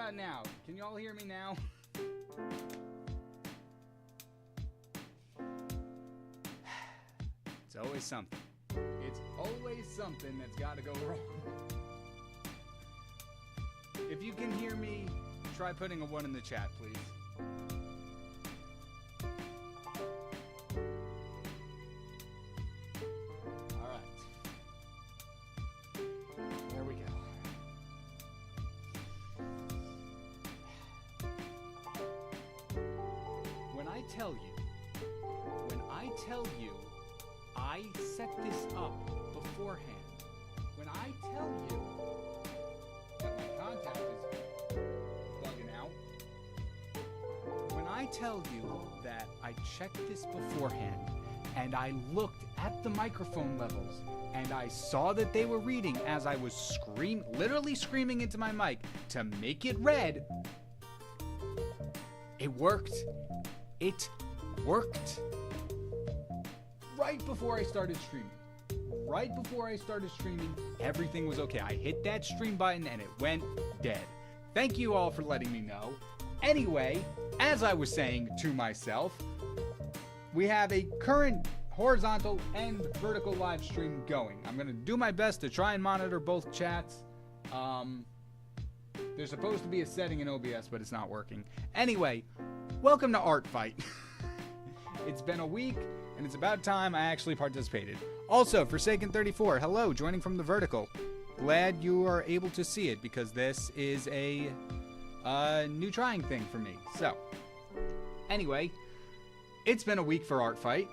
about now? Can you all hear me now? It's always something. It's always something that's got to go wrong. If you can hear me, try putting a 1 in the chat, please. All right. There we go. When I tell you, I set this up beforehand. When I tell you that my contact is bugging out, when I tell you that I checked this beforehand and I looked at the microphone levels and I saw that they were reading as I was literally screaming into my mic to make it red, it worked. It worked. Right before I started streaming, everything was okay. I hit that stream button and it went dead. Thank you all for letting me know. Anyway, as I was saying to myself, we have a current horizontal and vertical live stream going. I'm going to do my best to try and monitor both chats. There's supposed to be a setting in OBS, but it's not working. Anyway, welcome to Art Fight. It's been a week, and it's about time I actually participated. Also, Forsaken34, hello, joining from the vertical. Glad you are able to see it, because this is a new trying thing for me. So, anyway, it's been a week for Art Fight.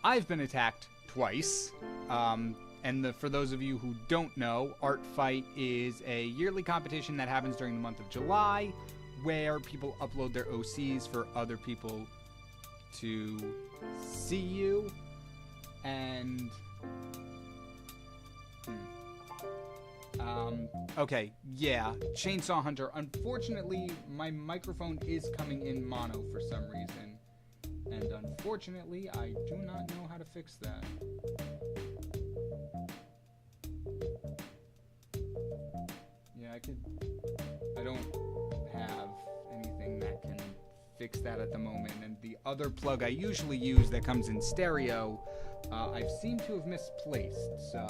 I've been attacked twice. For those of you who don't know, Art Fight is a yearly competition that happens during the month of July, where people upload their OCs for other people to see you. And okay, yeah, Chainsaw Hunter. Unfortunately, my microphone is coming in mono for some reason, and unfortunately, I do not know how to fix that. Yeah, I don't have anything that can fix that at the moment, and the other plug I usually use that comes in stereo, I seem to have misplaced, so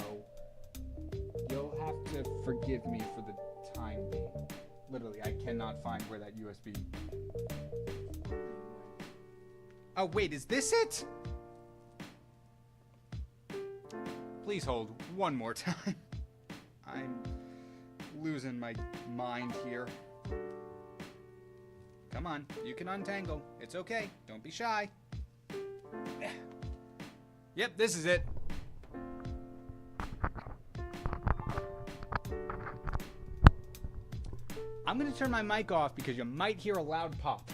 you'll have to forgive me for the time being. Literally, I cannot find where that USB... Oh, wait, is this it? Please hold one more time. I'm losing my mind here. Come on, you can untangle. It's okay. Don't be shy. Yep, this is it. I'm going to turn my mic off because you might hear a loud pop.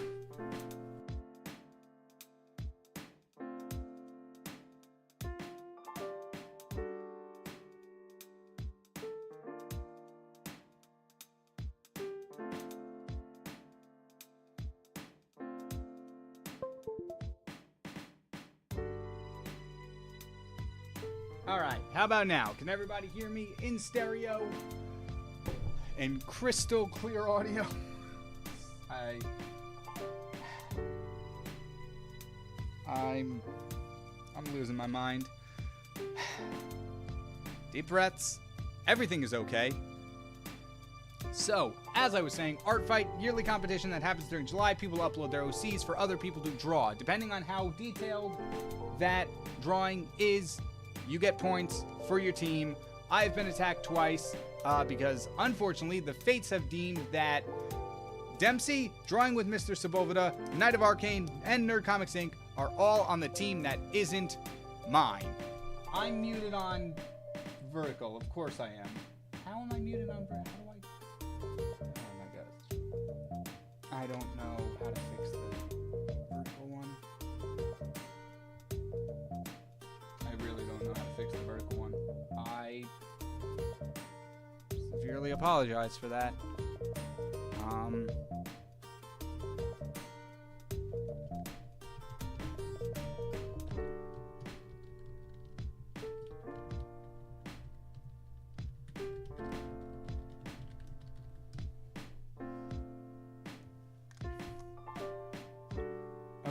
Alright, how about now? Can everybody hear me in stereo and crystal clear audio? I'm losing my mind. Deep breaths. Everything is okay. So, as I was saying, Art Fight, yearly competition that happens during July. People upload their OCs for other people to draw. Depending on how detailed that drawing is, you get points for your team. I've been attacked twice because, unfortunately, the fates have deemed that Dempsey, Drawing with Mr. Sabovida, Knight of Arcane, and Nerd Comics Inc. are all on the team that isn't mine. I'm muted on vertical. Of course I am. How am I muted on vertical? Oh my god. I don't know how to fix the vertical one. I really don't know how to fix the vertical one. I severely apologize for that.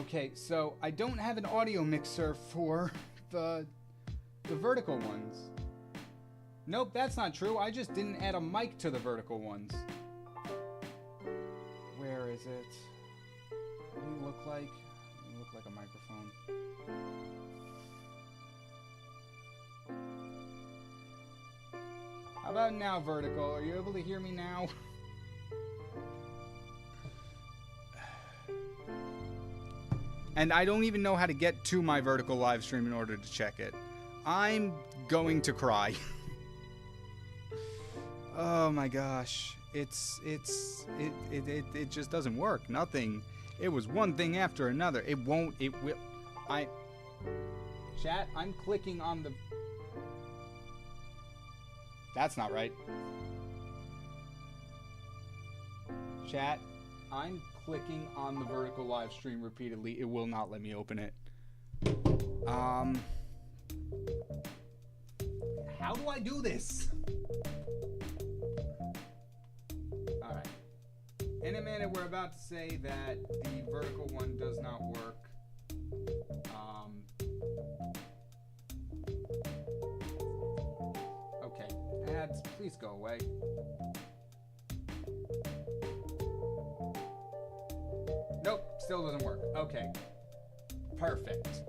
Okay, so I don't have an audio mixer for the vertical ones. Nope, that's not true. I just didn't add a mic to the vertical ones. Where is it? What do you look like? You look like a microphone. How about now, vertical? Are you able to hear me now? And I don't even know how to get to my vertical live stream in order to check it. I'm going to cry. Oh my gosh. It just doesn't work. Nothing. It was one thing after another. It won't, it will. Chat, I'm clicking on the... That's not right. Chat, I'm clicking on the vertical live stream repeatedly. It will not let me open it. How do I do this? Alright. In a minute, we're about to say that the vertical one does not work. Okay. Ads, please go away. Nope, still doesn't work. Okay. Perfect.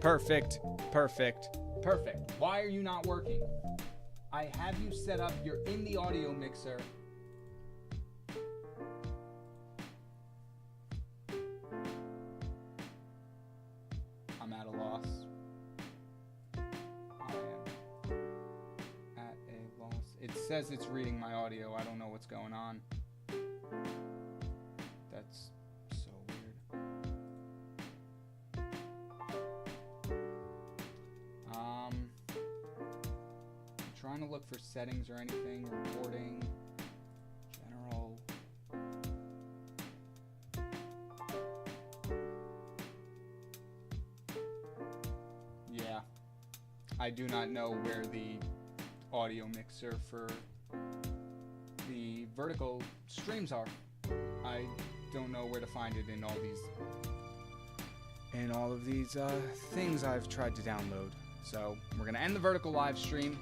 Perfect. Perfect. Perfect. Why are you not working? I have you set up. You're in the audio mixer. I'm at a loss. I am at a loss. It says it's reading my audio. I don't know what's going on. That's so weird. I'm trying to look for settings or anything. Recording. General. Yeah. I do not know where the audio mixer for the vertical streams are. I don't know where to find it in all of these things I've tried to download. So we're gonna end the vertical live stream.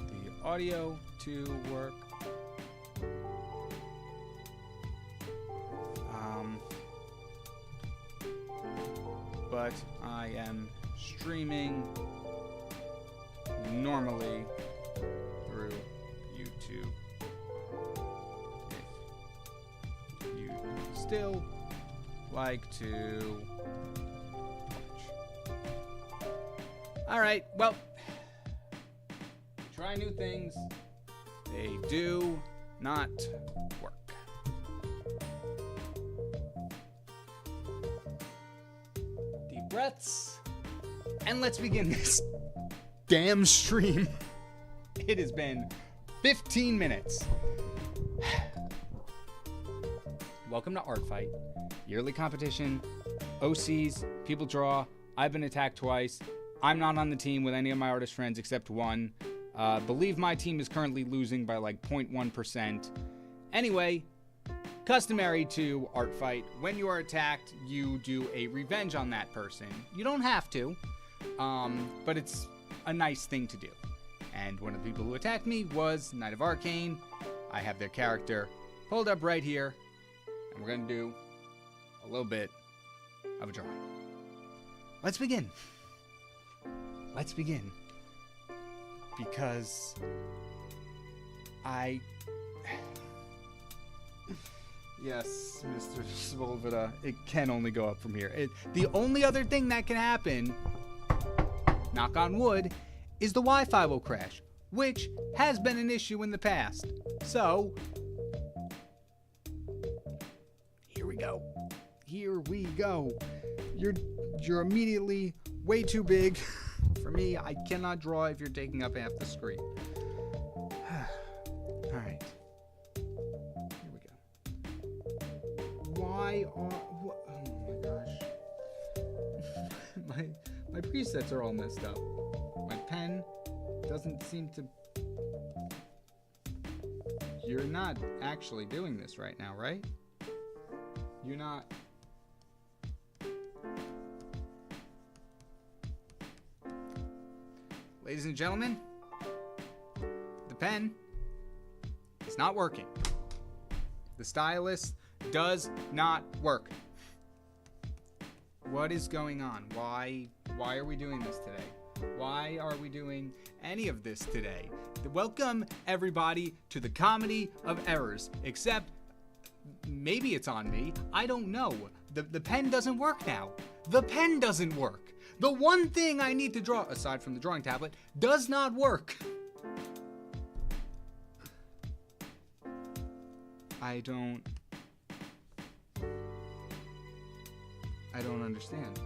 The audio to work. But I am streaming normally through YouTube. If you still like to watch. Alright, well, try new things. They do not work. Breaths, and let's begin this damn stream. It has been 15 minutes. Welcome to Art Fight, yearly competition, OCs, people draw. I've been attacked twice. I'm not on the team with any of my artist friends except one. Believe my team is currently losing by like 0.1%. Anyway, customary to Art Fight, when you are attacked, you do a revenge on that person. You don't have to, but it's a nice thing to do. And one of the people who attacked me was Knight of Arcane. I have their character pulled up right here, and we're going to do a little bit of a drawing. Let's begin. Let's begin. Because Yes, Mr. Svolvita, it can only go up from here. The only other thing that can happen, knock on wood, is the Wi-Fi will crash, which has been an issue in the past. So, here we go. Here we go. You're immediately way too big for me. I cannot draw if you're taking up half the screen. All right. Oh my gosh. my presets are all messed up. My doesn't seem to... You're not actually doing this right now, right? You're not... Ladies and gentlemen, the pen is not working. The stylus does not work. What is going on? Why are we doing this today? Why are we doing any of this today? Welcome, everybody, to the comedy of errors. Except, maybe it's on me. I don't know. The pen doesn't work now. The pen doesn't work. The one thing I need to draw, aside from the drawing tablet, does not work. I don't understand.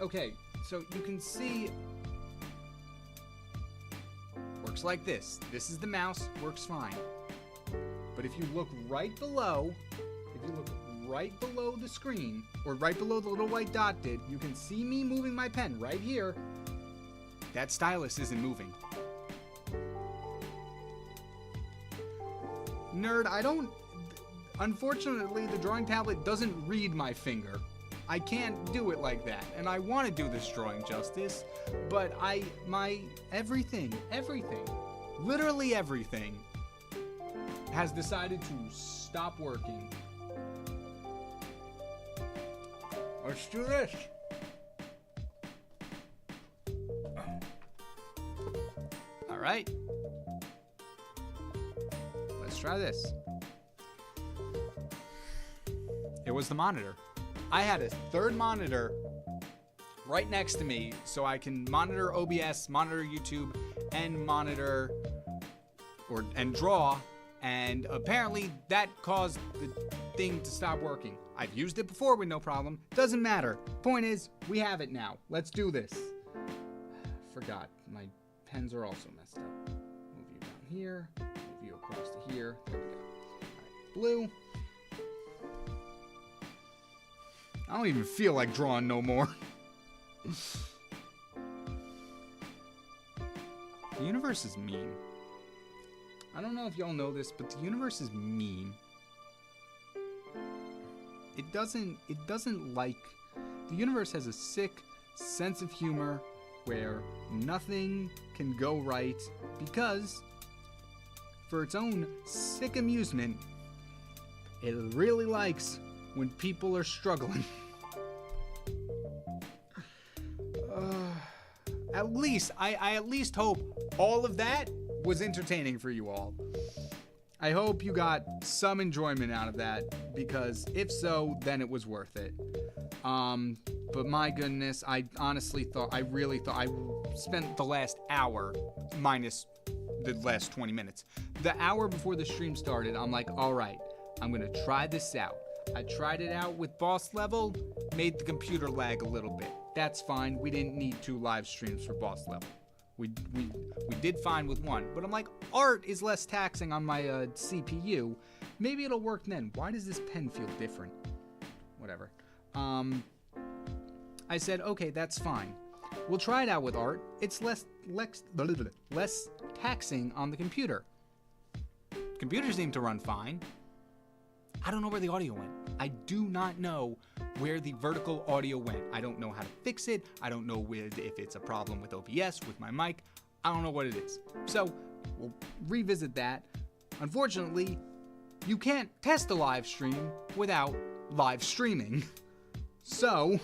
Okay, so you can see, works like this. This is the mouse, works fine. But if you look right below, the screen, or right below the little white dot did, you can see me moving my pen right here. That stylus isn't moving. Nerd, unfortunately, the drawing tablet doesn't read my finger. I can't do it like that, and I want to do this drawing justice, but everything, literally everything, has decided to stop working. Let's do this. All right. Let's try this. It was the monitor. I had a third monitor right next to me so I can monitor OBS, monitor YouTube, and draw, and apparently that caused the thing to stop working. I've used it before with no problem. Doesn't matter. Point is, we have it now. Let's do this. Forgot. My pens are also messed up. Move you down here. Move you across to here. There we go. All right, blue. I don't even feel like drawing no more. The universe is mean. I don't know if y'all know this, but the universe is mean. It doesn't like... The universe has a sick sense of humor where nothing can go right because, for its own sick amusement, it really likes when people are struggling. I at least hope all of that was entertaining for you all. I hope you got some enjoyment out of that, because if so, then it was worth it. But my goodness, I really thought I spent the last hour, minus the last 20 minutes. The hour before the stream started, I'm like, all right, I'm gonna try this out. I tried it out with boss level, made the computer lag a little bit. That's fine. We didn't need 2 live streams for boss level. We did fine with 1, but I'm like, art is less taxing on my CPU. Maybe it'll work then. Why does this pen feel different? Whatever. I said, okay, that's fine. We'll try it out with art. It's less taxing on the computer. Computers seem to run fine. I don't know where the audio went. I do not know where the vertical audio went. I don't know how to fix it. I don't know if it's a problem with OBS, with my mic. I don't know what it is. So we'll revisit that. Unfortunately, you can't test a live stream without live streaming. So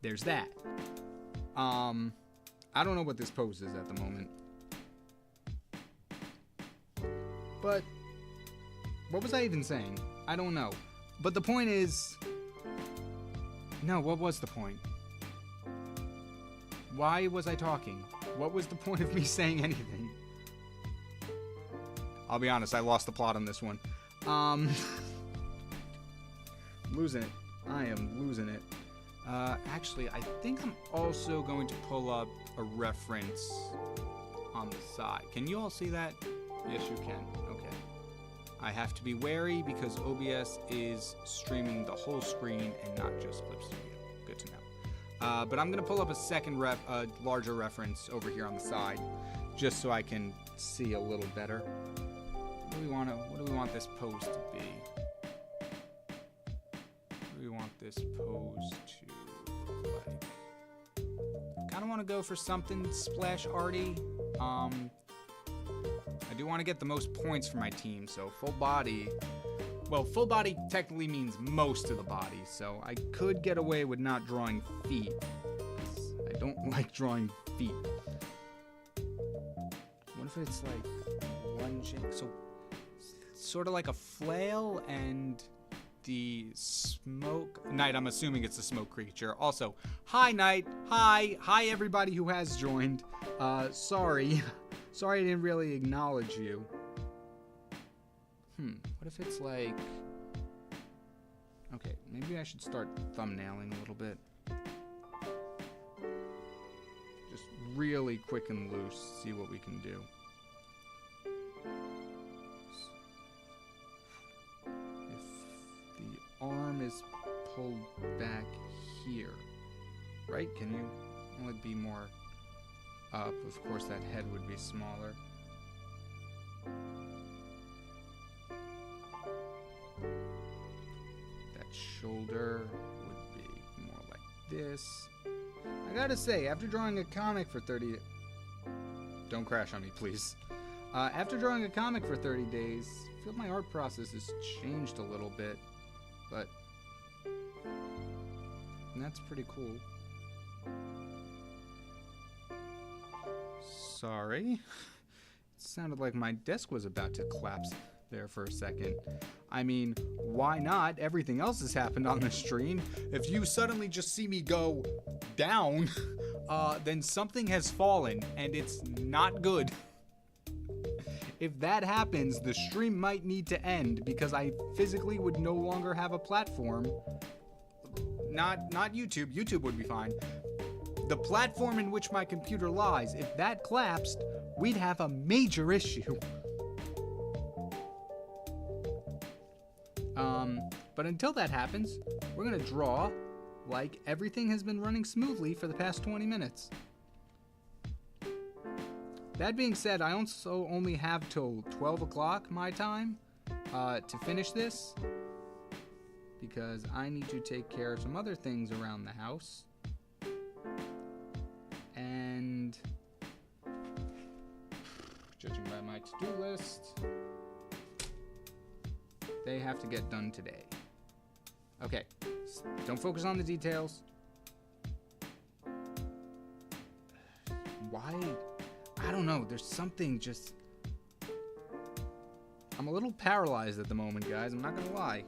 there's that. I don't know what this pose is at the moment. But what was I even saying? I don't know. But the point is... No, what was the point? Why was I talking? What was the point of me saying anything? I'll be honest, I lost the plot on this one. Losing it. I am losing it. Actually, I think I'm also going to pull up a reference on the side. Can you all see that? Yes, you can. Okay. I have to be wary because OBS is streaming the whole screen and not just clips of video. Good to know. But I'm going to pull up a second larger reference over here on the side, just so I can see a little better. What do we want this pose to be? What do we want this pose to look like? Kind of want to go for something splash arty. I do want to get the most points for my team, so full body. Well, full body technically means most of the body, so I could get away with not drawing feet. I don't like drawing feet. What if it's like lunging? So, sort of like a flail and the smoke. Knight, I'm assuming it's a smoke creature. Also, hi, Knight. Hi everybody who has joined. Sorry I didn't really acknowledge you. What if it's like... Okay, maybe I should start thumbnailing a little bit. Just really quick and loose, see what we can do. If the arm is pulled back here, right? Can you only be more up? Of course, that head would be smaller. Shoulder would be more like this. I gotta say, after drawing a comic for 30... Don't crash on me, please. After drawing a comic for 30 days, I feel my art process has changed a little bit, but that's pretty cool. Sorry. It sounded like my desk was about to collapse there for a second. I mean, why not? Everything else has happened on the stream. If you suddenly just see me go down, then something has fallen, and it's not good. If that happens, the stream might need to end, because I physically would no longer have a platform. Not YouTube. YouTube would be fine. The platform in which my computer lies, if that collapsed, we'd have a major issue. But until that happens, we're going to draw like everything has been running smoothly for the past 20 minutes. That being said, I also only have till 12 o'clock my time to finish this, because I need to take care of some other things around the house. And judging by my to-do list, they have to get done today. Okay, don't focus on the details. Why? I don't know, there's something just... I'm a little paralyzed at the moment, guys, I'm not gonna lie.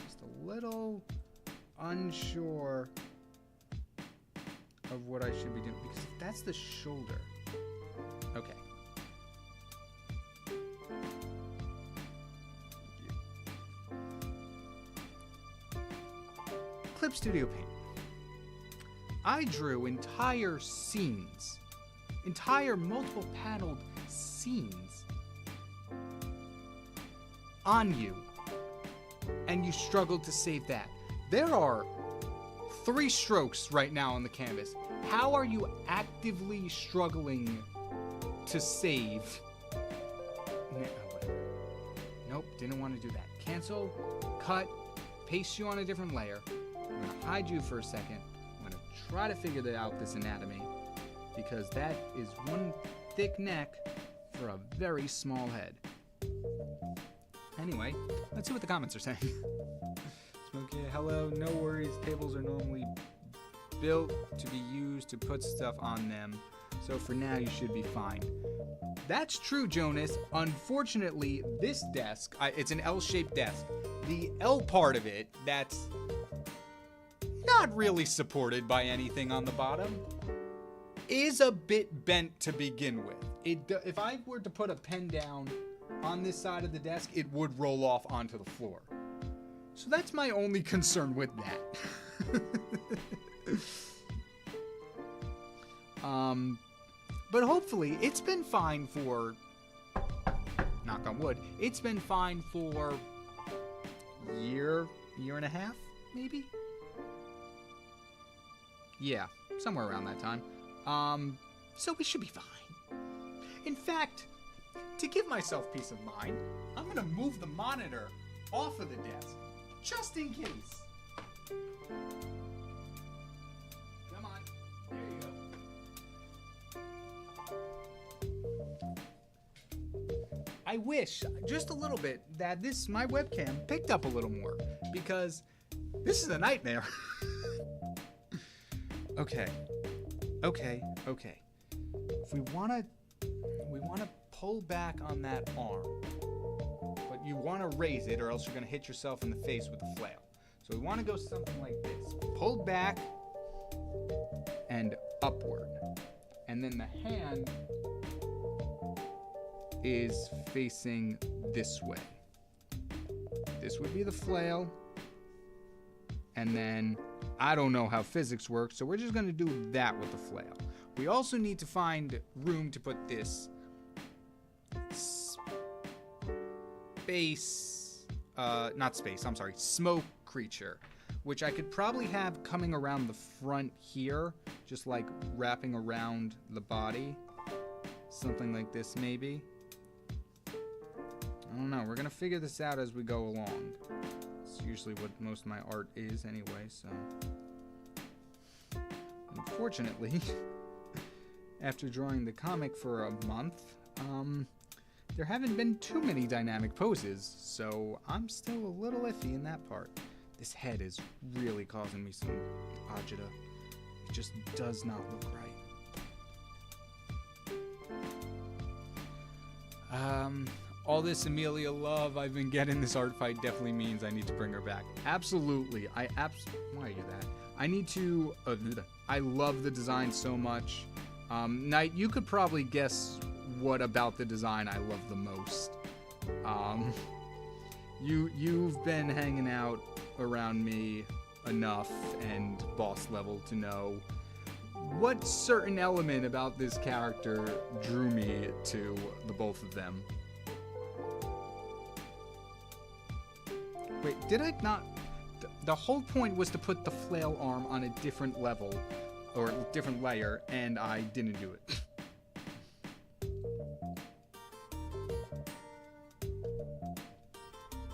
Just a little unsure of what I should be doing, because that's the shoulder. Okay. Clip Studio Paint. I drew entire scenes, entire multiple paneled scenes on you, and you struggled to save that. There are 3 strokes right now on the canvas. How are you actively struggling to save? Nope, didn't want to do that. Cancel, cut, paste you on a different layer. I'm going to hide you for a second. I'm going to try to figure out this anatomy, because that is one thick neck for a very small head. Anyway, let's see what the comments are saying. Smokey, hello, no worries. Tables are normally built to be used to put stuff on them, so for now you should be fine. That's true, Jonas. Unfortunately, this desk, it's an L-shaped desk. The L part of it, that's not really supported by anything on the bottom, is a bit bent to begin with. If I were to put a pen down on this side of the desk, it would roll off onto the floor. So that's my only concern with that. But hopefully it's been fine for, knock on wood, it's been fine for year and a half, maybe? Yeah, somewhere around that time. So we should be fine. In fact, to give myself peace of mind, I'm gonna move the monitor off of the desk, just in case. Come on, there you go. I wish, just a little bit, that my webcam picked up a little more, because this is a nightmare. Okay. If we wanna pull back on that arm, but you wanna raise it, or else you're gonna hit yourself in the face with the flail. So we wanna go something like this: pulled back and upward, and then the hand is facing this way. This would be the flail, and then I don't know how physics works, so we're just gonna do that with the flail. We also need to find room to put this smoke creature, which I could probably have coming around the front here, just like wrapping around the body. Something like this, maybe. I don't know. We're gonna figure this out as we go along. It's usually what most of my art is anyway, so. Unfortunately, after drawing the comic for a month, there haven't been too many dynamic poses, so I'm still a little iffy in that part. This head is really causing me some agita. It just does not look right. All this Amelia love I've been getting this art fight definitely means I need to bring her back. Absolutely. Why are you that? I need to... I love the design so much. Knight, you could probably guess what about the design I love the most. You've been hanging out around me enough and boss level to know what certain element about this character drew me to the both of them. Wait, did I not? The whole point was to put the flail arm on a different level, or different layer, and I didn't do it.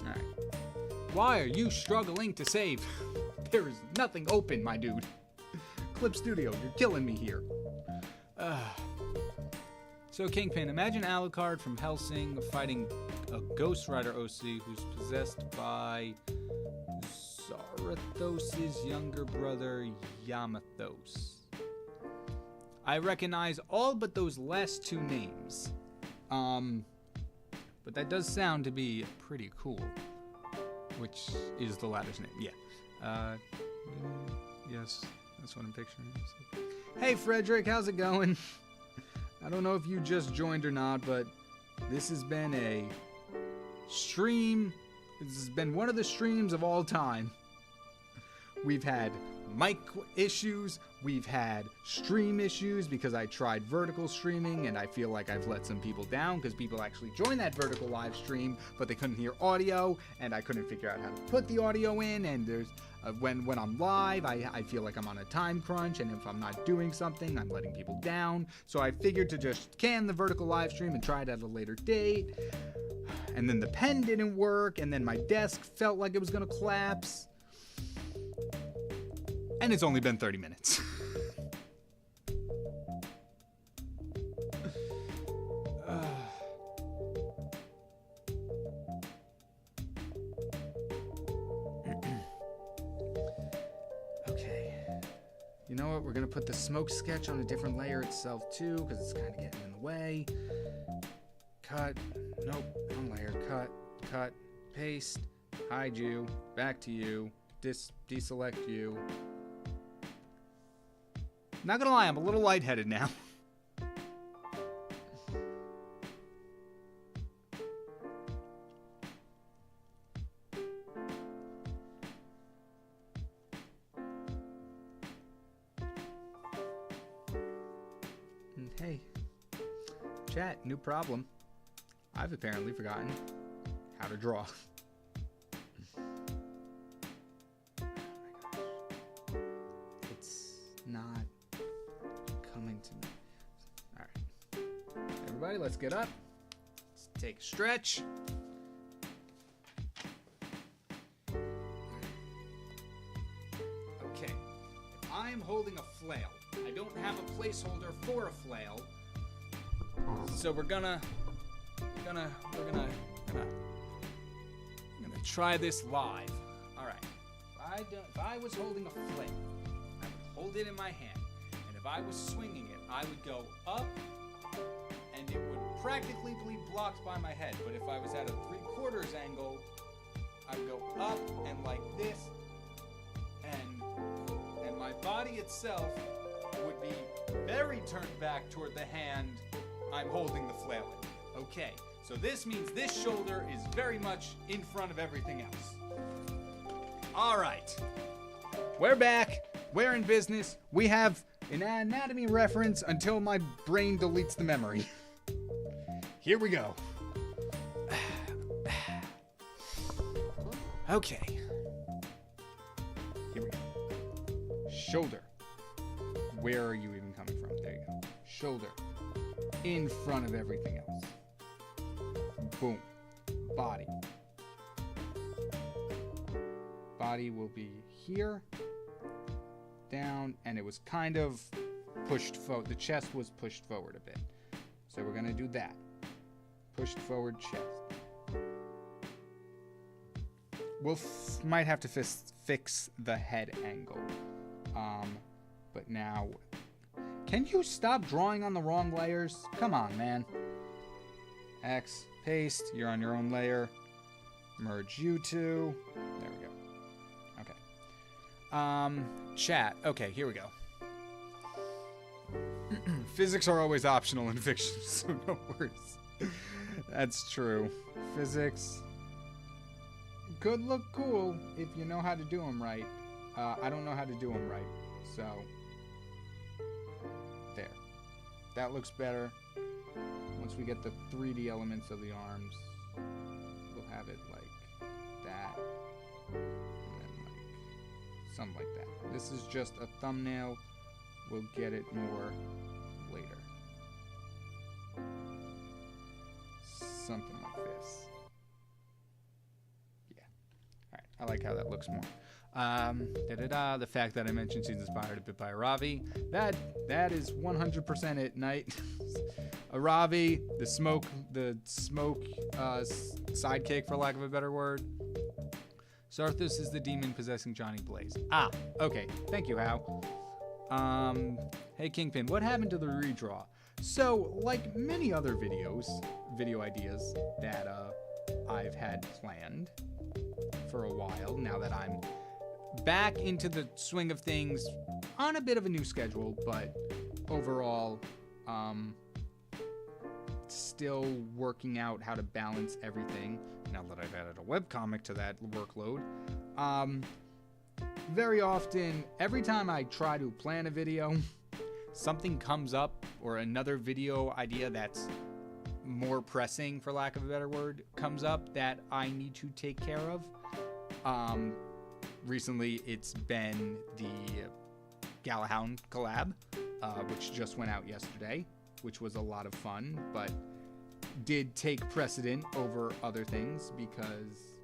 Alright. Why are you struggling to save? There is nothing open, my dude. Clip Studio, you're killing me here. So, KyngPin, imagine Alucard from Hellsing fighting a Ghost Rider OC who's possessed by Zarathos' younger brother, Yamathos. I recognize all but those last two names. But that does sound to be pretty cool. Which is the latter's name, yeah. Yes, that's what I'm picturing. Hey, Frederick, how's it going? I don't know if you just joined or not, but this has been a stream. This has been one of the streams of all time. We've had mic issues, we've had stream issues because I tried vertical streaming and I feel like I've let some people down because people actually joined that vertical live stream, but they couldn't hear audio and I couldn't figure out how to put the audio in, and there's when I'm live, I feel like I'm on a time crunch, and if I'm not doing something, I'm letting people down. So I figured to just can the vertical live stream and try it at a later date. And then the pen didn't work, and then my desk felt like it was gonna collapse. And it's only been 30 minutes. Okay. You know what? We're gonna put the smoke sketch on a different layer itself too, because it's kind of getting in the way. Cut. Nope. Wrong layer. Cut. Cut. Paste. Hide you. Back to you. Deselect you. Not gonna lie, I'm a little lightheaded now. Hey, chat, new problem. I've apparently forgotten how to draw. It's not everybody. Let's get up. Let's take a stretch. Okay. If I'm holding a flail, I don't have a placeholder for a flail. So we're gonna try this live. All right. If I was holding a flail, I would hold it in my hand, and if I was swinging it, I would go up, and it would practically be blocked by my head. But if I was at a 3/4 angle, I would go up and like this, and my body itself would be very turned back toward the hand I'm holding the flail in. Okay, so this means this shoulder is very much in front of everything else. All right, we're back. We're in business. We have an anatomy reference until my brain deletes the memory. Here we go. Okay. Here we go. Shoulder. Where are you even coming from? There you go. Shoulder. In front of everything else. Boom. Body. Body will be here, down, and it was kind of pushed forward. The chest was pushed forward a bit. So we're going to do that. Pushed forward chest. We'll might have to fix the head angle. But now, can you stop drawing on the wrong layers? Come on, man. X, paste, you're on your own layer. Merge you two. There we go. Okay. Chat. Okay, here we go. Physics are always optional in fiction, so no worries. That's true. Physics could look cool if you know how to do them right. I don't know how to do them right, so there. That looks better. Once we get the 3D elements of the arms, we'll have it like that, and then like something like that. This is just a thumbnail. We'll get it more later. Something like this. Yeah. Alright, I like how that looks more. The fact that I mentioned she's inspired a bit by Aravi. That is 100% it, Night. Aravi, the smoke sidekick, for lack of a better word. Sarthus is the demon possessing Johnny Blaze. Ah, okay. Thank you, Hal. Hey, KyngPin, what happened to the redraw? So, like many other video ideas that I've had planned for a while, now that I'm back into the swing of things on a bit of a new schedule, but overall, still working out how to balance everything now that I've added a webcomic to that workload. Very often, every time I try to plan a video, something comes up, or another video idea that's more pressing, for lack of a better word, comes up that I need to take care of. Recently, it's been the Galahound collab, which just went out yesterday, which was a lot of fun, but did take precedent over other things because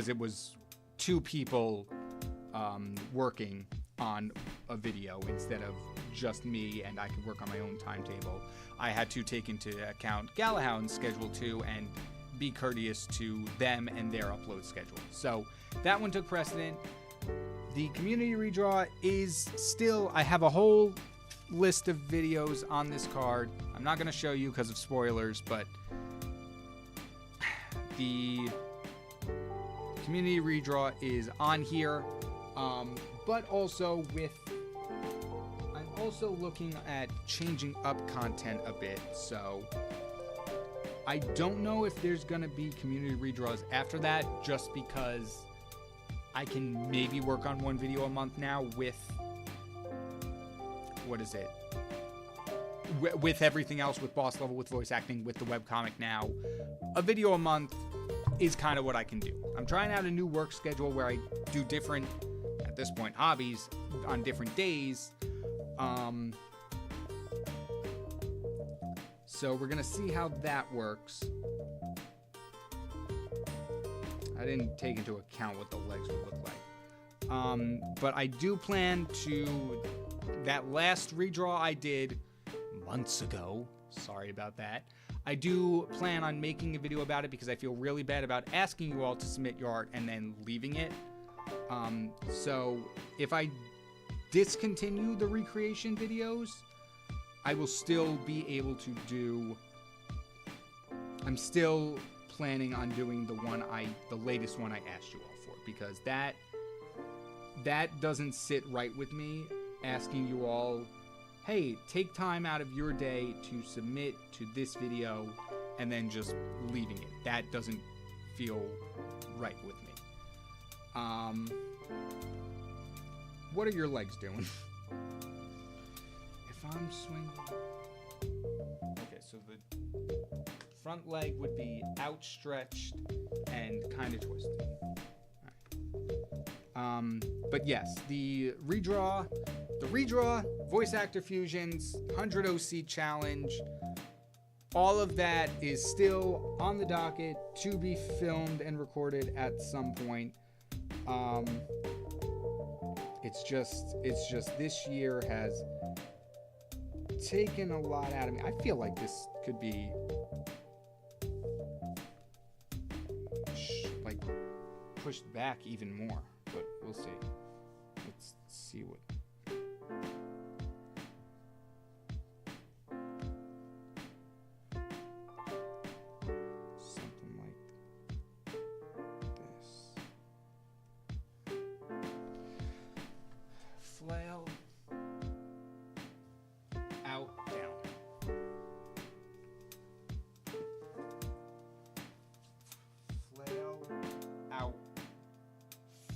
it was two people working on a video instead of just me, and I could work on my own timetable. I had to take into account Galahound's schedule too and be courteous to them and their upload schedule. So that one took precedent. The community redraw is still, I have a whole list of videos on this card. I'm not going to show you because of spoilers, but the community redraw is on here. But also I'm also looking at changing up content a bit, so I don't know if there's going to be community redraws after that, just because I can maybe work on one video a month now with, with everything else, with boss level, with voice acting, with the webcomic now. A video a month is kind of what I can do. I'm trying out a new work schedule where I do different, at this point, hobbies on different days, So we're gonna see how that works. I didn't take into account what the legs would look like. But I do plan to, that last redraw I did months ago, sorry about that, I do plan on making a video about it because I feel really bad about asking you all to submit your art and then leaving it. So if I discontinue the recreation videos, I will still be able to do, I'm still planning on doing the latest one I asked you all for, because that doesn't sit right with me, asking you all, hey, take time out of your day to submit to this video and then just leaving it. That doesn't feel right with me. What are your legs doing? If I'm swinging... Okay, so the front leg would be outstretched and kind of twisted. All right. But yes, the redraw, voice actor fusions, 100 OC challenge, all of that is still on the docket to be filmed and recorded at some point. It's just this year has taken a lot out of me. I feel like this could be like pushed back even more, but we'll see. Let's see what. Something like this. Flail. Out, down. Flail, out,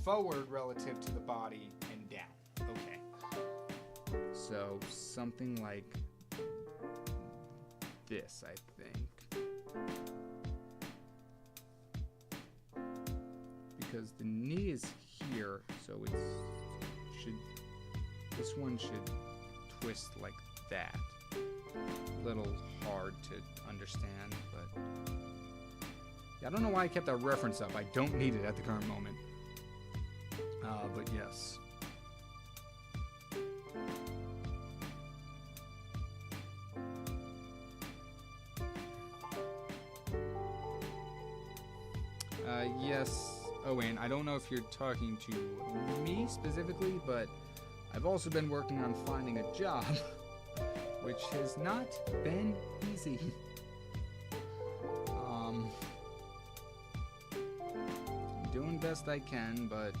forward relative to the body, and down. Okay. So something like this, I think. Because the knee is here, so this one should twist like that. A little hard to understand, but yeah, I don't know why I kept that reference up. I don't need it at the current moment. But yes. Yes, Owen, I don't know if you're talking to me specifically, but I've also been working on finding a job, which has not been easy. I'm doing best I can, but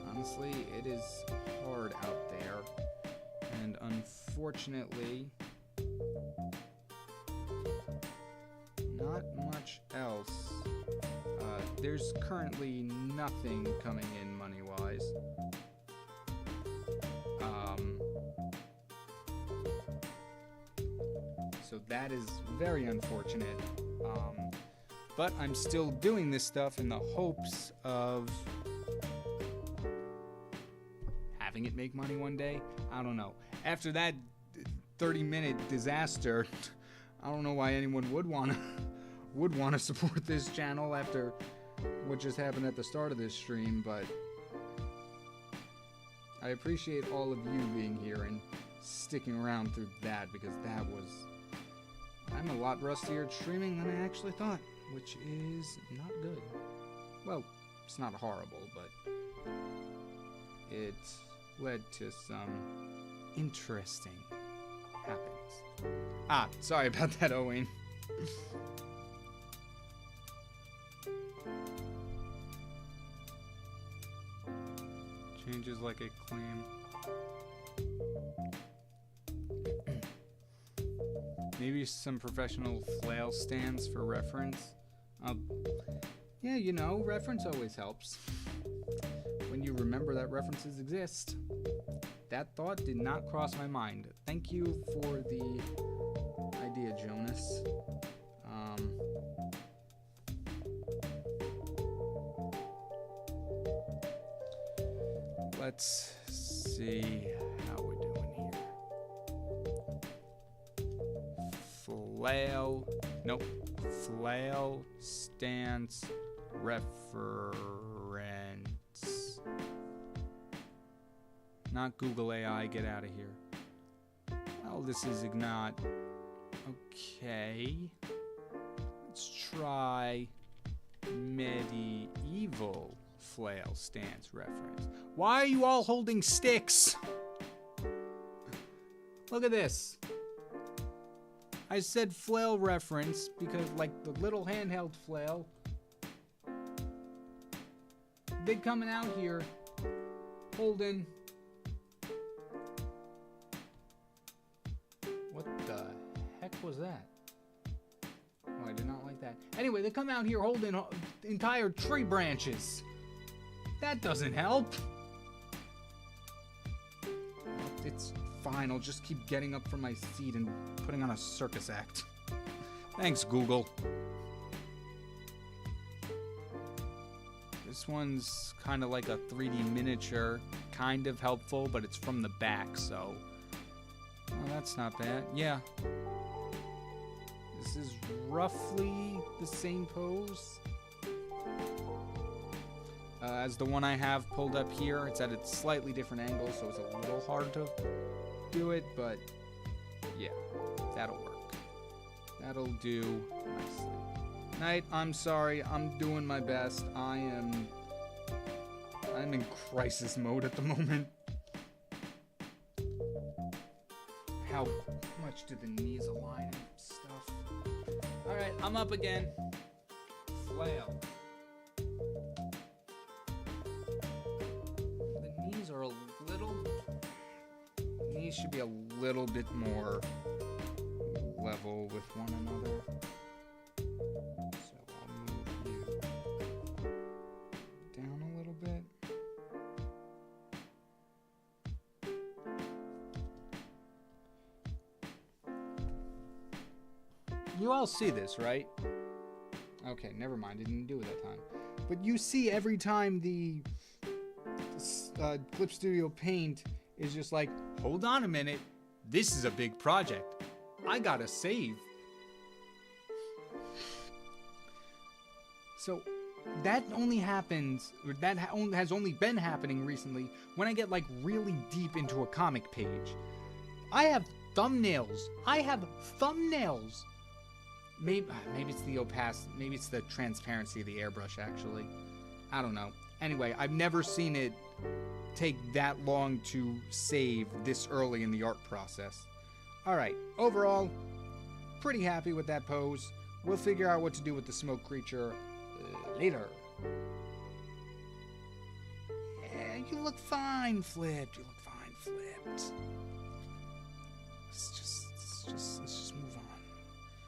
honestly, it is hard out there, and unfortunately, not much else. There's currently nothing coming in money-wise. So that is very unfortunate. But I'm still doing this stuff in the hopes of having it make money one day. I don't know. After that 30-minute disaster, I don't know why anyone would want to support this channel after what just happened at the start of this stream, but I appreciate all of you being here and sticking around through that, because I'm a lot rustier at streaming than I actually thought, which is not good. Well, it's not horrible, but it led to some interesting happenings. Sorry about that, Owen. Changes like a claim. Maybe some professional flail stands for reference. Yeah, you know, reference always helps. When you remember that references exist. That thought did not cross my mind. Thank you for the idea, Jonas. Let's see how we're doing flail. Nope. Flail stance reference. Not Google AI, get out of here. Well, this is not. Okay. Let's try medieval flail stance reference. Why are you all holding sticks? Look at this. I said flail reference because, like, the little handheld flail, they coming out here holding. What the heck was that? Oh, I did not like that. Anyway, they come out here holding entire tree branches. That doesn't help. It's fine. I'll just keep getting up from my seat and putting on a circus act. Thanks, Google. This one's kind of like a 3D miniature. Kind of helpful, but it's from the back, so... Oh, that's not bad. Yeah. This is roughly the same pose as the one I have pulled up here. It's at a slightly different angle, so it's a little hard to do it, but yeah, that'll work. That'll do nicely. Knight, I'm sorry. I'm doing my best. I'm in crisis mode at the moment. How much do the knees align and stuff? Alright, I'm up again. Flail. The knees are a little... Knees should be a little bit more level with one another. So I'll move you down a little bit. You all see this, right? Okay, never mind. I didn't do it that time. But you see every time the Clip Studio Paint is just like, hold on a minute. This is a big project. I gotta save. So that only happens, or that has only been happening recently when I get like really deep into a comic page. I have thumbnails. Maybe it's the opacity, maybe it's the transparency of the airbrush, actually. I don't know. Anyway, I've never seen it take that long to save this early in the art process. Alright, overall, pretty happy with that pose. We'll figure out what to do with the smoke creature later. Yeah, you look fine, Flipped. You look fine, Flipped. Let's just move on.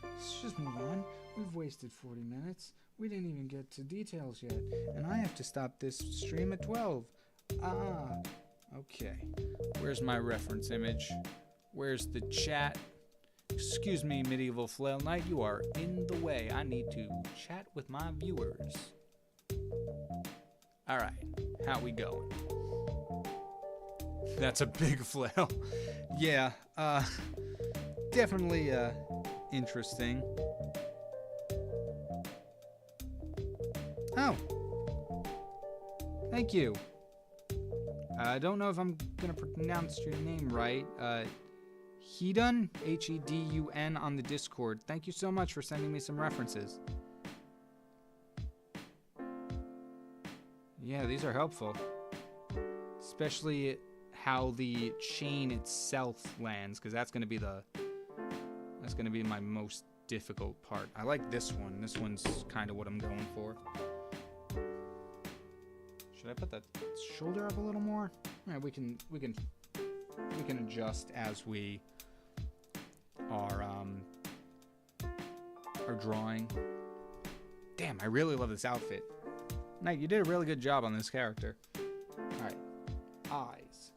Let's just move on. We've wasted 40 minutes. We didn't even get to details yet. And I have to stop this stream at 12. Okay. Where's my reference image? Where's the chat? Excuse me, Medieval Flail Knight. You are in the way. I need to chat with my viewers. Alright. How we going? That's a big flail. Yeah. Definitely, interesting. Oh. Thank you. I don't know if I'm gonna pronounce your name right. Hedun, Hedun on the Discord. Thank you so much for sending me some references. Yeah, these are helpful. Especially how the chain itself lands, because that's gonna be my most difficult part. I like this one. This one's kind of what I'm going for. Should I put that shoulder up a little more? All right, we can adjust as we are drawing. Damn, I really love this outfit. Knight, you did a really good job on this character. All right, eyes.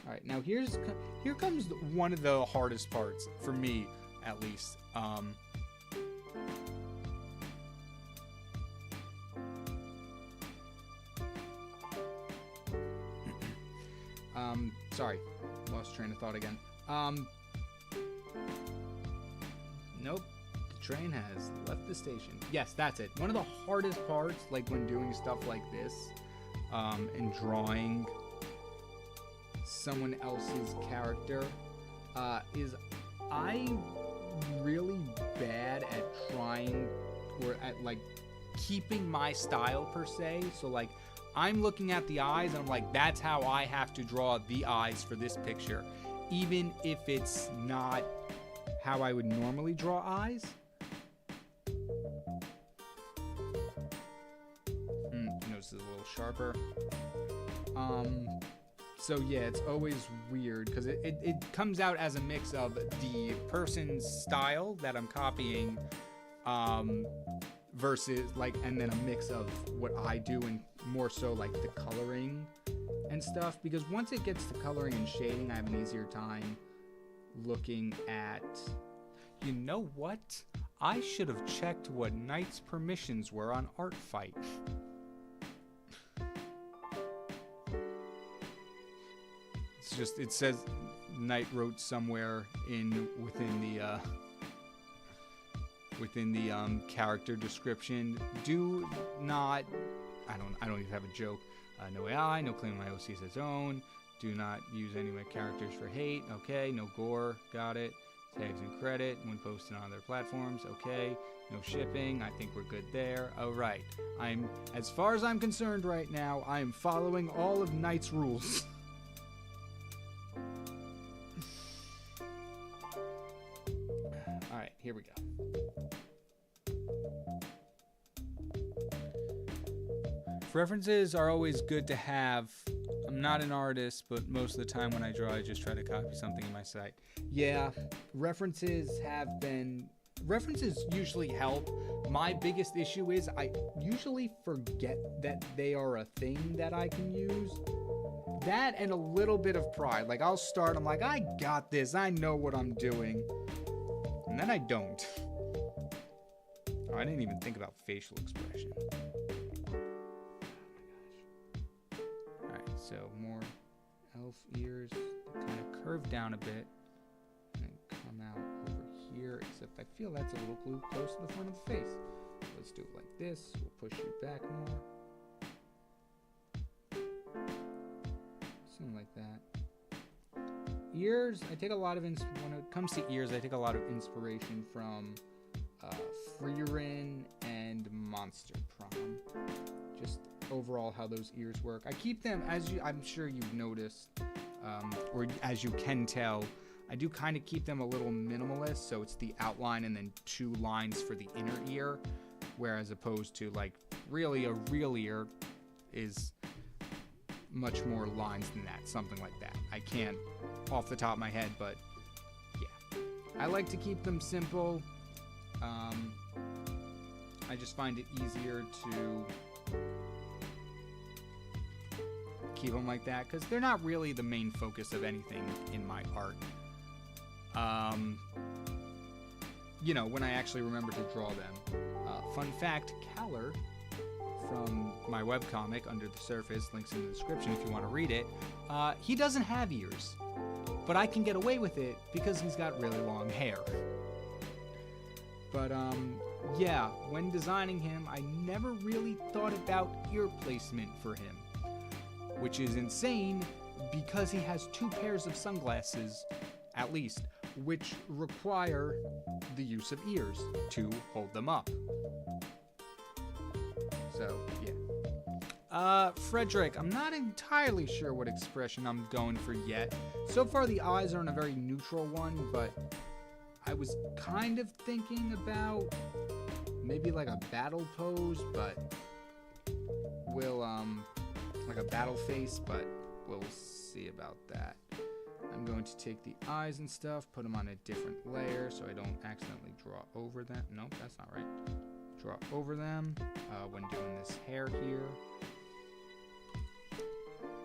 All right, now here comes one of the hardest parts for me, at least. Sorry, lost train of thought again. Nope. The train has left the station. Yes, that's it. One of the hardest parts, like when doing stuff like this, and drawing someone else's character, is I'm really bad at trying, or at like keeping my style per se. So like I'm looking at the eyes and I'm like, that's how I have to draw the eyes for this picture, even if it's not how I would normally draw eyes. Notice it's a little sharper. So yeah, it's always weird because it comes out as a mix of the person's style that I'm copying, versus like, and then a mix of what I do, and more so like the coloring and stuff. Because once it gets to coloring and shading, I have an easier time looking at, you know what? I should have checked what Knight's permissions were on ArtFight. It's just, it says Knight wrote somewhere within the character description, do not, I don't even have a joke. No AI, no claim my OC as its own. Do not use any of my characters for hate. Okay, no gore. Got it. Tags and credit when posted on their platforms. Okay, no shipping. I think we're good there. All right. As far as I'm concerned right now, I am following all of Knight's rules. All right, here we go. References are always good to have. I'm not an artist, but most of the time when I draw, I just try to copy something in my site. Yeah, references usually help. My biggest issue is I usually forget that they are a thing that I can use. That and a little bit of pride. Like I'll start, I'm like, I got this, I know what I'm doing. And then I don't. Oh, I didn't even think about facial expression. So more elf ears, kind of curve down a bit and come out over here, except I feel that's a little close to the front of the face. Let's do it like this. We'll push you back more. Something like that. Ears, I take a lot of, when it comes to ears, I take a lot of inspiration from Freerin and Monster Prom. Just overall how those ears work. I keep them, I'm sure you've noticed, or as you can tell, I do kind of keep them a little minimalist, so it's the outline and then 2 lines for the inner ear, whereas opposed to like really a real ear is much more lines than that, something like that. I can't off the top of my head, but yeah. I like to keep them simple. I just find it easier to keep them like that because they're not really the main focus of anything in my art. You know, when I actually remember to draw them. Fun fact, Caller from my webcomic, Under the Surface, links in the description if you want to read it, he doesn't have ears, but I can get away with it because he's got really long hair. But yeah, when designing him, I never really thought about ear placement for him, which is insane because he has 2 pairs of sunglasses, at least, which require the use of ears to hold them up. So, yeah. Frederick, I'm not entirely sure what expression I'm going for yet. So far, the eyes are in a very neutral one, but I was kind of thinking about maybe like a battle pose, but we'll, like a battle face, but we'll see about that. I'm going to take the eyes and stuff, put them on a different layer so I don't accidentally draw over them. Nope, that's not right. Draw over them when doing this hair here.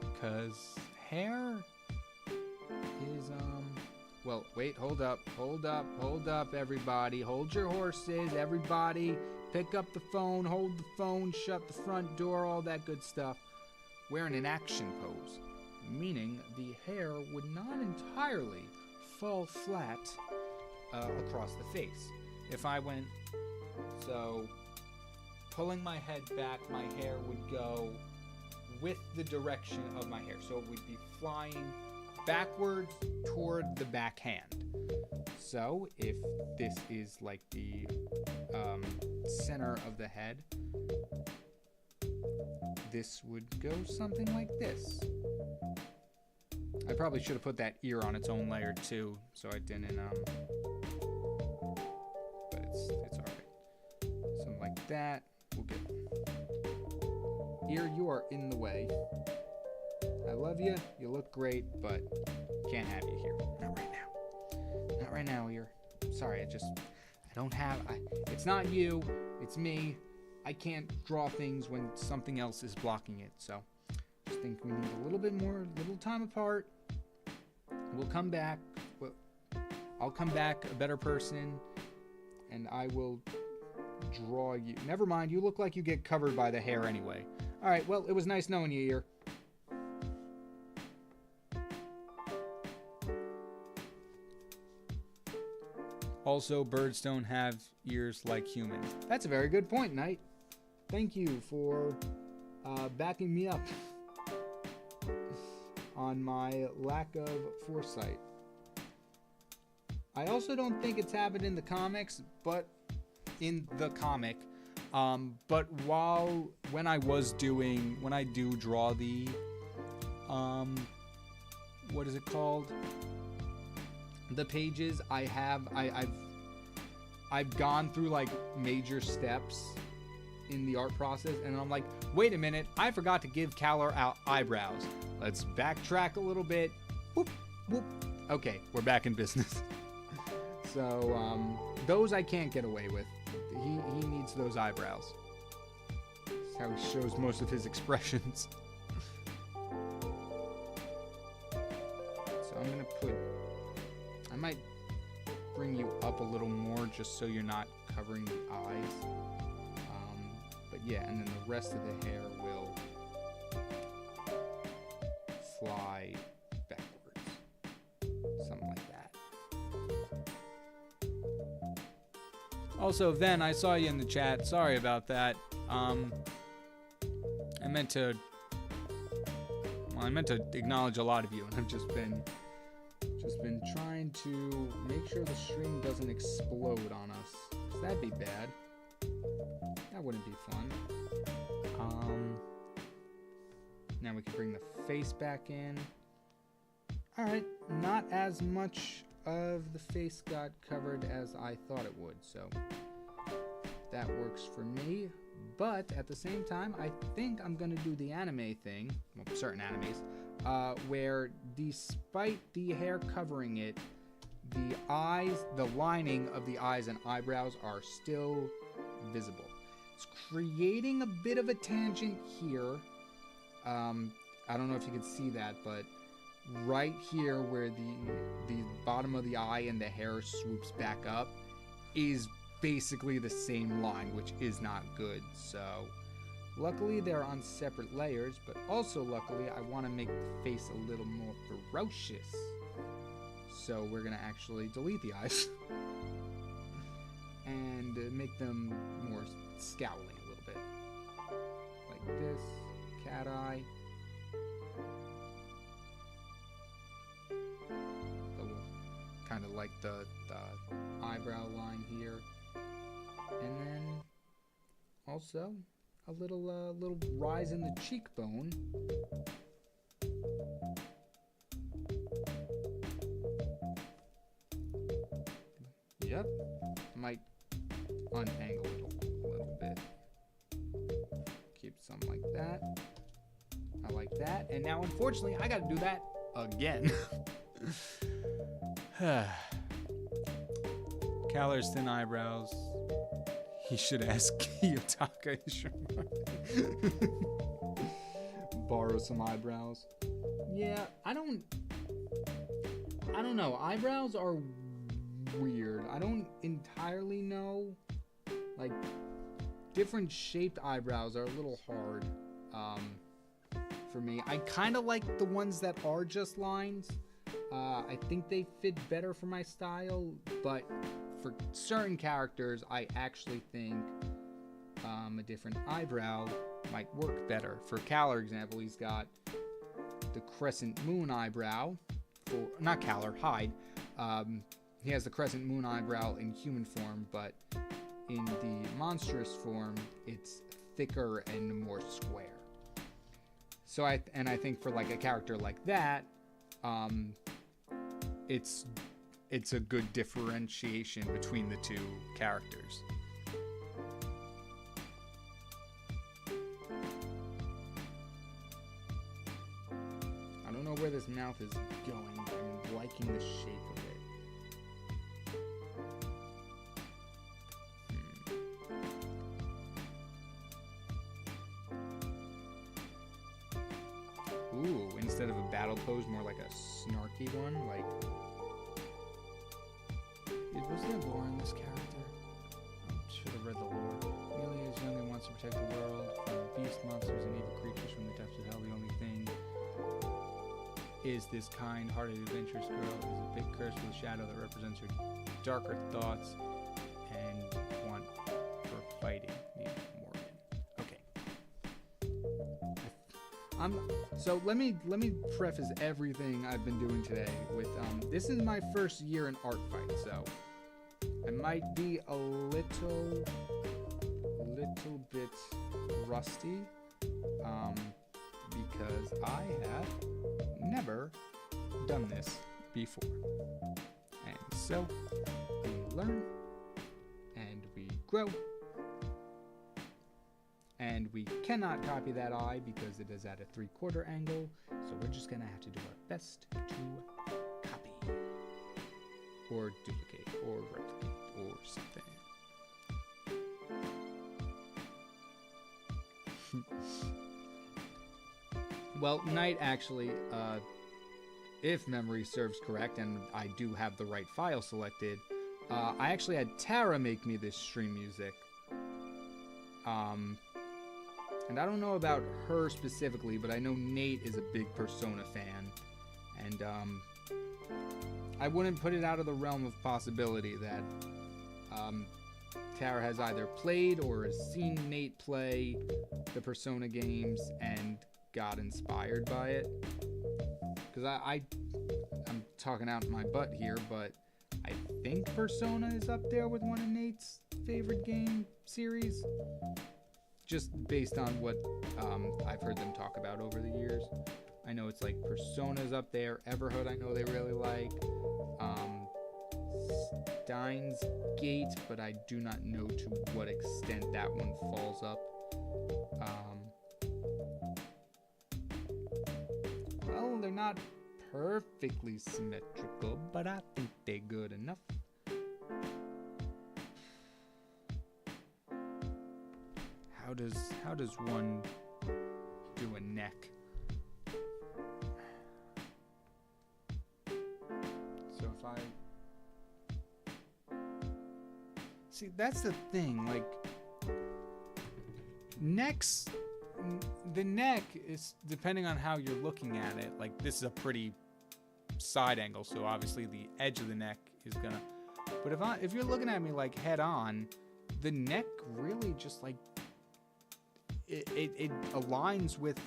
Because hair is, well, wait, hold up, everybody. Hold your horses, everybody. Pick up the phone, hold the phone, shut the front door, all that good stuff. We're in an action pose, meaning the hair would not entirely fall flat across the face. If I went, so pulling my head back, my hair would go with the direction of my hair. So it would be flying backwards toward the back hand. So if this is like the center of the head, this would go something like this. I probably should have put that ear on its own layer too, so I didn't, but it's alright. Something like that. We'll get... Ear, you are in the way. I love you, you look great, but can't have you here. Not right now. Not right now, ear. Sorry, I don't have, it's not you, it's me. I can't draw things when something else is blocking it, so just think we need a little bit more, little time apart. We'll come back. I'll come back a better person, and I will draw you. Never mind, you look like you get covered by the hair anyway. All right, well, it was nice knowing you, ear. Also, birds don't have ears like humans. That's a very good point, Knight. Thank you for backing me up on my lack of foresight. I also don't think it's happened in the comics, but in the comic. But when I do draw the, what is it called? The pages, I've gone through like major steps in the art process, and I'm like, wait a minute, I forgot to give Kalar out eyebrows. Let's backtrack a little bit. Whoop, whoop. Okay, we're back in business. So, those I can't get away with. He needs those eyebrows. That's how he shows most of his expressions. So I'm gonna I might bring you up a little more just so you're not covering the eyes. But yeah, and then the rest of the hair will fly backwards. Something like that. Also, Ven, I saw you in the chat. Sorry about that. I meant to acknowledge a lot of you, and I've just been trying to make sure the stream doesn't explode on us. 'Cause that'd be bad. That wouldn't be fun. Now we can bring the face back in. Alright, not as much of the face got covered as I thought it would, so that works for me. But at the same time, I think I'm gonna do the anime thing, well, certain animes, where despite the hair covering it, the eyes, the lining of the eyes and eyebrows are still visible. It's creating a bit of a tangent here. I don't know if you can see that, but right here where the bottom of the eye and the hair swoops back up is basically the same line, which is not good. So luckily they're on separate layers, but also luckily I want to make the face a little more ferocious. So we're going to actually delete the eyes and make them more scowling a little bit. Like this, cat eye. Kind of like the eyebrow line here. And then also a little rise in the cheekbone. Yep. Might untangle it a little bit. Keep something like that. I like that. And now unfortunately I gotta do that again. Kalar's thin eyebrows. He should ask Kiyotaka. Borrow some eyebrows. Yeah, I don't know. Eyebrows are weird. I don't entirely know. Like, different shaped eyebrows are a little hard for me. I kind of like the ones that are just lines. I think they fit better for my style, but for certain characters, I actually think a different eyebrow might work better. For Kalar example, he's got the crescent moon eyebrow, for not Kalar, Hyde. He has the crescent moon eyebrow in human form, but in the monstrous form, it's thicker and more square. So I think for like a character like that, it's a good differentiation between the two characters. I don't know where this mouth is going, but I'm liking the shape of it. Ooh, instead of a battle pose, more like a snarky one, like... Was there lore in this character? I should have read the lore. Amelia is young and wants to protect the world from beast monsters and evil creatures from the depths of hell. The only thing is this kind-hearted, adventurous girl is a bit cursed with a shadow that represents her darker thoughts and want for fighting. Morgan. Okay. So let me preface everything I've been doing today with this is my first year in art fight, so I might be a little bit rusty because I have never done this before. And so we learn and we grow. And we cannot copy that eye because it is at a 3/4 angle, so we're just gonna have to do our best to copy or duplicate or replicate or something. Well, Knight actually, if memory serves correct, and I do have the right file selected, I actually had Tara make me this stream music. And I don't know about her specifically, but I know Nate is a big Persona fan. And I wouldn't put it out of the realm of possibility that Tara has either played or has seen Nate play the Persona games and got inspired by it. Because I'm talking out my butt here, but I think Persona is up there with one of Nate's favorite game series. Just based on what I've heard them talk about over the years. I know it's like Persona's up there. Everhood I know they really like. Steins Gate, but I do not know to what extent that one falls up. Well, they're not perfectly symmetrical, but I think they're good enough. How does one do a neck? So if I see, that's the thing, like necks, the neck is depending on how you're looking at it. Like this is a pretty side angle, so obviously the edge of the neck is gonna, but if you're looking at me like head on, the neck really just like it aligns with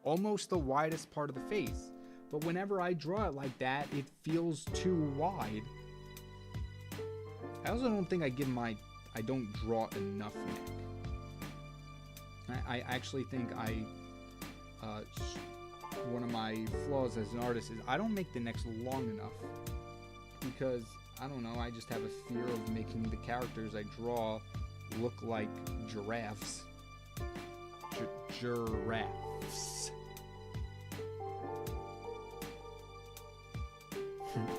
almost the widest part of the face. But whenever I draw it like that, it feels too wide. I also don't think I don't draw enough neck. I actually think one of my flaws as an artist is I don't make the necks long enough. Because, I don't know, I just have a fear of making the characters I draw look like giraffes. Giraffes. Seems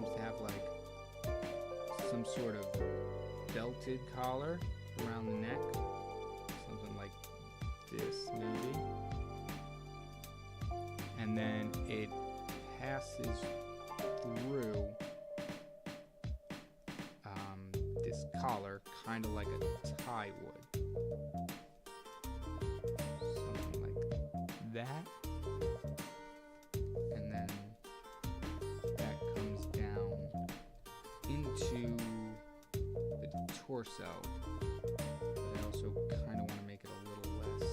to have like some sort of belted collar around the neck. Something like this, maybe. And then it passes through this collar, kind of like a tie would. Something like that. torso. But I also kind of want to make it a little less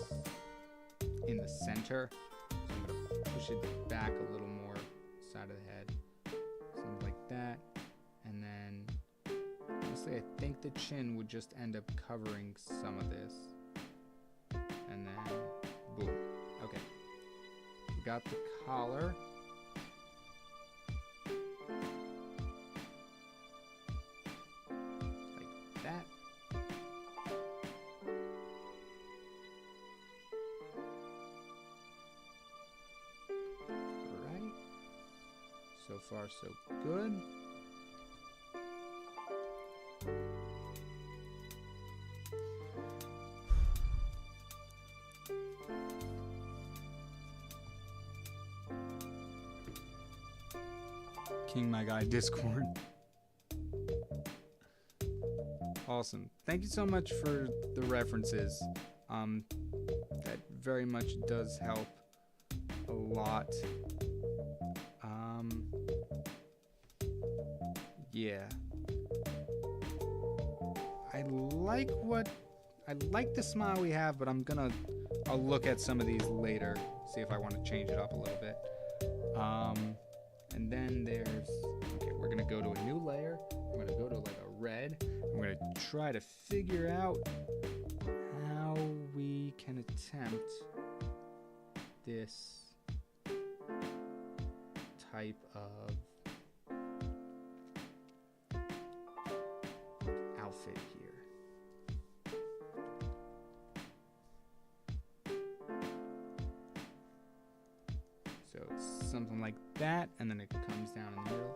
in the center. So I'm going to push it back a little more side of the head. Something like that. And then, honestly, I think the chin would just end up covering some of this. And then, boom. Okay. We got the collar. Like that. Alright. So far, so good. King my guy Discord. Awesome. Thank you so much for the references. That very much does help a lot. Yeah. I like the smile we have, but I'll look at some of these later, see if I want to change it up a little bit. And then okay, we're gonna go to a new layer. I'm gonna go to like a red. I'm gonna try to figure out how we can attempt this type of outfit here. So it's something like that, and then it comes down in the middle.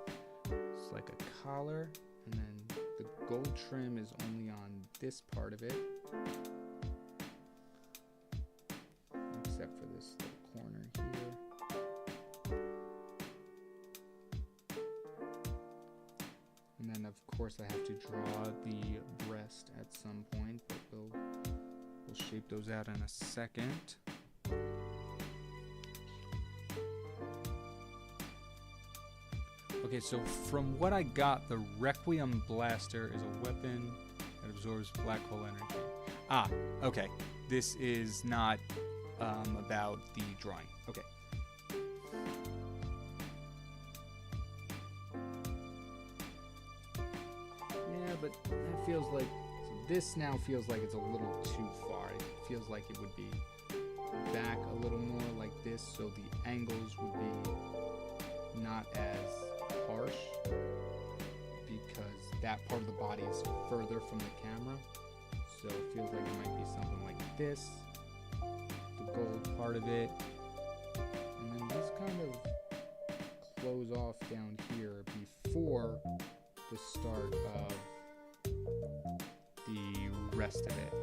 It's like a collar, and then the gold trim is only on this part of it, except for this little corner here. And then of course I have to draw the breast at some point, but we'll shape those out in a second. Okay, so from what I got, the Requiem Blaster is a weapon that absorbs black hole energy. Ah, okay. This is not about the drawing. Okay. Yeah, but that feels like... So this now feels like it's a little too far. It feels like it would be back a little more like this, so the angles would be not as harsh, because that part of the body is further from the camera, so it feels like it might be something like this, the gold part of it, and then this kind of close off down here before the start of the rest of it.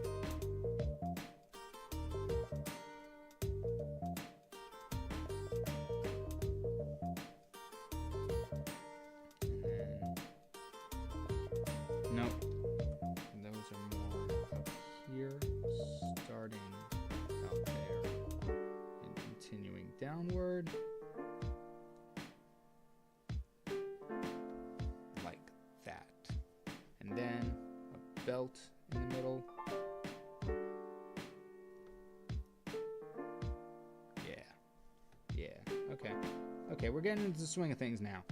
Downward, like that, and then a belt in the middle. Yeah, okay, we're getting into the swing of things now.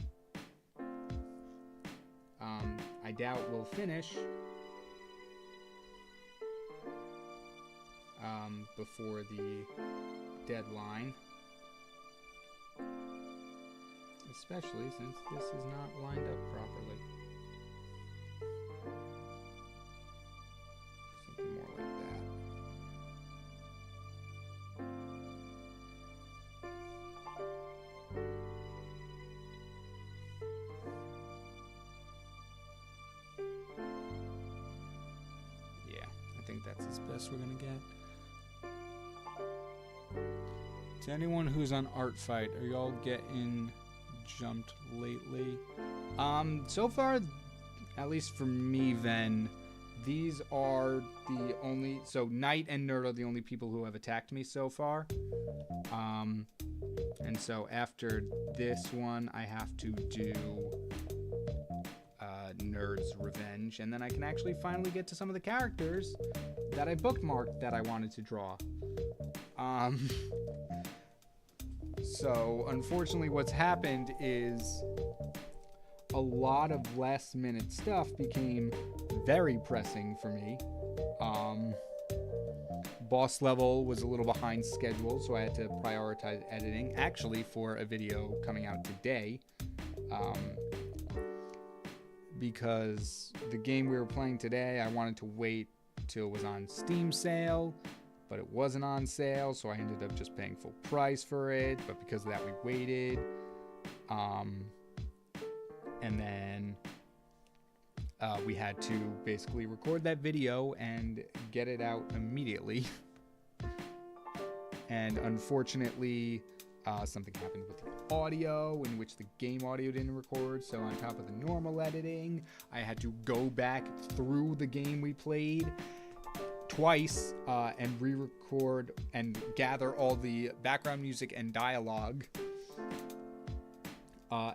I doubt we'll finish before the deadline. Especially since this is not lined up properly. Something more like that. Yeah, I think that's as best we're gonna get. To anyone who's on Art Fight, are y'all getting jumped lately? So far, at least for me, then, these are the only... So, Knight and Nerd are the only people who have attacked me so far. And so, after this one, I have to do Nerd's Revenge, and then I can actually finally get to some of the characters that I bookmarked that I wanted to draw. So unfortunately what's happened is a lot of last minute stuff became very pressing for me. Boss level was a little behind schedule, so I had to prioritize editing, actually for a video coming out today, because the game we were playing today, I wanted to wait till it was on Steam sale, but it wasn't on sale, so I ended up just paying full price for it. But because of that, we waited, and then we had to basically record that video and get it out immediately. And unfortunately, something happened with the audio, in which the game audio didn't record. So on top of the normal editing, I had to go back through the game we played twice and re-record and gather all the background music and dialogue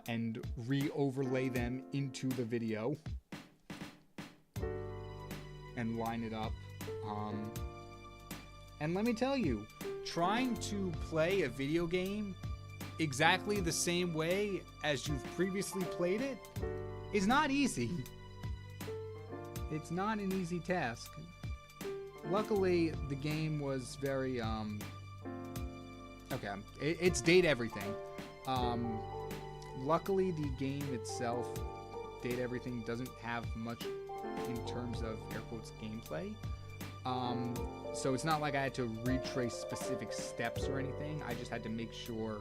and re-overlay them into the video and line it up. And let me tell you, trying to play a video game exactly the same way as you've previously played it is not easy. It's not an easy task. Luckily, the game was very, okay, it's Date Everything. Luckily, the game itself, Date Everything, doesn't have much in terms of, air quotes, gameplay. So it's not like I had to retrace specific steps or anything. I just had to make sure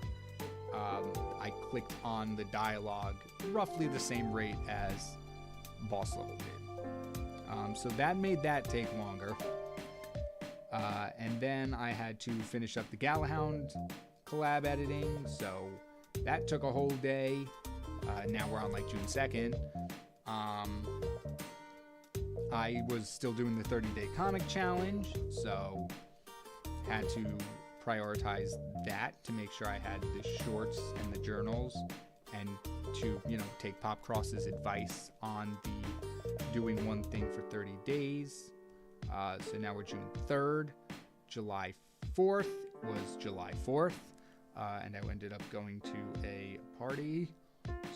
I clicked on the dialogue roughly the same rate as boss level did. So that made that take longer. And then I had to finish up the Galahound collab editing, so that took a whole day. Now we're on like June 2nd. I was still doing the 30-day comic challenge, so had to prioritize that to make sure I had the shorts and the journals, and to, take Pop Cross's advice on the doing one thing for 30 days. So now we're June 3rd. July 4th was July 4th, and I ended up going to a party.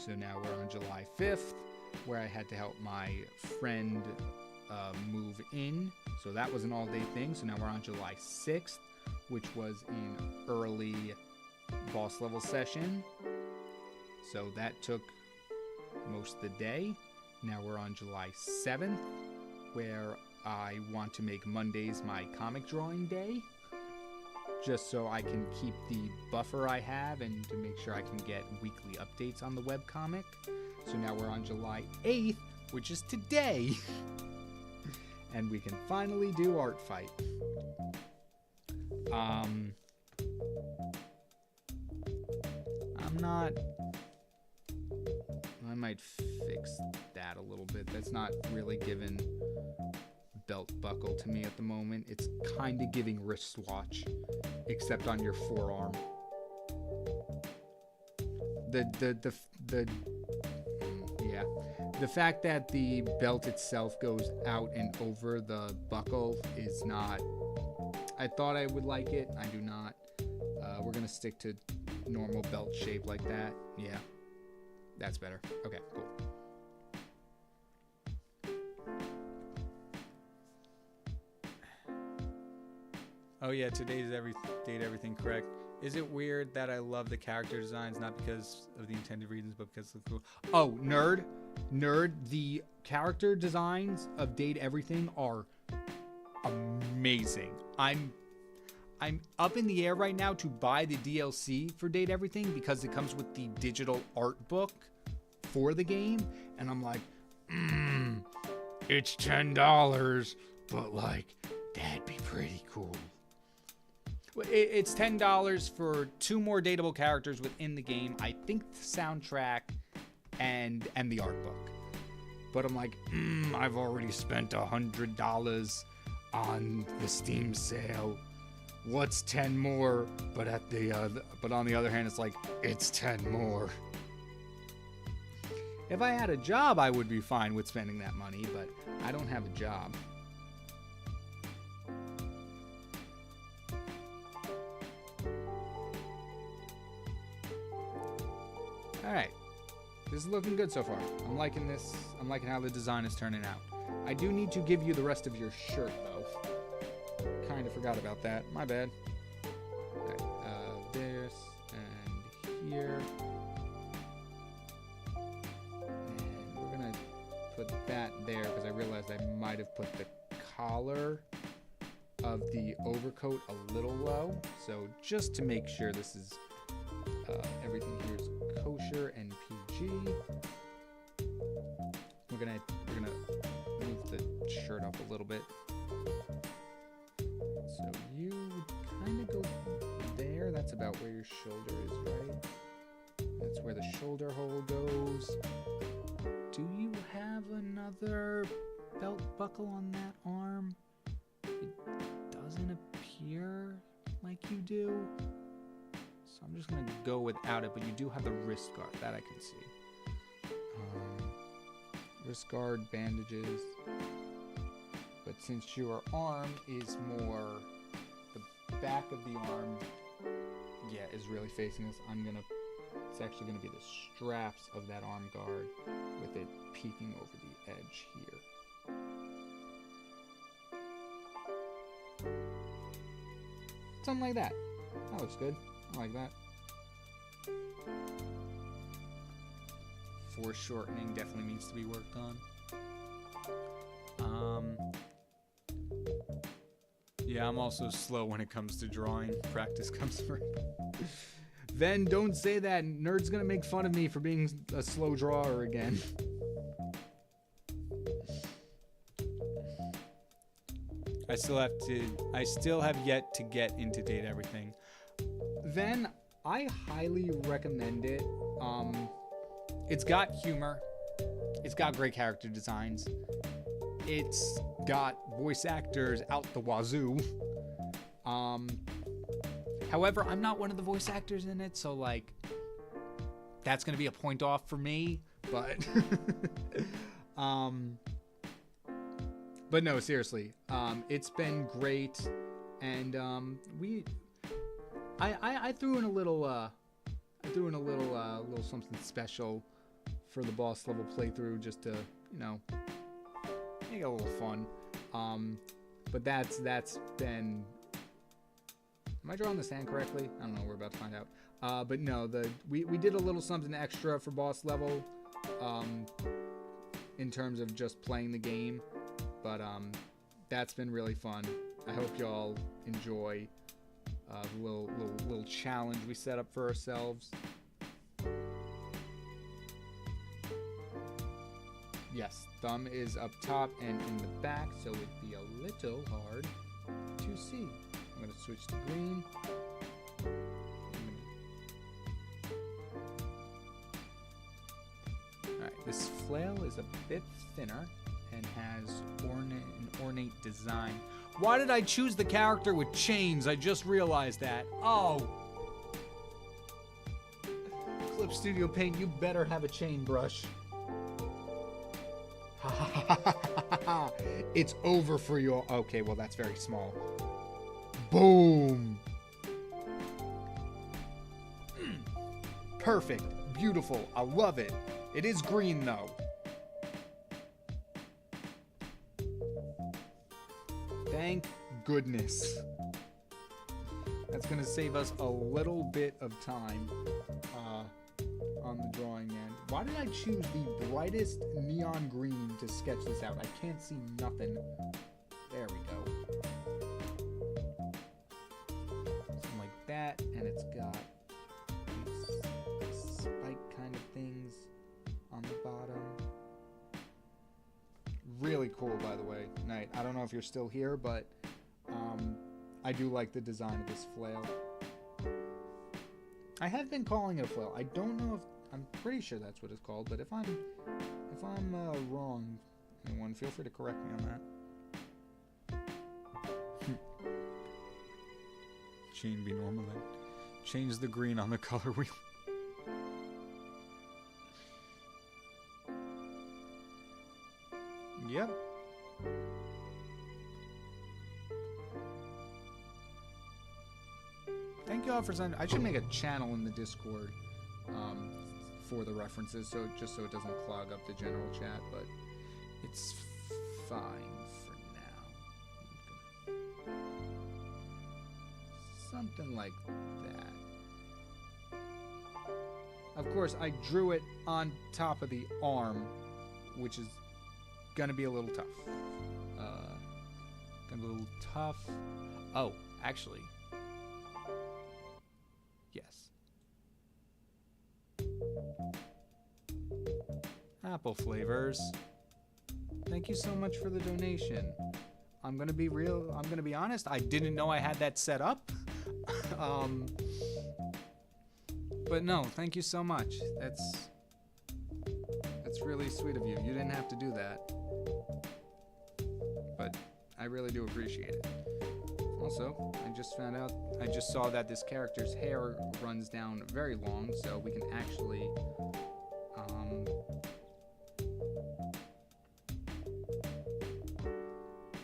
So now we're on July 5th, where I had to help my friend move in. So that was an all-day thing. So now we're on July 6th, which was an early boss level session. So that took most of the day. Now we're on July 7th, where I want to make Mondays my comic drawing day, just so I can keep the buffer I have and to make sure I can get weekly updates on the webcomic. So now we're on July 8th, which is today, and we can finally do Art Fight. I might fix that a little bit. That's not really giving belt buckle to me at the moment. It's kind of giving wristwatch, except on your forearm. The fact that the belt itself goes out and over the buckle is not. I thought I would like it. I do not. We're gonna stick to normal belt shape like that. Yeah, that's better. Okay, cool. Oh yeah, today's Date Everything correct. Is it weird that I love the character designs, not because of the intended reasons, but because of the cool? Oh, nerd, the character designs of Date Everything are amazing. I'm up in the air right now to buy the DLC for Date Everything because it comes with the digital art book for the game, and I'm like, it's $10, but like, that'd be pretty cool. It's $10 for 2 more dateable characters within the game. I think the soundtrack and the art book. But I'm like, I've already spent $100 on the Steam sale. What's 10 more? But on the other hand, it's like, it's 10 more. If I had a job, I would be fine with spending that money, but I don't have a job. Alright. This is looking good so far. I'm liking this. I'm liking how the design is turning out. I do need to give you the rest of your shirt, though. Kind of forgot about that. My bad. Alright, this and here. And we're gonna put that there because I realized I might have put the collar of the overcoat a little low. So just to make sure this is everything here is kosher and PG. We're gonna move the shirt up a little bit. So you would kind of go there. That's about where your shoulder is, right? That's where the shoulder hole goes. Do you have another belt buckle on that arm? It doesn't appear like you do. So I'm just going to go without it, but you do have the wrist guard. That I can see. Wrist guard, bandages. But since your arm is more... the back of the arm, yeah, is really facing us, it's actually going to be the straps of that arm guard with it peeking over the edge here. Something like that. That looks good. I like that. Foreshortening definitely needs to be worked on. Yeah, I'm also slow when it comes to drawing. Practice comes first. Then don't say that. Nerd's gonna make fun of me for being a slow drawer again. I still have yet to get into Date Everything. Then I highly recommend it. It's got humor. It's got great character designs. It's got voice actors out the wazoo. However, I'm not one of the voice actors in it, so like that's gonna be a point off for me. But but no, seriously, it's been great, and I threw in a little little something special for the boss level playthrough just to, you know, make it a little fun. But that's been. Am I drawing this hand correctly? I don't know. We're about to find out. But no, we did a little something extra for boss level, in terms of just playing the game. But that's been really fun. I hope y'all enjoy the little challenge we set up for ourselves. Yes, thumb is up top and in the back, so it'd be a little hard to see. I'm going to switch to green. Alright, this flail is a bit thinner and has an ornate design. Why did I choose the character with chains? I just realized that. Oh! Clip Studio Paint, you better have a chain brush. It's over for you. Okay, well, that's very small. Boom! Perfect. Beautiful. I love it. It is green, though. Thank goodness. That's going to save us a little bit of time on the drawing end. Why did I choose the brightest neon green to sketch this out? I can't see nothing. There we go. Something like that, and it's got these spike kind of things on the bottom. Really cool, by the way. Knight, I don't know if you're still here, but I do like the design of this flail. I have been calling it a flail. I don't know if I'm pretty sure that's what it's called, but if I'm wrong, anyone, feel free to correct me on that. Chain be normal then. Change the green on the color wheel. Yep. Thank you all for sending. I should make a channel in the Discord for the references, so just so it doesn't clog up the general chat. But it's fine for now. Something like that. Of course, I drew it on top of the arm, which is gonna be a little tough. Gonna be a little tough. Oh, actually. Yes. Apple flavors. Thank you so much for the donation. I'm gonna be honest, I didn't know I had that set up. But no, thank you so much. That's really sweet of you. You didn't have to do that. But I really do appreciate it. Also, I just saw that this character's hair runs down very long, so we can actually,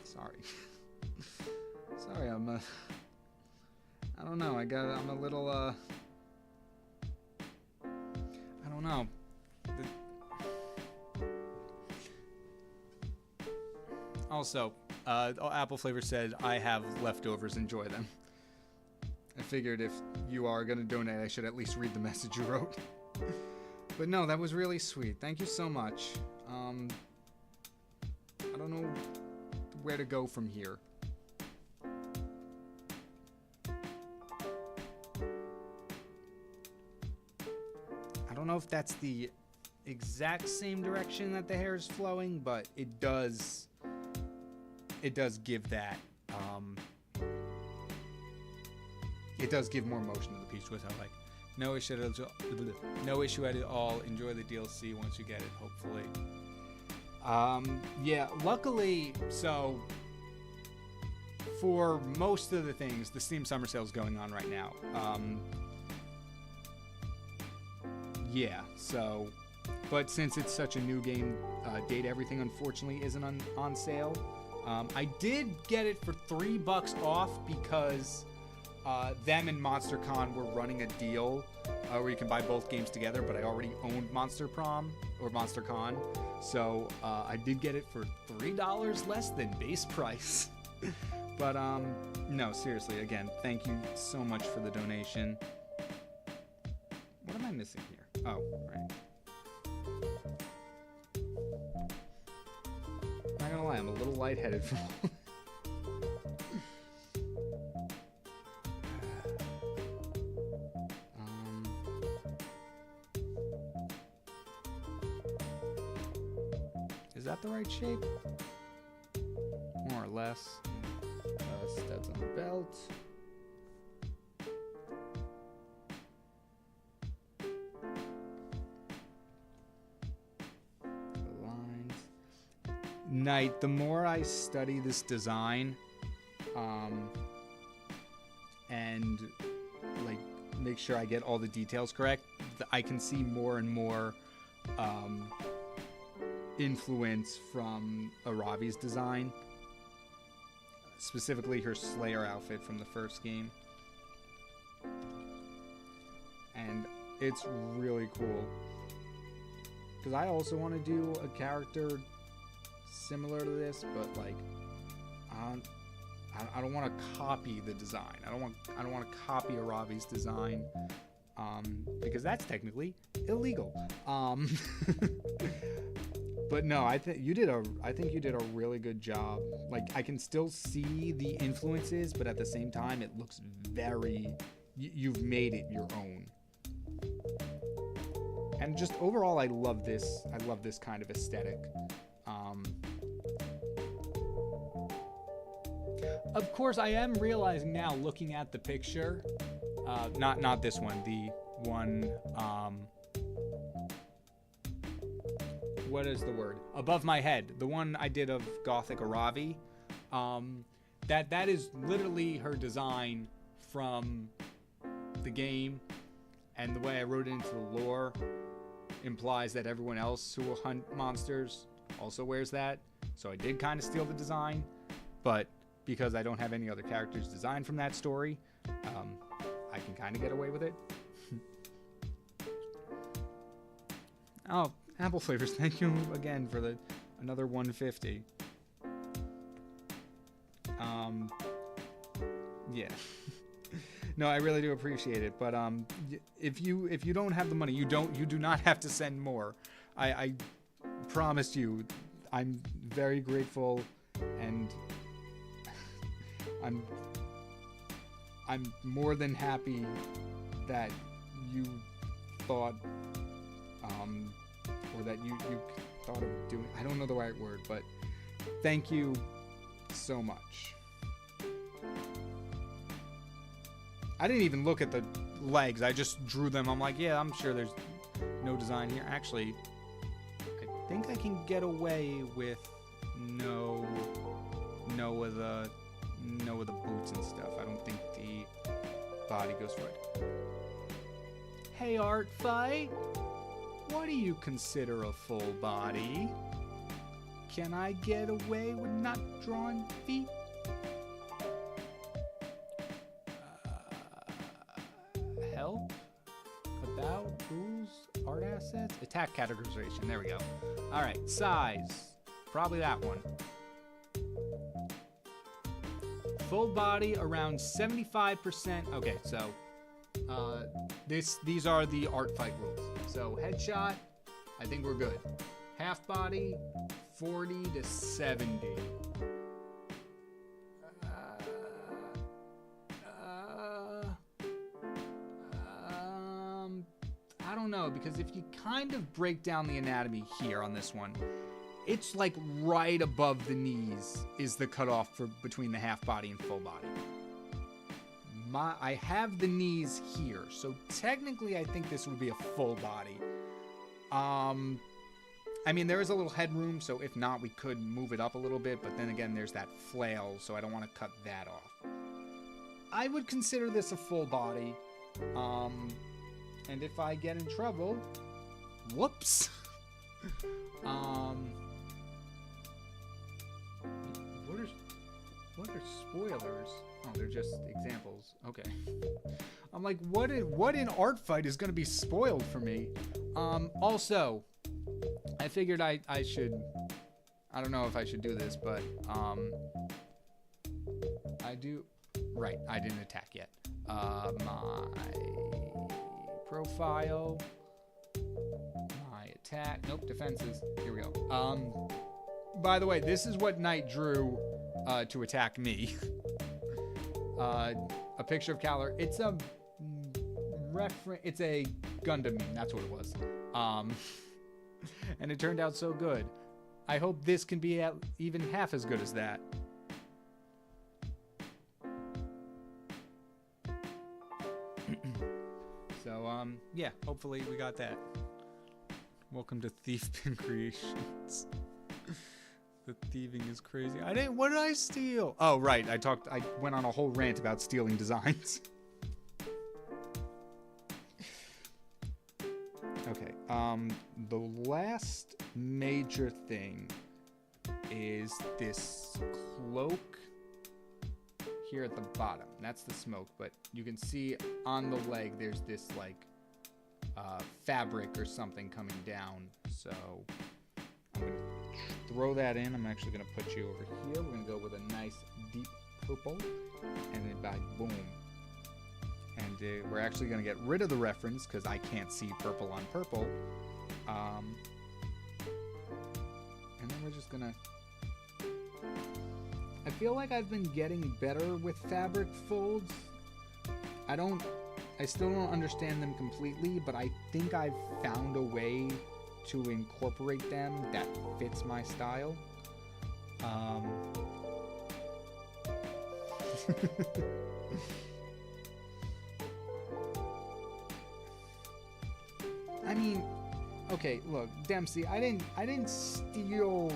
sorry. Sorry, I don't know, I'm a little, I don't know. Also, Apple Flavor said, I have leftovers, enjoy them. I figured if you are going to donate, I should at least read the message you wrote. But no, that was really sweet. Thank you so much. I don't know where to go from here. I don't know if that's the exact same direction that the hair is flowing, but it does give that, it does give more motion to the piece, which I like. No issue at all. Enjoy the DLC once you get it, hopefully. Yeah, luckily, so for most of the things, the Steam Summer Sale is going on right now. Yeah, so, but since it's such a new game, date everything unfortunately isn't on sale. I did get it for $3 off because them and MonsterCon were running a deal where you can buy both games together, but I already owned MonsterCon, so I did get it for $3 less than base price. But no, seriously, again, thank you so much for the donation. What am I missing here? Oh, right. Not gonna lie, I'm a little lightheaded from Is that the right shape? More or less. Studs on the belt. Night, the more I study this design, and like make sure I get all the details correct, I can see more and more influence from Aravi's design, specifically her Slayer outfit from the first game, and it's really cool because I also want to do a character similar to this, but like I don't want to copy the design. I don't want to copy Aravi's design, because that's technically illegal. But no, I think you did a really good job. Like, I can still see the influences, but at the same time, it looks very. You've made it your own. And just overall, I love this. I love this kind of aesthetic. Of course, I am realizing now, looking at the picture, not this one, the one, what is the word? Above my head, the one I did of Gothic Aravi, that is literally her design from the game, and the way I wrote it into the lore implies that everyone else who will hunt monsters also wears that. So I did kind of steal the design, but because I don't have any other characters designed from that story, I can kind of get away with it. Oh, apple flavors, thank you again for another 150. Yeah. No, I really do appreciate it, but if you don't have the money, you do not have to send more. I promise you, I'm very grateful, and I'm more than happy that you thought or that you thought of doing. I don't know the right word, but thank you so much. I didn't even look at the legs. I just drew them. I'm like, yeah, I'm sure there's no design here. Actually, I think I can get away with no of the boots and stuff. I don't think the body goes for it. Hey, Art Fight, what do you consider a full body? Can I get away with not drawing feet? Help? About? Rules? Art assets? Attack categorization. There we go. Alright, size. Probably that one. Full body around 75%. Okay, so these are the Art Fight rules. So headshot, I think we're good. Half body, 40 to 70. I don't know, because if you kind of break down the anatomy here on this one, it's like right above the knees is the cutoff for between the half body and full body. I have the knees here, so technically I think this would be a full body. I mean, there is a little headroom, so if not, we could move it up a little bit, but then again, there's that flail, so I don't want to cut that off. I would consider this a full body, and if I get in trouble, whoops. What are spoilers? Oh, they're just examples. Okay. I'm like, what in Art Fight is going to be spoiled for me? Also, I figured I should, I don't know if I should do this, but I do, right, I didn't attack yet. My profile, my attack, nope, defenses, here we go. By the way, this is what Knight drew to attack me. A picture of Caller. It's a it's a Gundam meme, that's what it was. And it turned out so good. I hope this can be even half as good as that. So, yeah, hopefully we got that. Welcome to KyngPin Creations. The thieving is crazy. What did I steal? Oh, right. I went on a whole rant about stealing designs. Okay. The last major thing is this cloak here at the bottom. That's the smoke, but you can see on the leg there's this like fabric or something coming down. So I'm gonna throw that in. I'm actually gonna put you over here. We're gonna go with a nice deep purple, and then by boom. And we're actually gonna get rid of the reference because I can't see purple on purple. And then we're just gonna. I feel like I've been getting better with fabric folds. I still don't understand them completely, but I think I've found a way to incorporate them that fits my style. I mean, okay, look, Dempsey, I didn't steal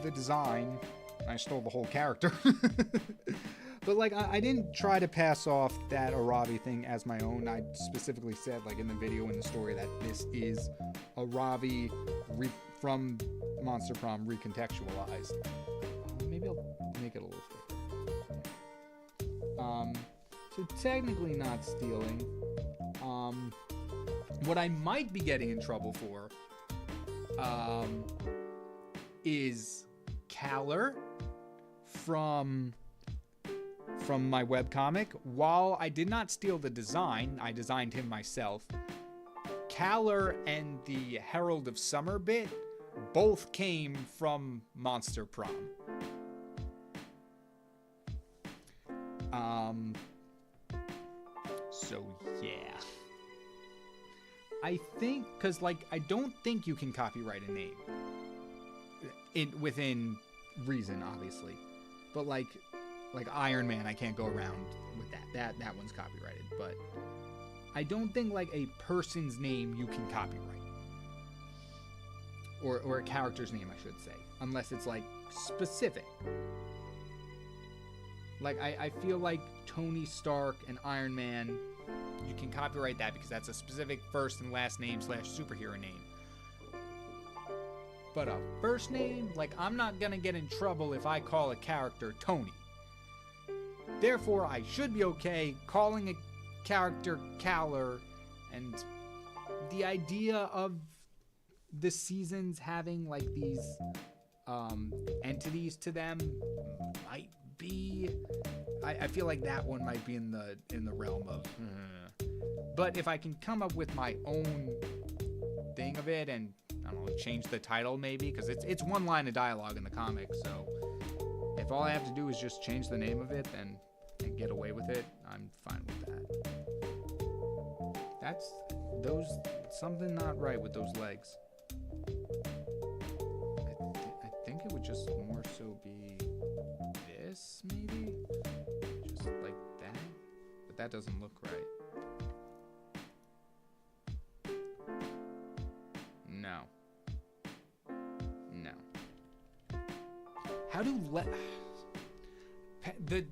the design. I stole the whole character. But like, I didn't try to pass off that Aravi thing as my own. I specifically said, like in the video in the story, that this is Aravi from Monster Prom recontextualized. Maybe I'll make it a little thicker. So technically not stealing. What I might be getting in trouble for is Caller from my webcomic. While I did not steal the design, I designed him myself. Caller and the Herald of Summer bit both came from Monster Prom. So yeah. I think, cause like, I don't think you can copyright a name. Within reason, obviously. But like Iron Man, I can't go around with that. That one's copyrighted. But I don't think like a person's name you can copyright. Or a character's name, I should say. Unless it's like specific. Like I feel like Tony Stark and Iron Man, you can copyright that because that's a specific first and last name / superhero name. But a first name, like, I'm not gonna get in trouble if I call a character Tony. Therefore, I should be okay calling a character Caller, and the idea of the seasons having like these entities to them might be. I feel like that one might be in the realm of. But if I can come up with my own thing of it and I don't know, change the title maybe, because it's one line of dialogue in the comic, so if all I have to do is just change the name of it and get away with it, I'm fine with that. That's something not right with those legs. I think it would just more so be this, maybe? Just like that? But that doesn't look right. No. How do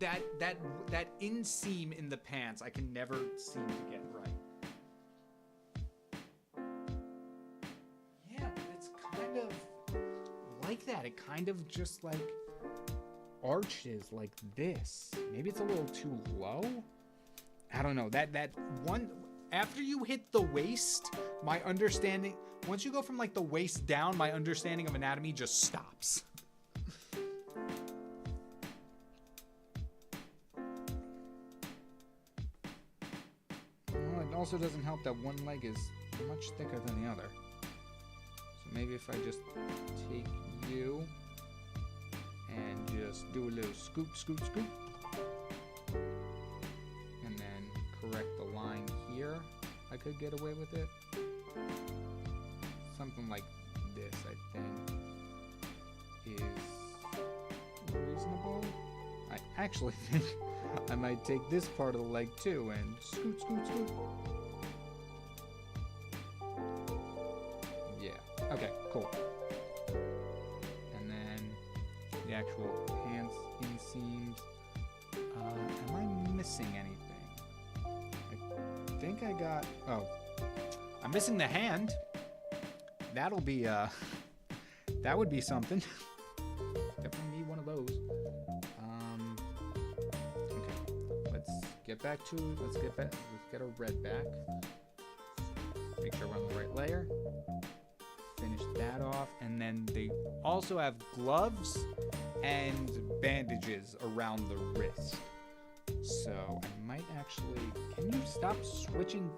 that inseam in the pants I can never seem to get right. Yeah, but it's kind of like that. It kind of just like arches like this. Maybe it's a little too low. I don't know. That one after you hit the waist, my understanding, once you go from like the waist down, my understanding of anatomy just stops. Well, it also doesn't help that one leg is much thicker than the other. So maybe if I just take you and just do a little scoop, scoop, scoop. And then correct the line here, I could get away with it. Something like this, I think, is reasonable. I actually think I might take this part of the leg too and scoot, scoot, scoot. Yeah, okay, cool. And then the actual pants inseams. Am I missing anything? I think I got, oh, I'm missing the hand. That'll be, that would be something. Definitely need one of those. Okay, let's get back to, let's get our red back. Make sure we're on the right layer. Finish that off, and then they also have gloves and bandages around the wrist. So I might actually, can you stop switching?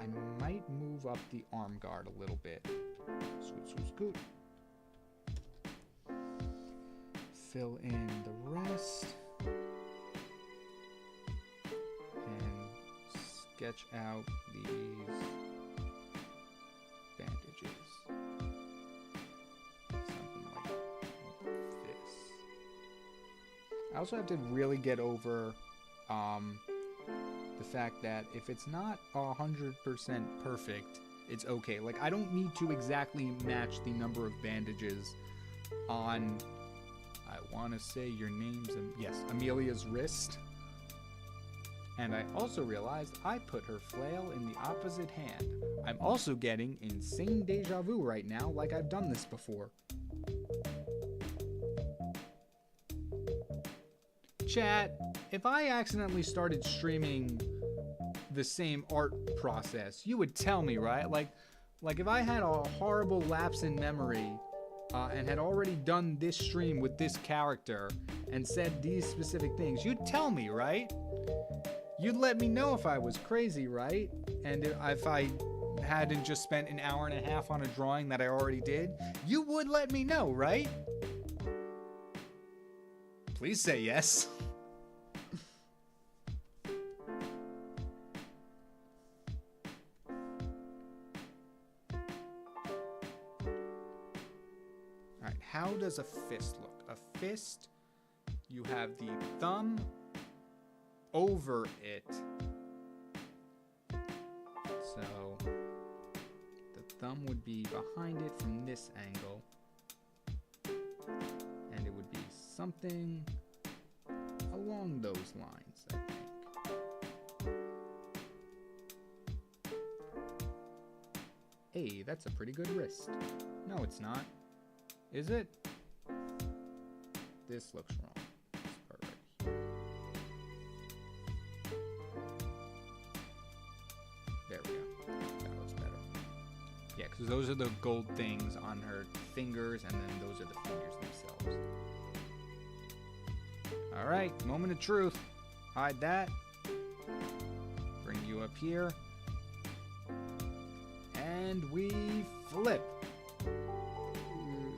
I might move up the arm guard a little bit. Scoot, scoot, scoot. Fill in the rest. And sketch out these bandages. Something like this. I also have to really get over the fact that if it's not 100% perfect, it's okay. Like, I don't need to exactly match the number of bandages on, I want to say your name's, yes, Amelia's wrist. And I also realized I put her flail in the opposite hand. I'm also getting insane deja vu right now, like I've done this before. Chat, if I accidentally started streaming the same art process, you would tell me, right? Like if I had a horrible lapse in memory and had already done this stream with this character and said these specific things, you'd tell me, right? You'd let me know if I was crazy, right? And if I hadn't just spent an hour and a half on a drawing that I already did, you would let me know, right? Please say yes. Alright, how does a fist look? A fist, you have the thumb over it. So the thumb would be behind it from this angle. And it would be something along those lines, I think. Hey, that's a pretty good wrist. No, it's not. Is it? This looks wrong. This part right here. There we go. That looks better. Yeah, because those are the gold things on her fingers, and then those are the fingers themselves. Alright, moment of truth. Hide that. Bring you up here. And we flip.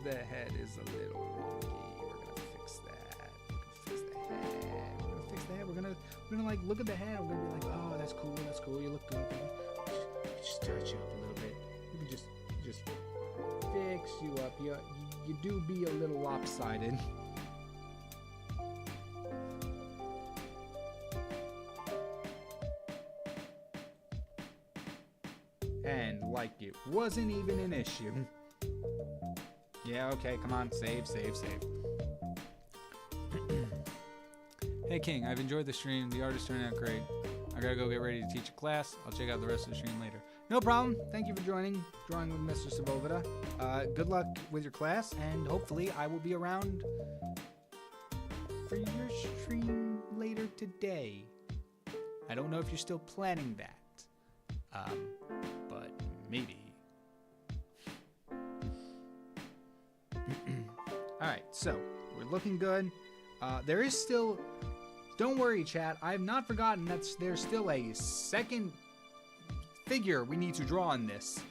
The head is a little wonky. We're gonna fix that. We're gonna fix the head. We're gonna fix the head. We're gonna like look at the head. We're gonna be like, oh, that's cool. That's cool. You look good. Just touch you up a little bit. We can just fix you up. You do be a little lopsided. And like it wasn't even an issue. Yeah, okay, come on, save. Hey King, I've enjoyed the stream. The art is turning out great. I gotta go get ready to teach a class. I'll check out the rest of the stream later. No problem. Thank you for joining Drawing with Mr. Sabovita. Good luck with your class, and hopefully I will be around for your stream later today. I don't know if you're still planning that, but maybe. Alright, so we're looking good. There is still... Don't worry, chat. I have not forgotten that there's still a second figure we need to draw in this.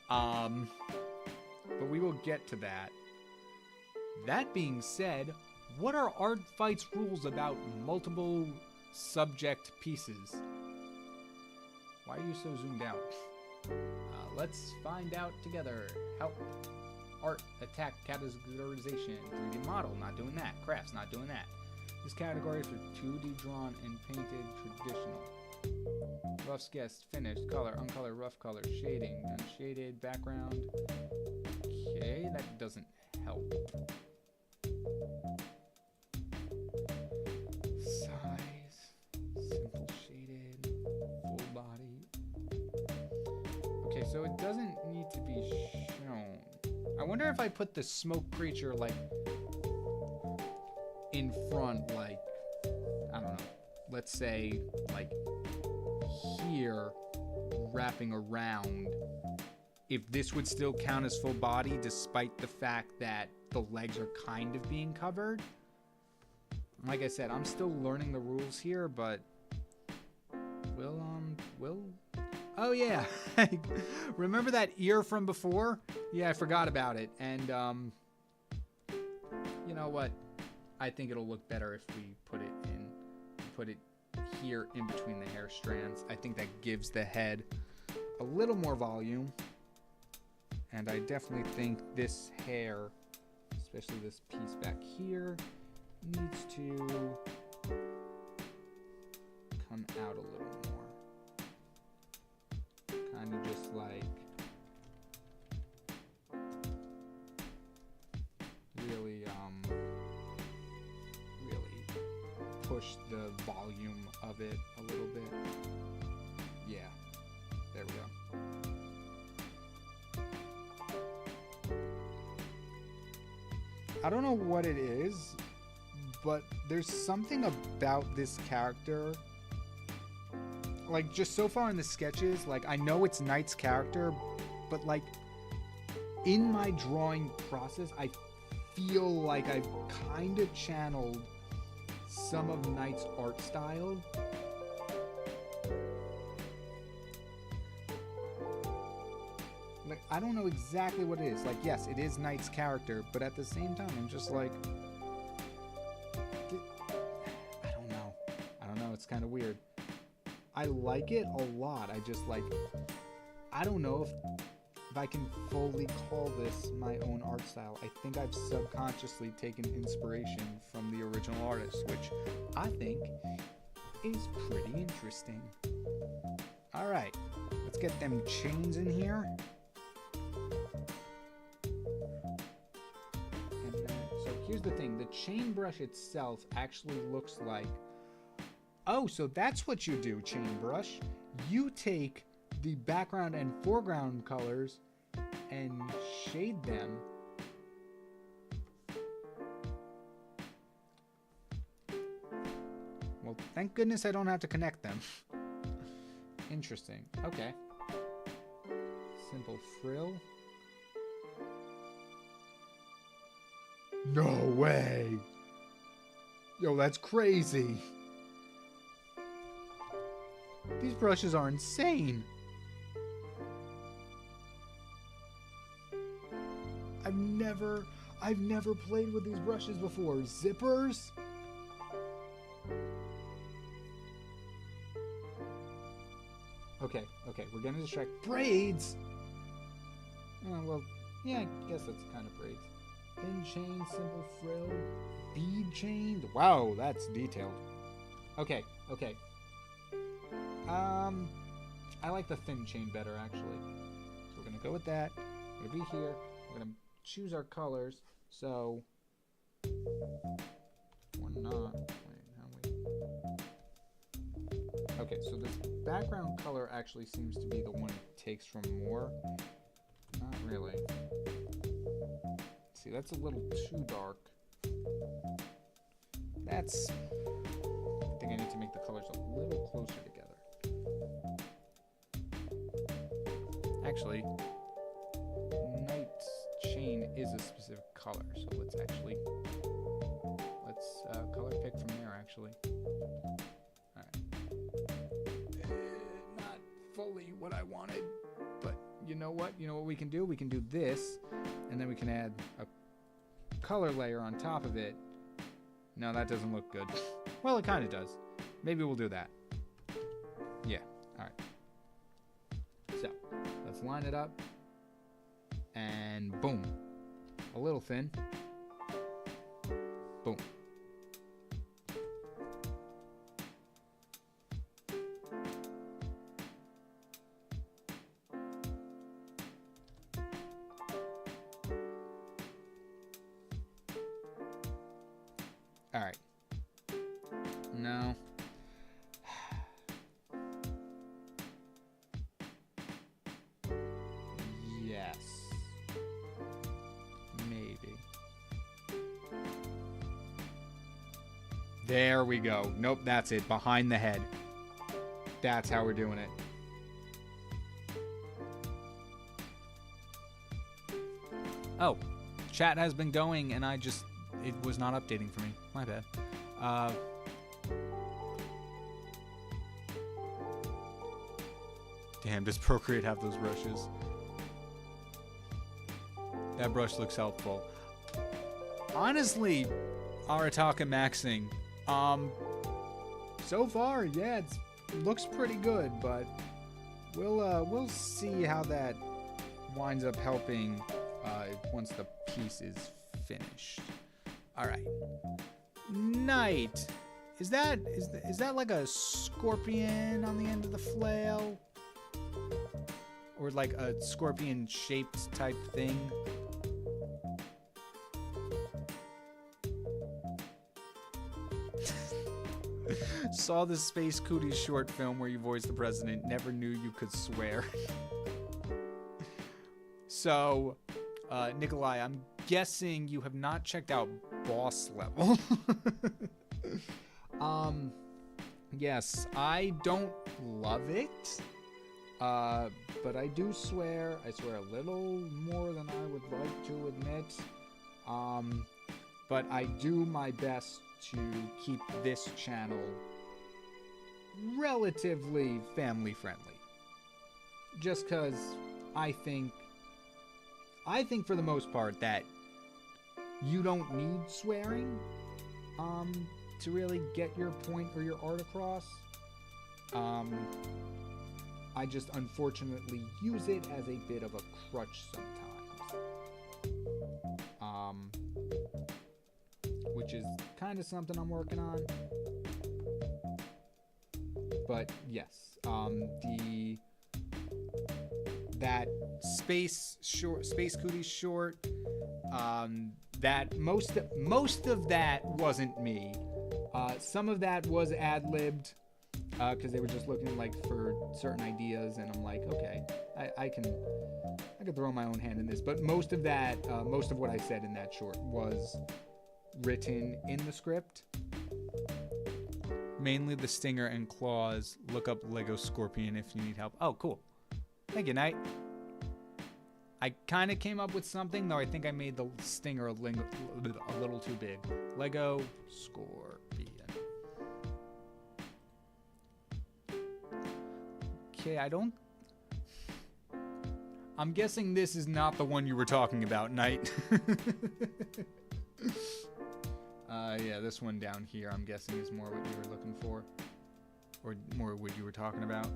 But we will get to that. That being said, what are Art Fight's rules about multiple subject pieces? Why are you so zoomed out? Let's find out together. Help. Art, attack, categorization, 3D model, not doing that. Crafts, not doing that. This category is for 2D drawn and painted traditional. Rough sketch, finished, color, uncolored, rough color, shading, unshaded, background. Okay, that doesn't help. Size, simple shaded, full body. Okay, so it doesn't need to be shown. I wonder if I put the smoke creature, like, in front, like, I don't know, let's say, like, here, wrapping around, if this would still count as full body, despite the fact that the legs are kind of being covered. Like I said, I'm still learning the rules here, but we'll... Oh, yeah. Remember that ear from before? Yeah, I forgot about it. And, you know what? I think it'll look better if we put it here in between the hair strands. I think that gives the head a little more volume. And I definitely think this hair, especially this piece back here, needs to come out a little more. Kind of just like really push the volume of it a little bit. Yeah, there we go. I don't know what it is, but there's something about this character. Like, just so far in the sketches, like, I know it's Knight's character, but, like, in my drawing process, I feel like I've kind of channeled some of Knight's art style. Like, I don't know exactly what it is. Like, yes, it is Knight's character, but at the same time, I'm just like, I don't know. I don't know. It's kind of weird. I like it a lot. I just, like, I don't know if I can fully call this my own art style. I think I've subconsciously taken inspiration from the original artist, which I think is pretty interesting. All right, let's get them chains in here. And then, so here's the thing, the chain brush itself actually looks like, oh, so that's what you do, chain brush. You take the background and foreground colors and shade them. Well, thank goodness I don't have to connect them. Interesting. Okay. Simple frill. No way! Yo, that's crazy! These brushes are insane! I've never played with these brushes before. Zippers? Okay, we're gonna distract. Braids! Oh, well, yeah, I guess that's kind of braids. Thin chain, simple frill, bead chain. Wow, that's detailed. Okay. I like the thin chain better, actually. So we're gonna go with that. We're gonna be here. We're gonna choose our colors. So, or not. Okay, so this background color actually seems to be the one it takes from more. Not really. See, that's a little too dark. I think I need to make the colors a little closer together. Actually, Knight's chain is a specific color, so let's color pick from there, actually. Alright. Not fully what I wanted, but you know what? You know what we can do? We can do this, and then we can add a color layer on top of it. No, that doesn't look good. Well, it kind of does. Maybe we'll do that. Yeah, alright. So, let's line it up. And boom. A little thin. Boom. Alright. No. Yes. Maybe. There we go. Nope, that's it. Behind the head. That's how we're doing it. Oh, chat has been going and it was not updating for me. My bad. Damn, does Procreate have those brushes? That brush looks helpful. Honestly, Arataka maxing. So far, yeah, it looks pretty good, but we'll see how that winds up helping once the piece is finished. All right, Knight. Is that like a scorpion on the end of the flail, or like a scorpion-shaped type thing? Saw the Space Cooties short film where you voiced the president. Never knew you could swear. So, Nikolai, I'm guessing you have not checked out Boss Level. Yes, I don't love it. But I do swear. I swear a little more than I would like to admit. But I do my best to keep this channel relatively family friendly. Just because I think for the most part that you don't need swearing to really get your point or your art across. I just unfortunately use it as a bit of a crutch sometimes. Which is kind of something I'm working on. But yes, that Space Cooties short, that most of that wasn't me. Some of that was ad-libbed, because they were just looking like for certain ideas, and I'm like, okay, I can throw my own hand in this. But most of what I said in that short was written in the script. Mainly the stinger and claws. Look up Lego Scorpion if you need help. Oh, cool. Thank you, Knight. I kind of came up with something, though I think I made the stinger a little too big. Lego Scorpion. Okay, I'm guessing this is not the one you were talking about, Knight. Yeah, this one down here, I'm guessing is more what you were looking for. Or more what you were talking about.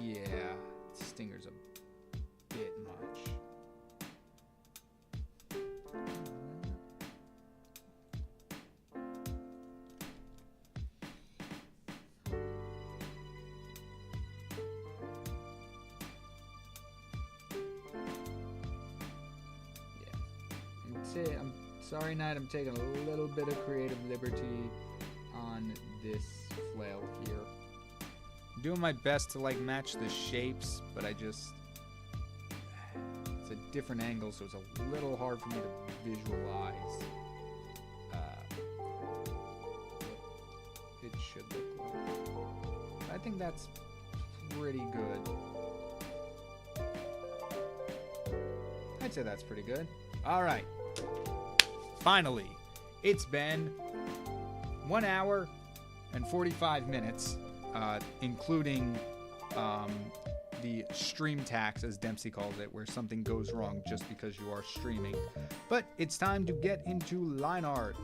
Yeah, stinger's a bit much. I'm sorry, Knight, I'm taking a little bit of creative liberty on this flail here. I'm doing my best to like match the shapes, but it's a different angle, so it's a little hard for me to visualize what it should look like. I think that's pretty good. I'd say that's pretty good. All right. Finally, it's been 1 hour and 45 minutes, including the stream tax, as Dempsey calls it, where something goes wrong just because you are streaming. But it's time to get into line art,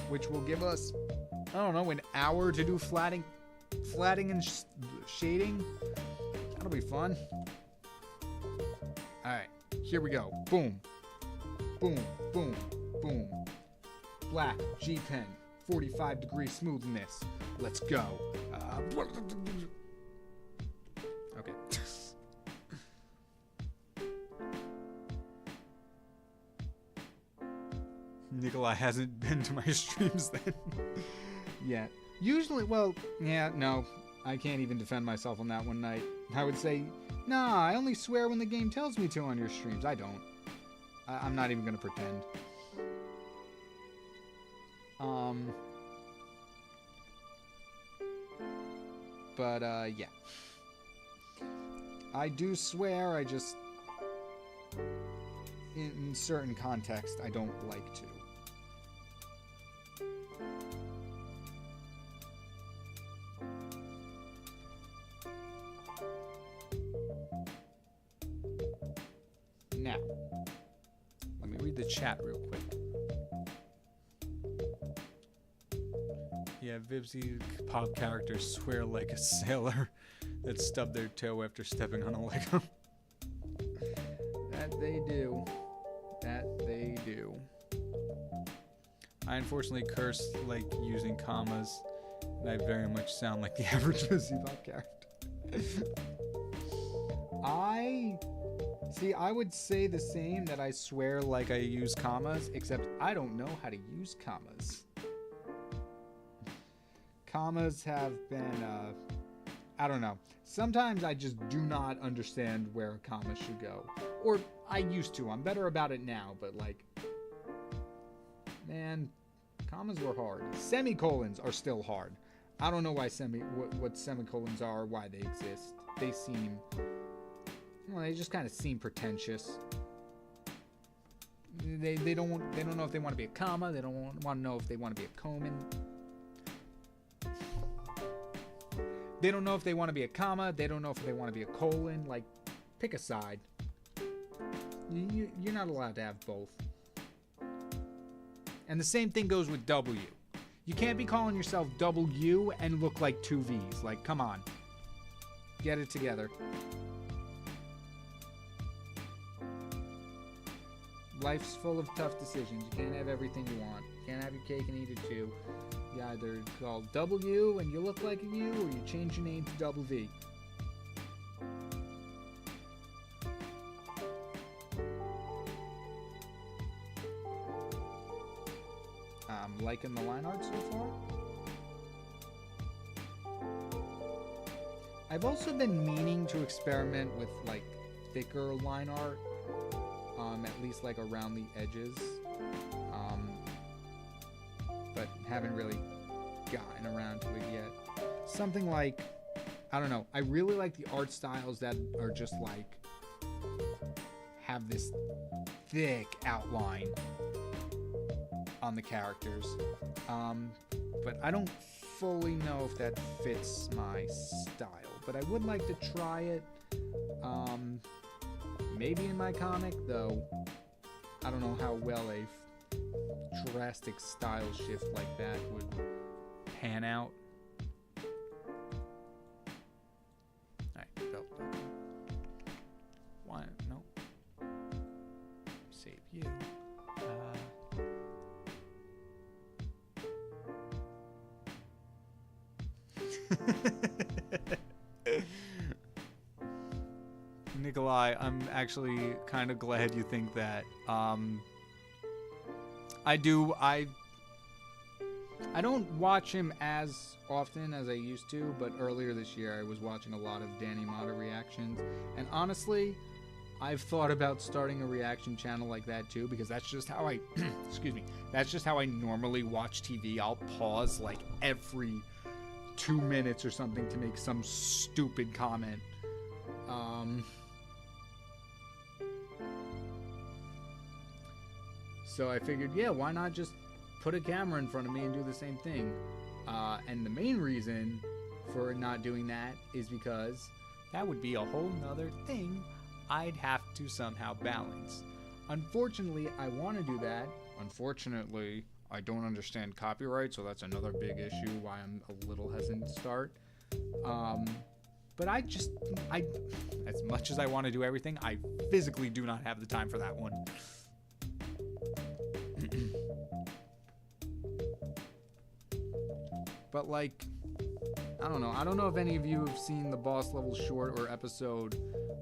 which will give us, I don't know, an hour to do flatting and shading. That'll be fun. All right, here we go. Boom, boom, boom. Boom. Black G-Pen, 45-degree smoothness. Let's go. Okay. Nikolai hasn't been to my streams then. Yeah. Usually, well, yeah, no. I can't even defend myself on that one night. I would say, nah, I only swear when the game tells me to on your streams. I don't. I'm not even going to pretend. But, yeah. I do swear, I just... in certain context, I don't like to. Now, let me read the chat real quick. Yeah, Vibsy pop characters swear like a sailor that stubbed their toe after stepping on a Lego. That they do. That they do. I unfortunately curse like using commas, and I very much sound like the average Vibsy pop character. I would say the same, that I swear like I use commas, except I don't know how to use commas. commas have been, I don't know. Sometimes I just do not understand where a comma should go. Or I used to. I'm better about it now, but like, man, commas were hard. Semicolons are still hard. I don't know why what semicolons are, why they exist. They seem, well, they just kind of seem pretentious. They don't know if they want to be a comma. They don't want to know if they want to be a colon. They don't know if they want to be a comma. They don't know if they want to be a colon. Like, pick a side. You're not allowed to have both. And the same thing goes with W. You can't be calling yourself W and look like two V's. Like, come on. Get it together. Life's full of tough decisions. You can't have everything you want. You can't have your cake and eat it too. You either call W and you look like a U, or you change your name to Double V. I'm liking the line art so far. I've also been meaning to experiment with like thicker line art. At least like around the edges, but haven't really gotten around to it yet. Something like, I don't know, I really like the art styles that are just like, have this thick outline on the characters, but I don't fully know if that fits my style, but I would like to try it. Maybe in my comic, though I don't know how well a drastic style shift like that would pan out. Alright, belt buckle. Why? No. Save you. Nikolai, I'm actually kind of glad you think that. I don't watch him as often as I used to, but earlier this year I was watching a lot of Danny Mata reactions, and honestly, I've thought about starting a reaction channel like that too, because that's just how I, excuse me, that's just how I normally watch TV. I'll pause like every 2 minutes or something to make some stupid comment. So I figured, yeah, why not just put a camera in front of me and do the same thing? And the main reason for not doing that is because that would be a whole nother thing I'd have to somehow balance. Unfortunately, I want to do that. Unfortunately, I don't understand copyright, so that's another big issue why I'm a little hesitant to start. But I as much as I want to do everything, I physically do not have the time for that one. But like, I don't know. I don't know if any of you have seen the boss level short or episode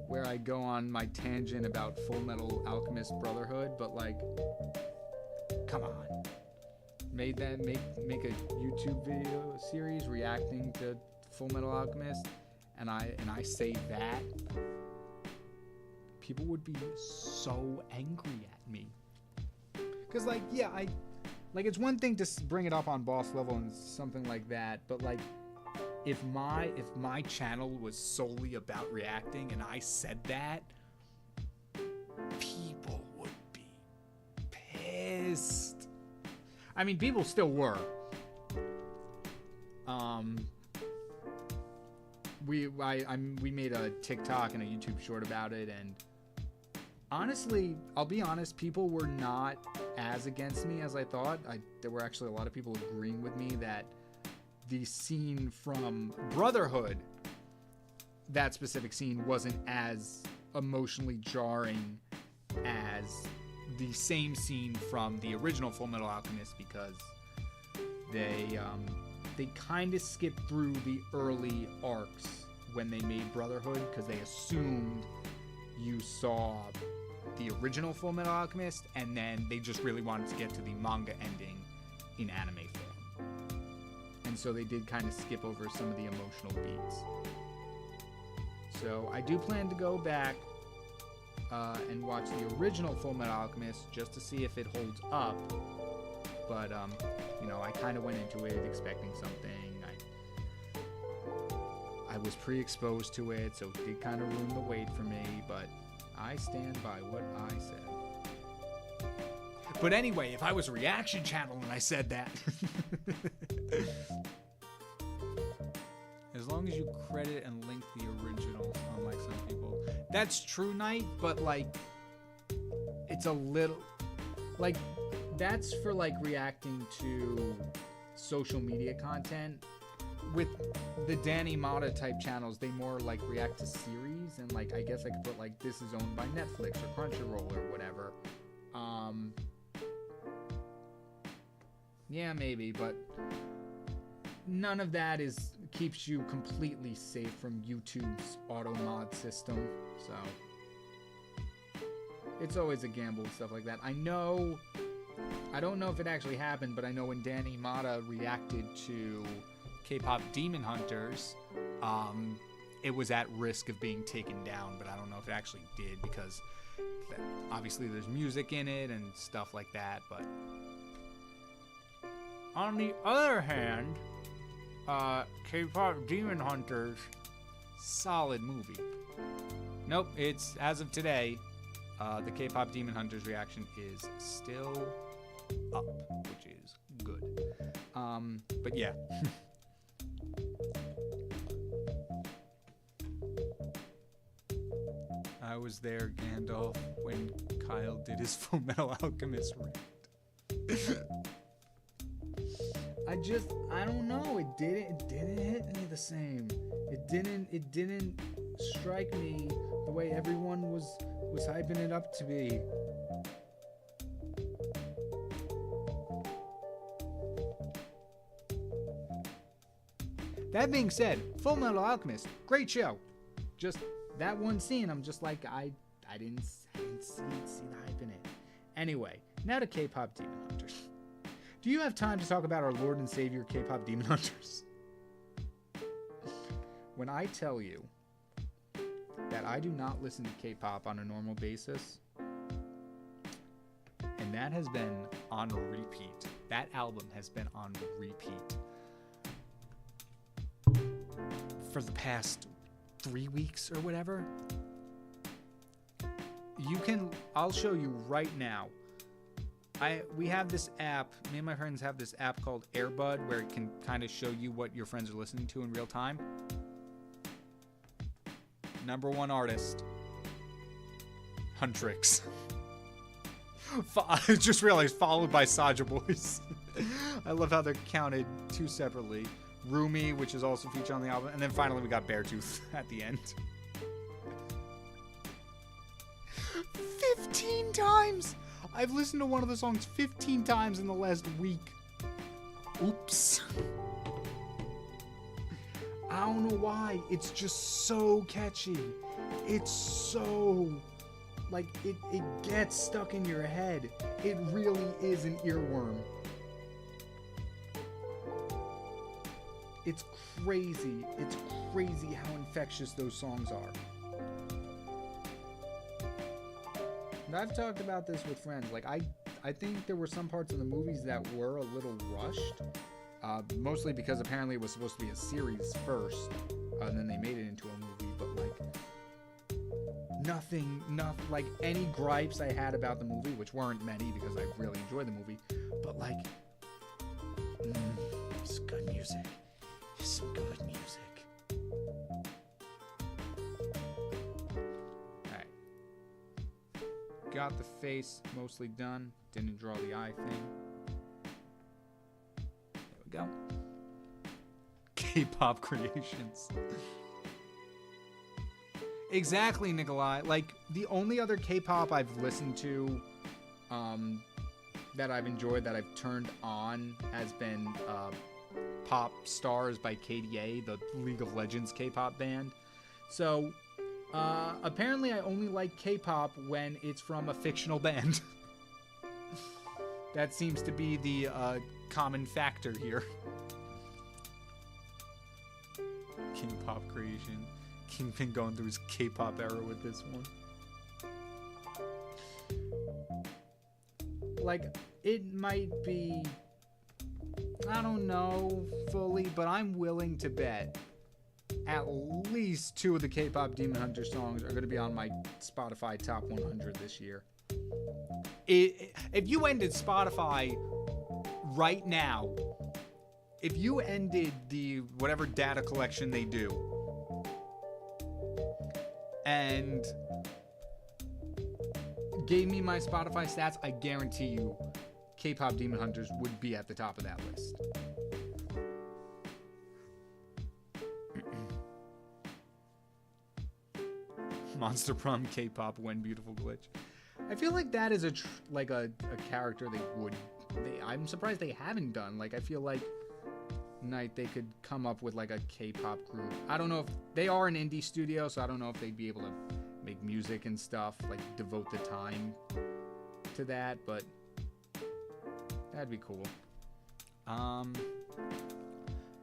where I go on my tangent about Full Metal Alchemist Brotherhood, but like, come on. Make a YouTube video series reacting to Full Metal Alchemist, and I say that, people would be so angry at me. Cause like, yeah, like, it's one thing to bring it up on boss level and something like that, but like, if my channel was solely about reacting and I said that, people would be pissed. I mean, people still were. We made a TikTok and a YouTube short about it, and honestly, I'll be honest, people were not as against me as I thought. There were actually a lot of people agreeing with me that the scene from Brotherhood, that specific scene, wasn't as emotionally jarring as the same scene from the original Full Metal Alchemist, because they kind of skipped through the early arcs when they made Brotherhood, because they assumed you saw the original Full Metal Alchemist, and then they just really wanted to get to the manga ending in anime form. And and so they did kind of skip over some of the emotional beats. So I do plan to go back and watch the original Full Metal Alchemist just to see if it holds up. But, you know, I kind of went into it expecting something. I was pre-exposed to it, so it did kind of ruin the wait for me, but I stand by what I said. But anyway, if I was a reaction channel and I said that... As long as you credit and link the original, unlike some people. That's true, Knight, but, like, it's a little... Like, that's for, like, reacting to social media content. With the Danny Mata type channels, they more, like, react to series, and, like, I guess I could put, like, this is owned by Netflix or Crunchyroll or whatever. Yeah, maybe, but none of that keeps you completely safe from YouTube's auto mod system, so it's always a gamble and stuff like that. I don't know if it actually happened, but I know when Danny Mata reacted to K-pop Demon Hunters, it was at risk of being taken down, but I don't know if it actually did, because obviously there's music in it and stuff like that. But on the other hand, K-pop Demon Hunters, solid movie. Nope, it's, as of today, the K-pop Demon Hunters reaction is still up, which is good. But yeah. I was there, Gandalf, when Kyle did his Full Metal Alchemist rant. I don't know. It didn't hit me the same. It didn't strike me the way everyone was hyping it up to be. That being said, Full Metal Alchemist, great show. Just that one scene, I'm just like, I didn't see the hype in it. Anyway, now to K-pop Demon Hunters. Do you have time to talk about our Lord and Savior K-pop Demon Hunters? When I tell you that I do not listen to K-pop on a normal basis, and that has been on repeat. That album has been on repeat for the past 3 weeks or whatever. I'll show you right now. We have this app, me and my friends have this app called Airbud, where it can kind of show you what your friends are listening to in real time. Number one artist, Huntrix. I just realized, followed by Saja Boys. I love how they're counted two separately. Rumi, which is also featured on the album, and then finally we got Beartooth at the end. 15 times! I've listened to one of the songs 15 times in the last week. Oops. I don't know why. It's just so catchy. It's so... like, it gets stuck in your head. It really is an earworm. It's crazy. It's crazy how infectious those songs are. And I've talked about this with friends. Like, I think there were some parts of the movies that were a little rushed. Mostly because apparently it was supposed to be a series first. And then they made it into a movie. But, like, nothing, like, any gripes I had about the movie, which weren't many because I really enjoyed the movie. But, like, it's good music. It's some good music. Alright. Got the face mostly done. Didn't draw the eye thing. There we go. K-pop creations. Exactly, Nikolai. Like, the only other K-pop I've listened to that I've enjoyed, that I've turned on, has been Pop Stars by KDA, the League of Legends K-pop band. So, apparently I only like K-pop when it's from a fictional band. That seems to be the common factor here. King Pop creation. KyngPin going through his K-pop era with this one. Like, it might be, I don't know fully, but I'm willing to bet at least 2 of the K-pop Demon Hunter songs are going to be on my Spotify Top 100 this year. If you ended Spotify right now, if you ended the whatever data collection they do, and gave me my Spotify stats, I guarantee you K-pop Demon Hunters would be at the top of that list. Monster Prom K-pop When Beautiful Glitch. I feel like that is a character I'm surprised they haven't done. Like, I feel like they could come up with like a K-pop group. I don't know if they are an indie studio, so I don't know if they'd be able to make music and stuff, like devote the time to that, but that'd be cool.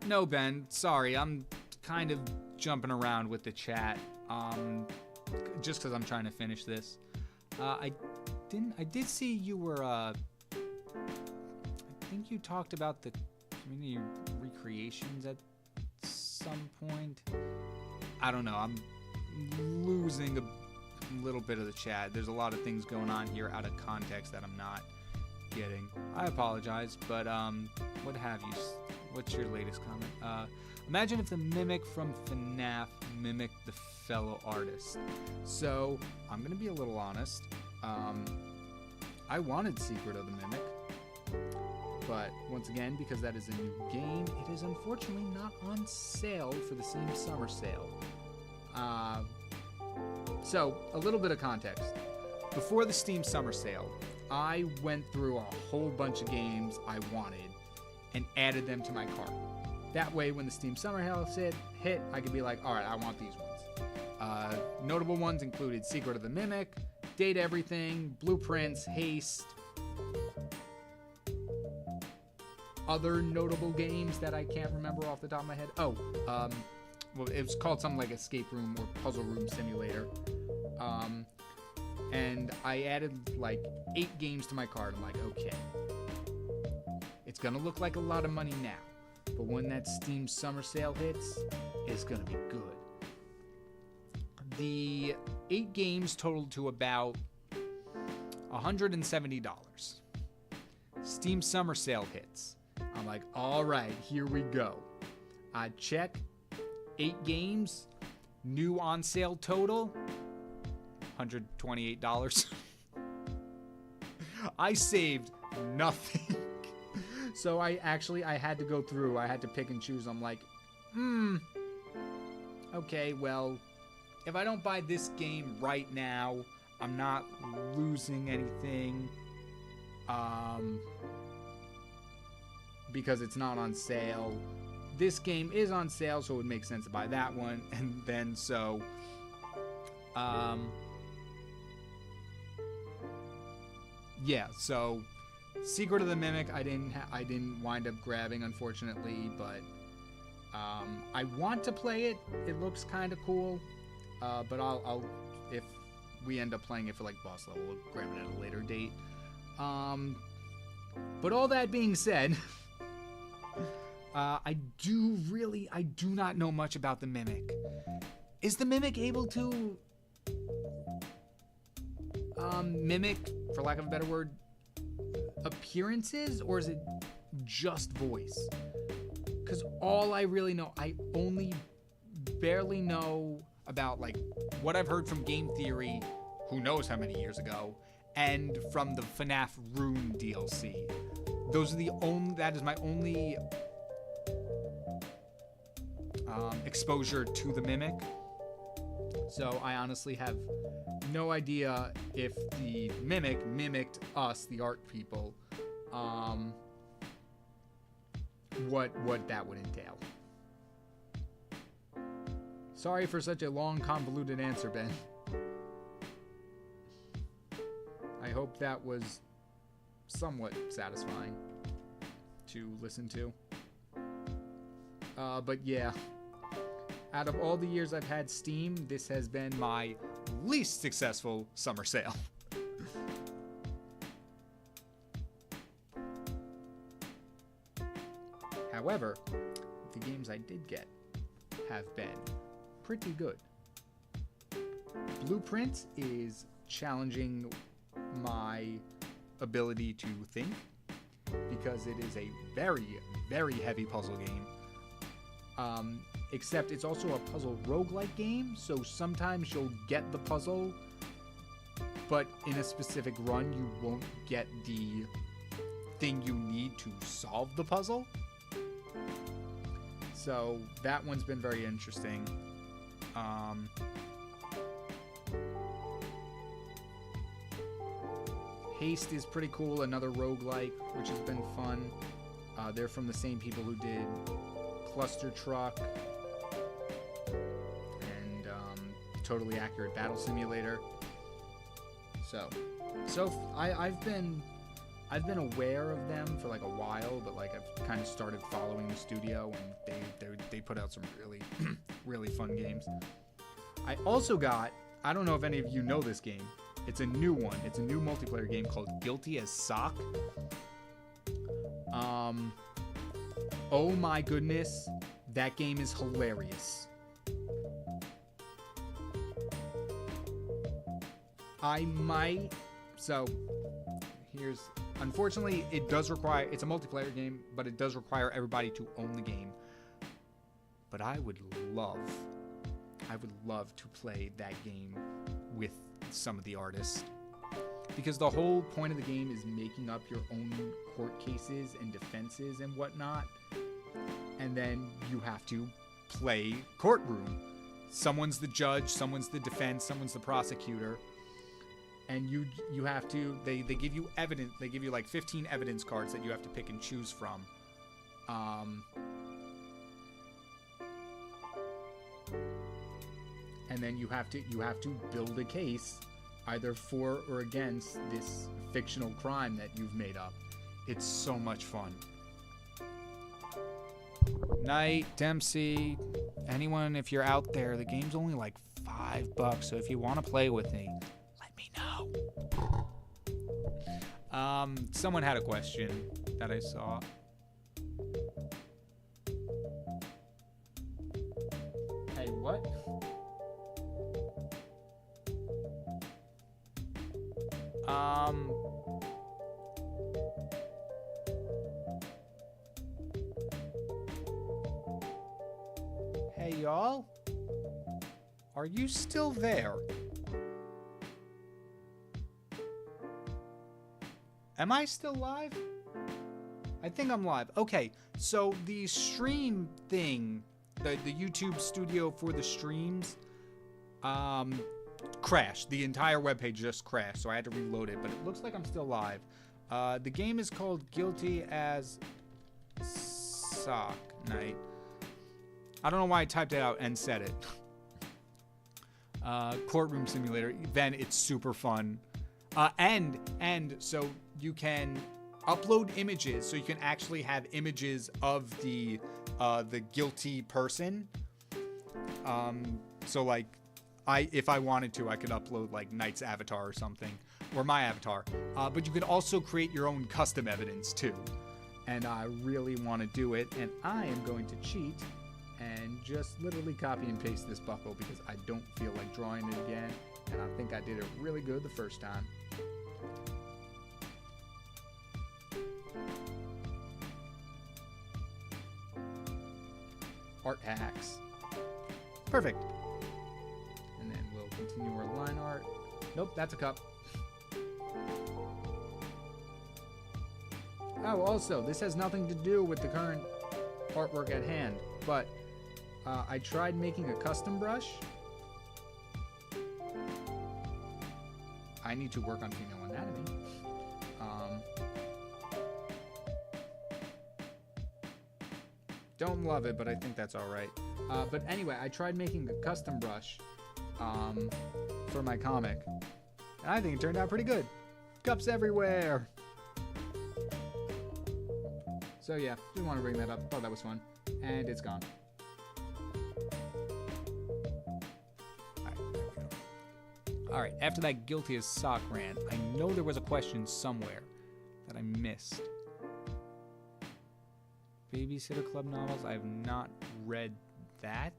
No, Ben, sorry, I'm kind of jumping around with the chat, just because I'm trying to finish this. I did see you were, I think you talked about the community recreations at some point. I don't know, I'm losing a little bit of the chat. There's a lot of things going on here out of context that I'm not getting. I apologize, but what have you? What's your latest comment? Imagine if the mimic from FNAF mimicked the fellow artist. So I'm gonna be a little honest. I wanted Secret of the Mimic, but once again, because that is a new game, it is unfortunately not on sale for the Steam Summer Sale. So, a little bit of context. Before the Steam Summer Sale, I went through a whole bunch of games I wanted and added them to my cart. That way, when the Steam Summer Sale hit, I could be like, alright, I want these ones. Notable ones included Secret of the Mimic, Date Everything, Blueprints, Haste. Other notable games that I can't remember off the top of my head. Well, it was called something like Escape Room or Puzzle Room Simulator. And I added like 8 games to my cart. I'm like, okay, it's gonna look like a lot of money now, but when that Steam Summer Sale hits, it's gonna be good. The 8 games totaled to about $170. Steam Summer Sale hits. I'm like, all right, here we go. I check 8 games, new on sale total, $128. I saved nothing. So I had to go through, I had to pick and choose. I'm like, okay, well, if I don't buy this game right now, I'm not losing anything, because it's not on sale. This game is on sale, so it would make sense to buy that one. And then so, yeah, so Secret of the Mimic I didn't wind up grabbing, unfortunately, but I want to play it. It looks kind of cool, but I'll if we end up playing it for like boss level, we'll grab it at a later date. But all that being said, I do not know much about the Mimic. Is the Mimic able to mimic, for lack of a better word, appearances, or is it just voice? Because all I really know, I only barely know about like what I've heard from Game Theory, who knows how many years ago, and from the FNAF Rune DLC. That is my only exposure to the Mimic. So I honestly have no idea if the Mimic mimicked us, the art people, what that would entail. Sorry for such a long, convoluted answer, Ben. I hope that was somewhat satisfying to listen to. But yeah, Out of all the years I've had Steam, this has been my least successful summer sale. However, the games I did get have been pretty good. Blueprint is challenging my ability to think because it is a very, very heavy puzzle game. Except it's also a puzzle roguelike game, so sometimes you'll get the puzzle, but in a specific run you won't get the thing you need to solve the puzzle. So that one's been very interesting. Haste is pretty cool, another roguelike, which has been fun. They're from the same people who did Cluster Truck and Totally Accurate Battle Simulator. So I've been aware of them for like a while, but like I've kind of started following the studio, and they put out some really really fun games. I also got, I don't know if any of you know this game. It's a new one. It's a new multiplayer game called Guilty as Sock. Oh my goodness, that game is hilarious. Unfortunately, it does require, it's a multiplayer game, but it does require everybody to own the game. But I would love to play that game with some of the artists. Because the whole point of the game is making up your own court cases and defenses and whatnot. And then you have to play courtroom. Someone's the judge, someone's the defense, someone's the prosecutor. And you have to, they give you evidence, they give you like 15 evidence cards that you have to pick and choose from. And then you have to build a case either for or against this fictional crime that you've made up. It's so much fun. Knight, Dempsey, anyone, if you're out there, the game's only like $5, so if you want to play with me, let me know. Someone had a question that I saw. Hey, what? Hey, y'all? Are you still there? Am I still live? I think I'm live. Okay, so the stream thing, the YouTube studio for the streams, crashed. The entire webpage just crashed, so I had to reload it, but it looks like I'm still live. The game is called Guilty as Sock Night. I don't know why I typed it out and said it. Courtroom Simulator. Then it's super fun. And so you can upload images, so you can actually have images of the guilty person. So like, if I wanted to, I could upload like Knight's avatar or something, or my avatar. But you could also create your own custom evidence too. And I really want to do it, and I am going to cheat and just literally copy and paste this buckle because I don't feel like drawing it again, and I think I did it really good the first time. Art hacks. Perfect. And then we'll continue our line art. Nope, that's a cup. Oh, also, this has nothing to do with the current artwork at hand, but I tried making a custom brush. I need to work on female anatomy. Don't love it, but I think that's all right. But anyway, I tried making a custom brush for my comic, and I think it turned out pretty good. Cups everywhere. So yeah, just want to bring that up. Thought that was fun, and it's gone. Alright, after that guilty as sock rant, I know there was a question somewhere that I missed. Babysitter Club novels, I have not read that.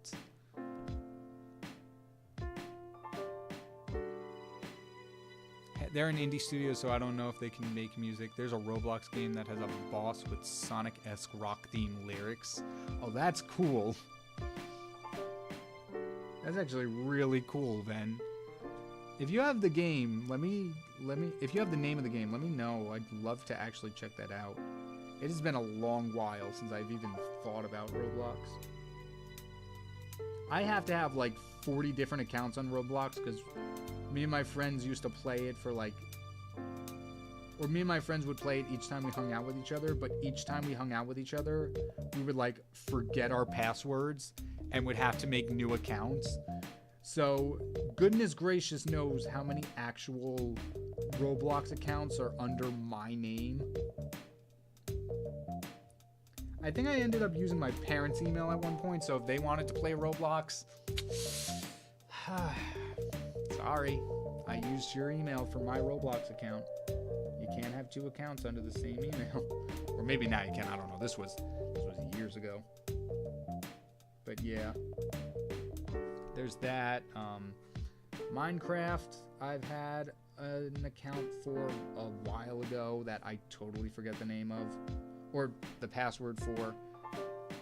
They're an indie studio, so I don't know if they can make music. There's a Roblox game that has a boss with Sonic-esque rock-themed lyrics. Oh, that's cool. That's actually really cool, Ben. If you have the game, if you have the name of the game, let me know. I'd love to actually check that out. It has been a long while since I've even thought about Roblox. I have to have like 40 different accounts on Roblox because me and my friends used to play it for like, or me and my friends would play it each time we hung out with each other, but each time we hung out with each other, we would like forget our passwords and would have to make new accounts. So goodness gracious knows how many actual Roblox accounts are under my name. I think I ended up using my parents' email at one point, so if they wanted to play Roblox, sorry, I used your email for my Roblox account. You can't have two accounts under the same email. Or maybe now you can, I don't know. This was years ago. But yeah. There's that. Minecraft, I've had an account for a while ago that I totally forget the name of. Or the password for.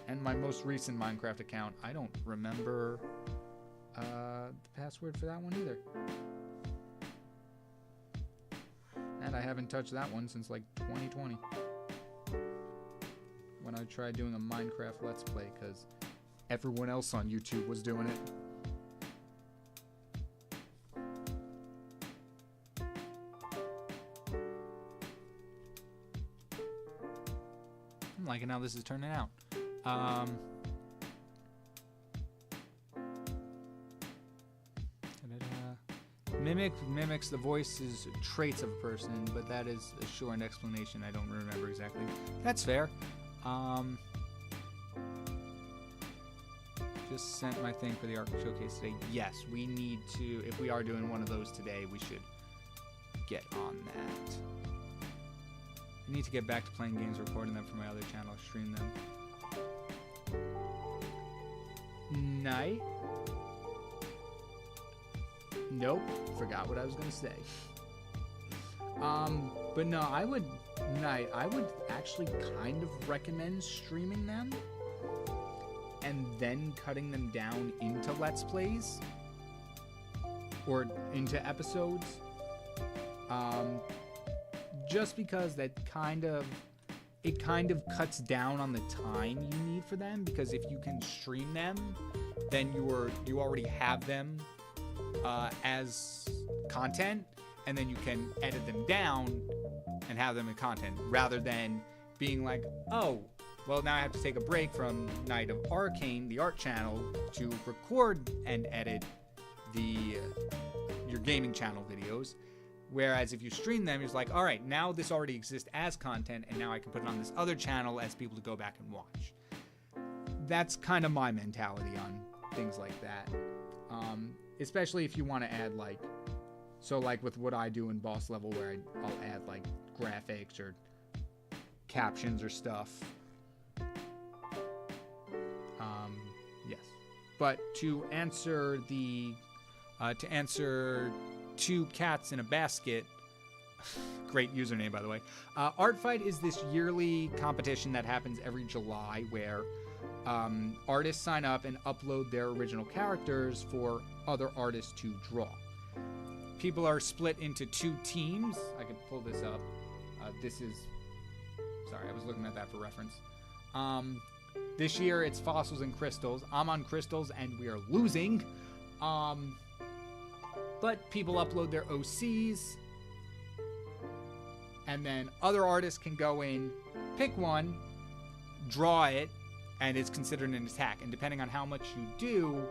And my most recent Minecraft account, I don't remember the password for that one either. And I haven't touched that one since like 2020. When I tried doing a Minecraft Let's Play because everyone else on YouTube was doing it. I'm liking how this is turning out. Mimics the voices, traits of a person, but that is a shortened explanation. I don't remember exactly. That's fair. Just sent my thing for the art showcase today. Yes, we need to, if we are doing one of those today, we should get on that. I need to get back to playing games, recording them for my other channel, stream them. Night. Nope, forgot what I was gonna say. But no, I would actually kind of recommend streaming them and then cutting them down into Let's Plays or into episodes. Just because that kind of cuts down on the time you need for them, because if you can stream them, then you already have them as content, and then you can edit them down and have them in content, rather than being like, oh, well, now I have to take a break from Night of Arcane, the art channel, to record and edit your gaming channel videos. Whereas if you stream them, it's like, all right, now this already exists as content, and now I can put it on this other channel as people to go back and watch. That's kind of my mentality on things like that. Especially if you want to add like, so like with what I do in boss level, where I'll add like graphics or captions or stuff. Yes. But to answer two cats in a basket, great username by the way. Art Fight is this yearly competition that happens every July where artists sign up and upload their original characters for other artists to draw. People are split into two teams. I can pull this up. Sorry, I was looking at that for reference. This year it's Fossils and Crystals. I'm on Crystals and we are losing. But people upload their OCs, and then other artists can go in, pick one, draw it, and it's considered an attack. And depending on how much you do,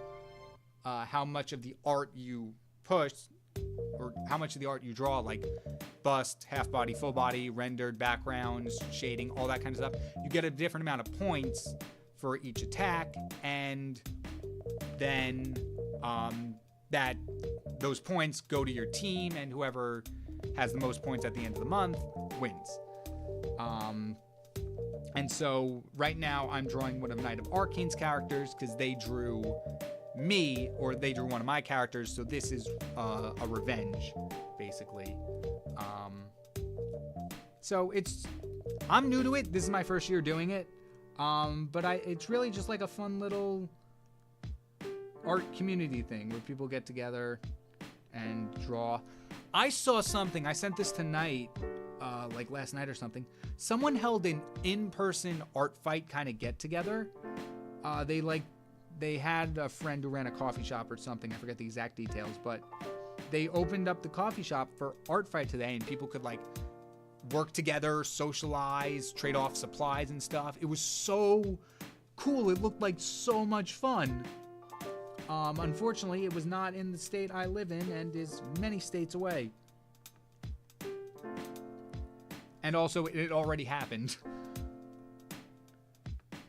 how much of the art you push, or how much of the art you draw, like bust, half body, full body, rendered backgrounds, shading, all that kind of stuff, you get a different amount of points for each attack, and then that those points go to your team, and whoever has the most points at the end of the month wins. And so right now I'm drawing one of Knight of Arcane's characters because they drew me, or they drew one of my characters, so this is a revenge, basically. So I'm new to it. This is my first year doing it. But it's really just like a fun little art community thing where people get together and draw. I saw something. I sent this tonight, like last night or something. Someone held an in-person art fight kind of get-together. They had a friend who ran a coffee shop or something. I forget the exact details, but they opened up the coffee shop for art fight today, and people could like work together, socialize, trade off supplies and stuff. It was so cool. It looked like so much fun. Unfortunately, it was not in the state I live in and is many states away. And also, it already happened.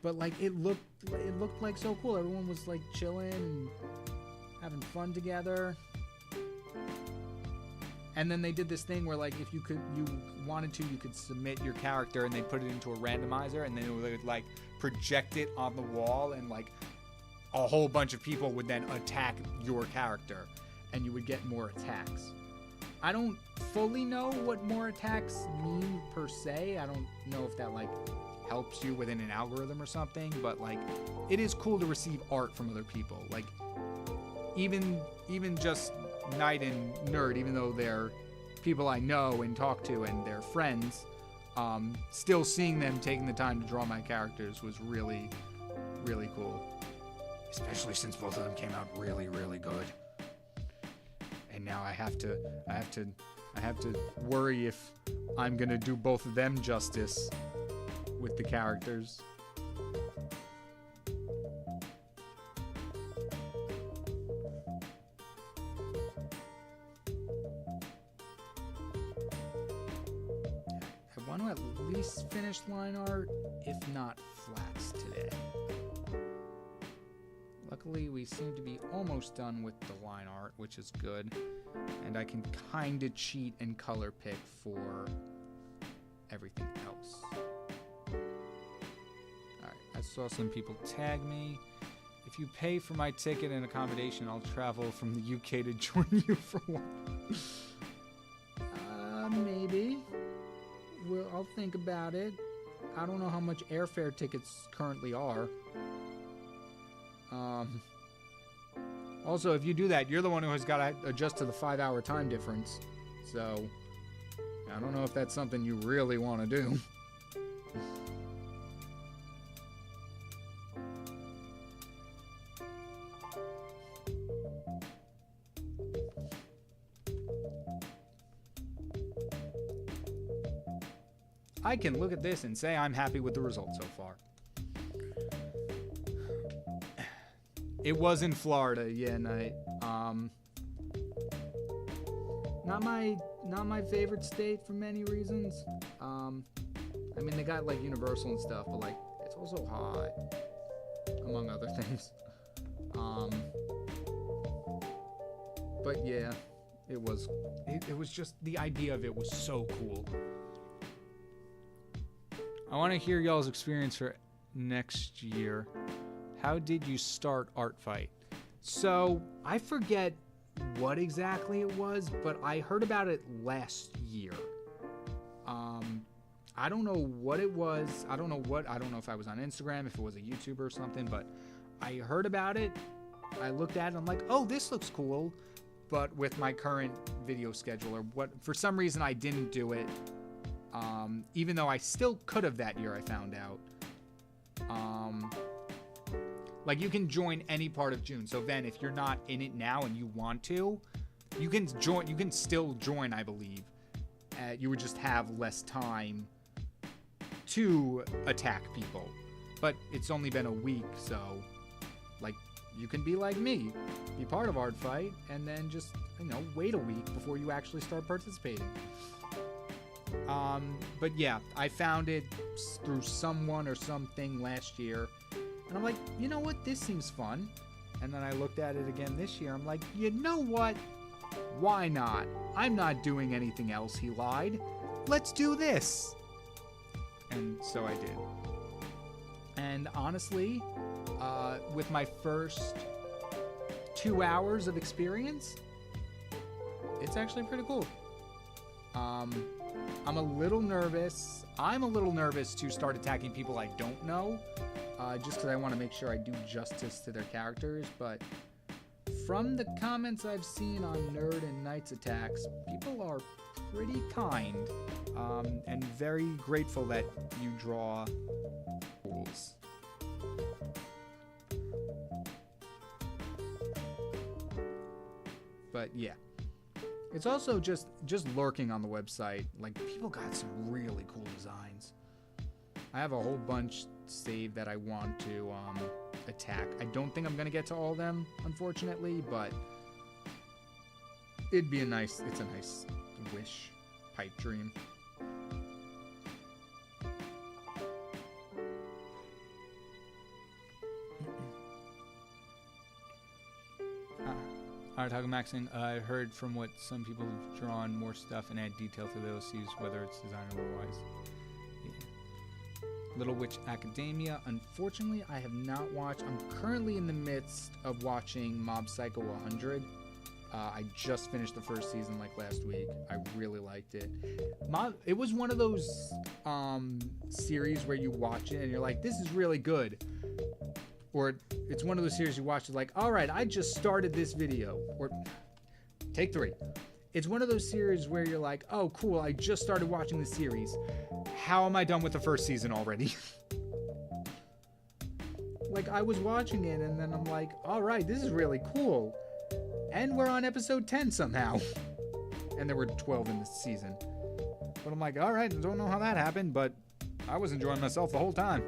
But like, it looked like so cool. Everyone was like chilling and having fun together. And then they did this thing where like, if you wanted to, you could submit your character and they put it into a randomizer, and then they would like project it on the wall, and like a whole bunch of people would then attack your character, and you would get more attacks. I don't fully know what more attacks mean per se. I don't know if that like helps you within an algorithm or something, but like, it is cool to receive art from other people. Like, even just Knight and Nerd, even though they're people I know and talk to and they're friends, still seeing them taking the time to draw my characters was really, really cool. Especially since both of them came out really, really good. And now I have to worry if I'm gonna do both of them justice with the characters. I want to at least finish line art, if not flats today. Luckily, we seem to be almost done with the line art, which is good. And I can kind of cheat and color pick for everything else. Alright, I saw some people tag me. If you pay for my ticket and accommodation, I'll travel from the UK to join you for one. Maybe. Well, I'll think about it. I don't know how much airfare tickets currently are. Also, if you do that, you're the one who has got to adjust to the 5-hour time difference. So, I don't know if that's something you really want to do. I can look at this and say I'm happy with the results so far. It was in Florida, yeah, Knight. Not my favorite state for many reasons. I mean, they got like Universal and stuff, but like, it's also hot, among other things. But yeah, it was just, the idea of it was so cool. I want to hear y'all's experience for next year. How did you start Art Fight? So, I forget what exactly it was, but I heard about it last year. I don't know what it was. I don't know if I was on Instagram, if it was a YouTuber or something, but I heard about it. I looked at it, I'm like, oh, this looks cool. But with my current video schedule, or what, for some reason I didn't do it. Even though I still could have that year, I found out. Like, you can join any part of June. So then, if you're not in it now and you want to, you can join. You can still join, I believe. You would just have less time to attack people. But it's only been a week, so like, you can be like me, be part of Art Fight, and then just, wait a week before you actually start participating. But yeah, I found it through someone or something last year. And I'm like, you know what? This seems fun. And then I looked at it again this year. I'm like, you know what? Why not? I'm not doing anything else, he lied. Let's do this. And so I did. And honestly, with my first 2 hours of experience, it's actually pretty cool. I'm a little nervous. I'm a little nervous to start attacking people I don't know, just because I want to make sure I do justice to their characters. But from the comments I've seen on Nerd and Knights attacks, people are pretty kind, and very grateful that you draw rules. But yeah, it's also just lurking on the website. Like, people got some really cool designs. I have a whole bunch saved that I want to attack. I don't think I'm gonna get to all of them, unfortunately, but it's a nice wish, pipe dream. Alright, Maxing, I heard from what some people have drawn more stuff and add detail to the OCs, whether it's design or otherwise. Yeah. Little Witch Academia, unfortunately, I have not watched. I'm currently in the midst of watching Mob Psycho 100. I just finished the first season like last week. I really liked it. It was one of those series where you watch it and you're like, this is really good. Or it's one of those series you watch, like, all right, I just started this video. Or take 3. It's one of those series where you're like, oh, cool, I just started watching the series. How am I done with the first season already? Like, I was watching it, and then I'm like, all right, this is really cool. And we're on episode 10 somehow. And there were 12 in this season. But I'm like, all right, I don't know how that happened, but I was enjoying myself the whole time.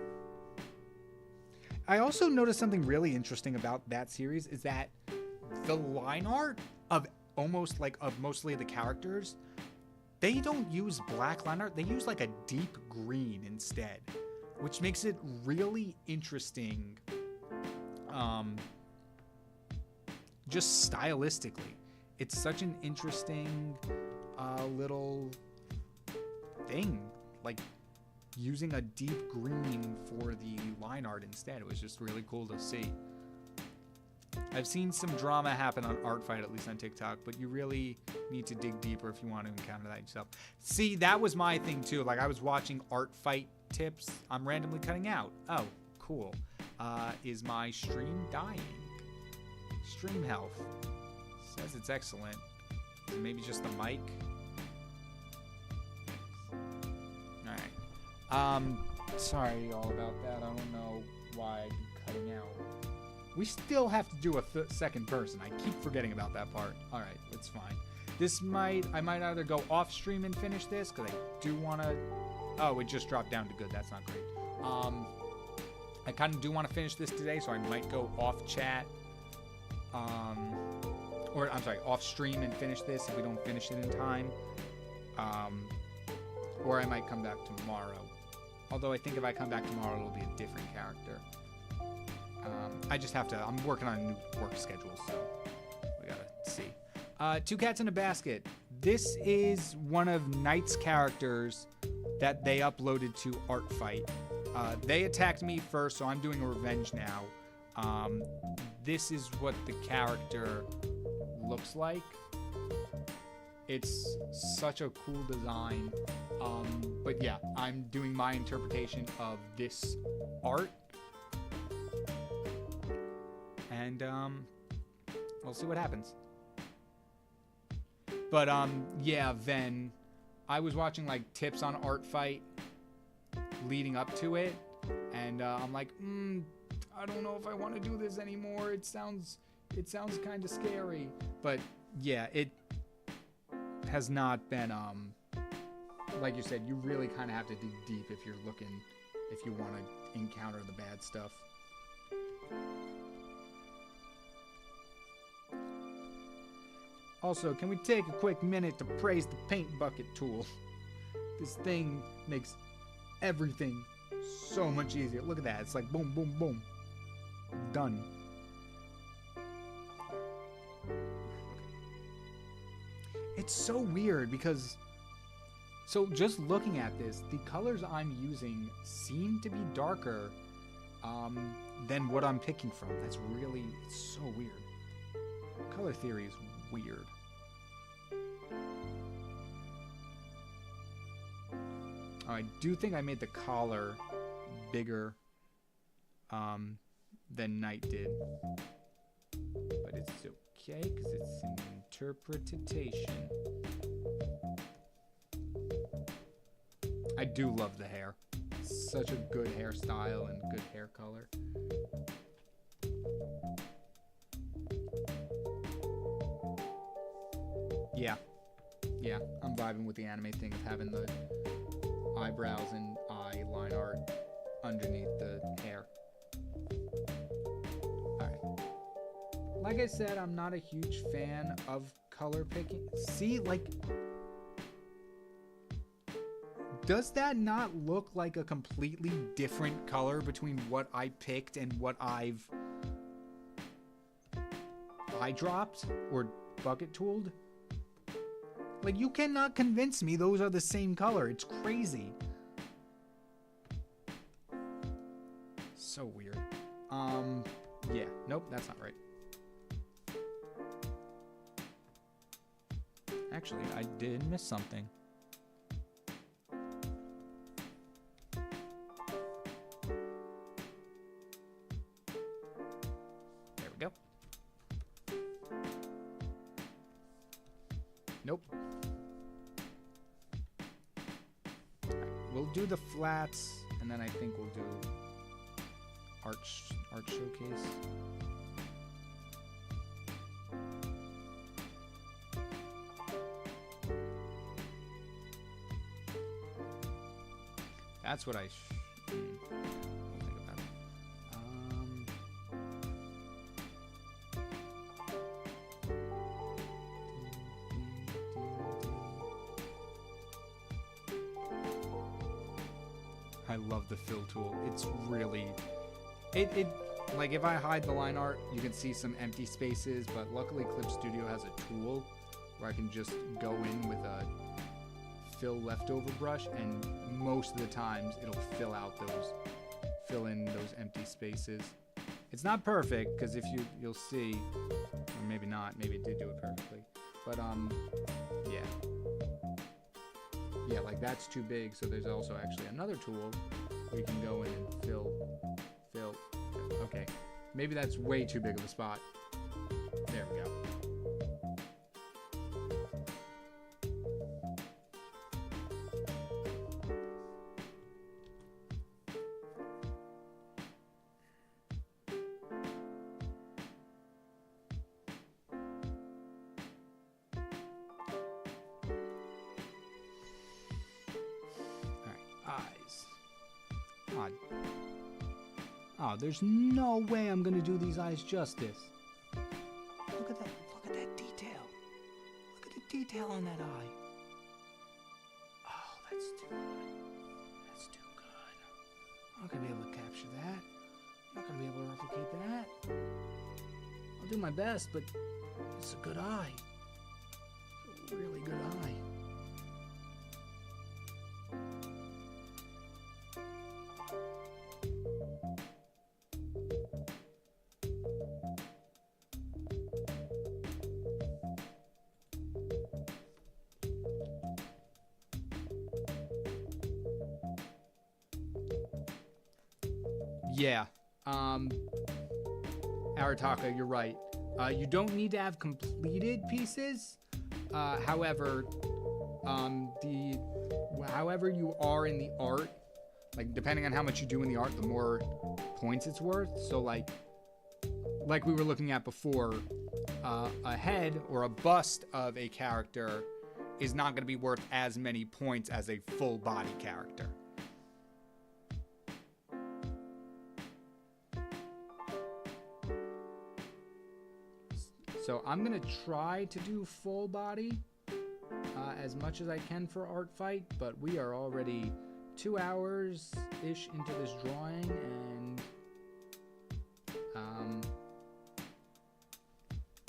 I also noticed something really interesting about that series is that the line art of mostly the characters, they don't use black line art. They use like a deep green instead, which makes it really interesting. Just stylistically, it's such an interesting little thing, like using a deep green for the line art instead. It was just really cool to see. I've seen some drama happen on Artfight, at least on TikTok, but you really need to dig deeper if you want to encounter that yourself. See, that was my thing too. Like, I was watching Artfight tips. I'm randomly cutting out. Oh, cool. Is my stream dying? Stream health. Says it's excellent. Is it maybe just the mic? Alright. Sorry all about that. I don't know why I keep cutting out. We still have to do a second person. I keep forgetting about that part. Alright, that's fine. I might either go off stream and finish this, because I do want to... Oh, it just dropped down to good. That's not great. I kind of do want to finish this today, so I might go off chat. Or, I'm sorry, off stream and finish this if we don't finish it in time. Or I might come back tomorrow. Although I think if I come back tomorrow, it'll be a different character. I just have to... I'm working on a new work schedule, so we gotta see. 2 Cats in a Basket. This is one of Knight's characters that they uploaded to Artfight. They attacked me first, so I'm doing a revenge now. This is what the character looks like. It's such a cool design. But yeah, I'm doing my interpretation of this art. And we'll see what happens. But yeah, then I was watching like tips on Artfight leading up to it, and I'm like, I don't know if I want to do this anymore. It sounds kind of scary. But yeah, it has not been like you said, you really kind of have to dig deep if you want to encounter the bad stuff. Also, can we take a quick minute to praise the paint bucket tool? This thing makes everything so much easier. Look at that. It's like boom, boom, boom. Done. it's so weird because, so just looking at this, the colors I'm using seem to be darker than what I'm picking from. That's really, it's so weird. Color theory is weird. Oh, I do think I made the collar bigger than Knight did. But it's okay, because it's an interpretation. I do love the hair. Such a good hairstyle and good hair color. Yeah, I'm vibing with the anime thing of having the eyebrows and eye line art underneath the hair. Alright. Like I said, I'm not a huge fan of color picking. See, like, does that not look like a completely different color between what I picked and what I've eye dropped or bucket tooled? Like, you cannot convince me those are the same color. It's crazy. So weird. Yeah. Nope, that's not right. Actually, I did miss something. There we go. Nope. We'll do the flats, and then I think we'll do art showcase. That's what I we'll think about it. I love the fill tool. It's really, it like if I hide the line art, you can see some empty spaces, but luckily Clip Studio has a tool where I can just go in with a fill leftover brush, and most of the times it'll fill in those empty spaces. It's not perfect, because if you'll see, or maybe not, maybe it did do it perfectly, but yeah, like that's too big, so there's also actually another tool where you can go in and fill. Okay, maybe that's way too big of a spot. There we go. Oh, there's no way I'm gonna do these eyes justice. Look at that detail. Look at the detail on that eye. Oh, that's too good. That's too good. I'm not gonna be able to capture that. I'm not gonna be able to replicate that. I'll do my best, but it's a good eye. It's a really good eye. Yeah, Arataka, you're right. You don't need to have completed pieces. However, however you are in the art, like depending on how much you do in the art, the more points it's worth. So like we were looking at before, a head or a bust of a character is not going to be worth as many points as a full body character. So I'm going to try to do full body as much as I can for Art Fight, but we are already 2 hours-ish into this drawing, and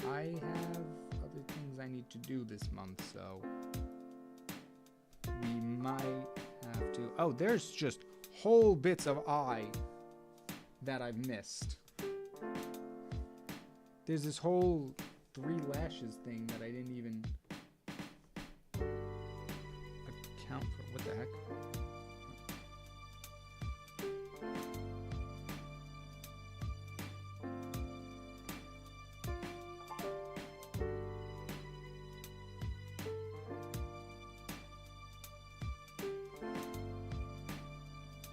I have other things I I need to do this month, so we might have to... Oh, there's just whole bits of eye that I've missed. There's this whole 3 lashes thing that I didn't even account for. What the heck?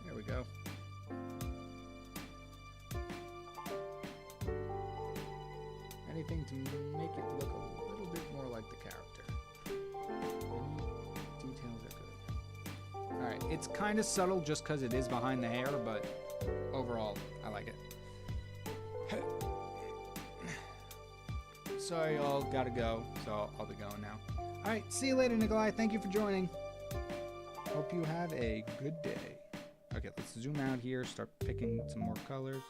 There we go. Anything to make it look a little bit more like the character. Any details are good. Alright, it's kind of subtle just because it is behind the hair, but overall, I like it. Sorry, y'all, gotta go, so I'll be going now. Alright, see you later, Nikolai. Thank you for joining. Hope you have a good day. Okay, let's zoom out here, start picking some more colors.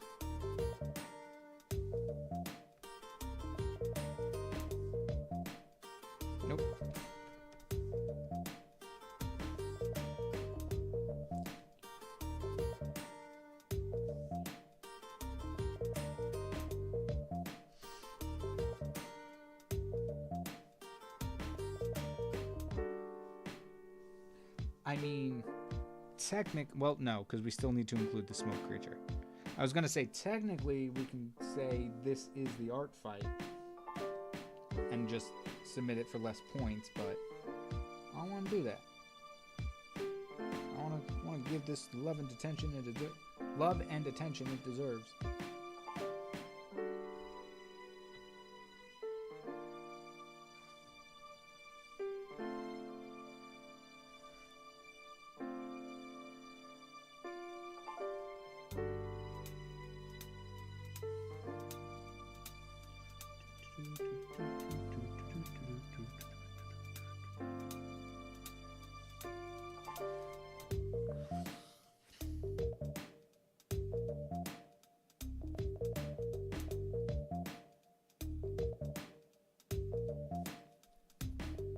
Nope. I mean, well, no, because we still need to include the smoke creature. I was going to say, technically, we can say this is the art fight and just submit it for less points, but I don't want to do that. I want to give this the love and attention it deserves.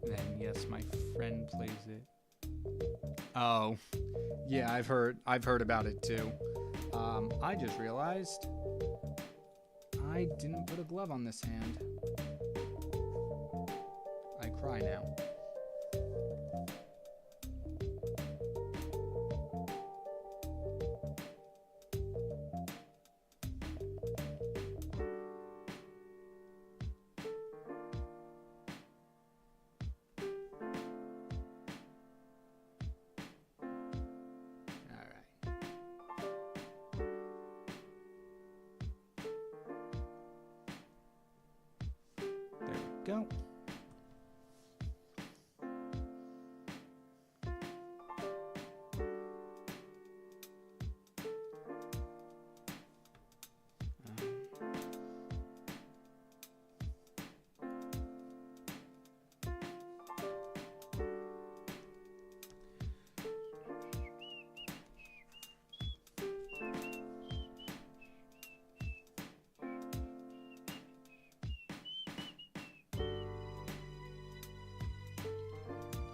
And yes, my friend plays it. Oh, yeah, I've heard about it too. I just realized I didn't put a glove on this hand. I cry now. Go.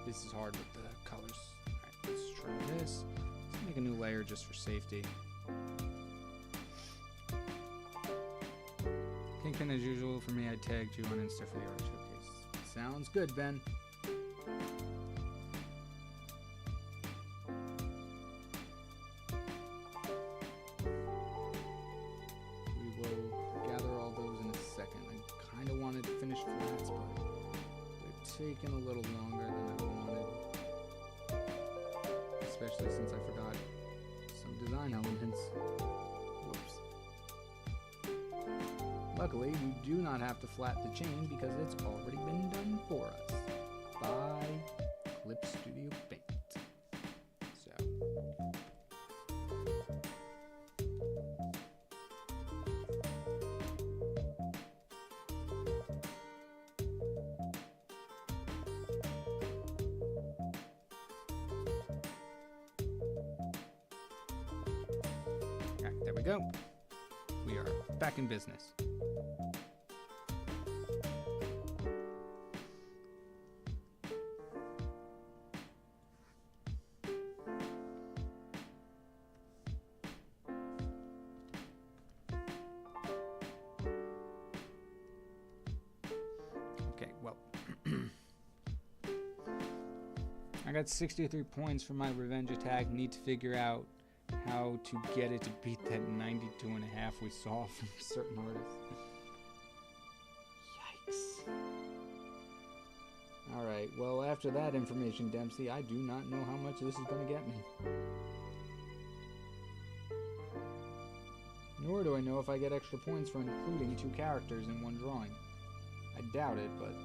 This is hard with the colors. Alright, let's try this. Let's make a new layer just for safety. KyngPin as usual. For me, I tagged you on Insta for the art showcase. Sounds good, Ben. We will gather all those in a second. I kind of wanted to finish flats, but they're taking a little longer than I wanted. Especially since I forgot some design elements. Whoops. Luckily, we do not have to flat the chain because it's already been done for us by Clip Studio Paint. So. Alright, there we go. We are back in business. got 63 points for my revenge attack. Need to figure out how to get it to beat that 92.5 we saw from certain artists. Yikes. Alright, well, after that information, Dempsey, I do not know how much this is going to get me. Nor do I know if I get extra points for including 2 characters in one drawing. I doubt it, but...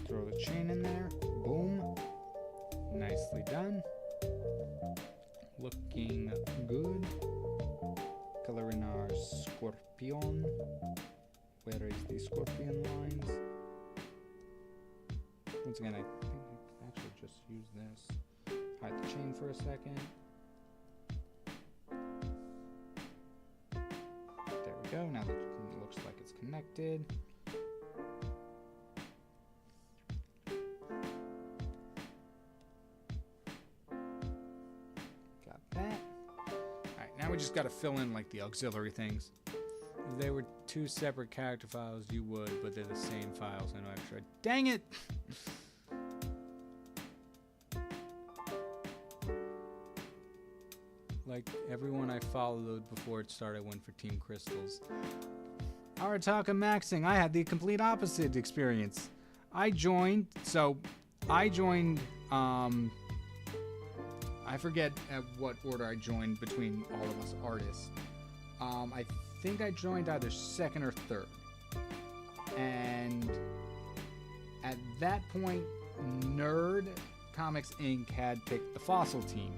Throw the chain in there. Boom. Nicely done. Looking good. Color in our scorpion. Where is the scorpion lines? Once again, I think I can actually just use this. Hide the chain for a second. There we go. Now it looks like it's connected. We just got to fill in like the auxiliary things. If they were 2 separate character files, you would, but they're the same files. I know extra. Dang it! Like everyone I followed before it started went for Team Crystals. Arataka Maxing, I had the complete opposite experience. I joined, I forget at what order I joined between all of us artists. I think I joined either 2nd or 3rd. And at that point, Nerd Comics Inc. had picked the Fossil team.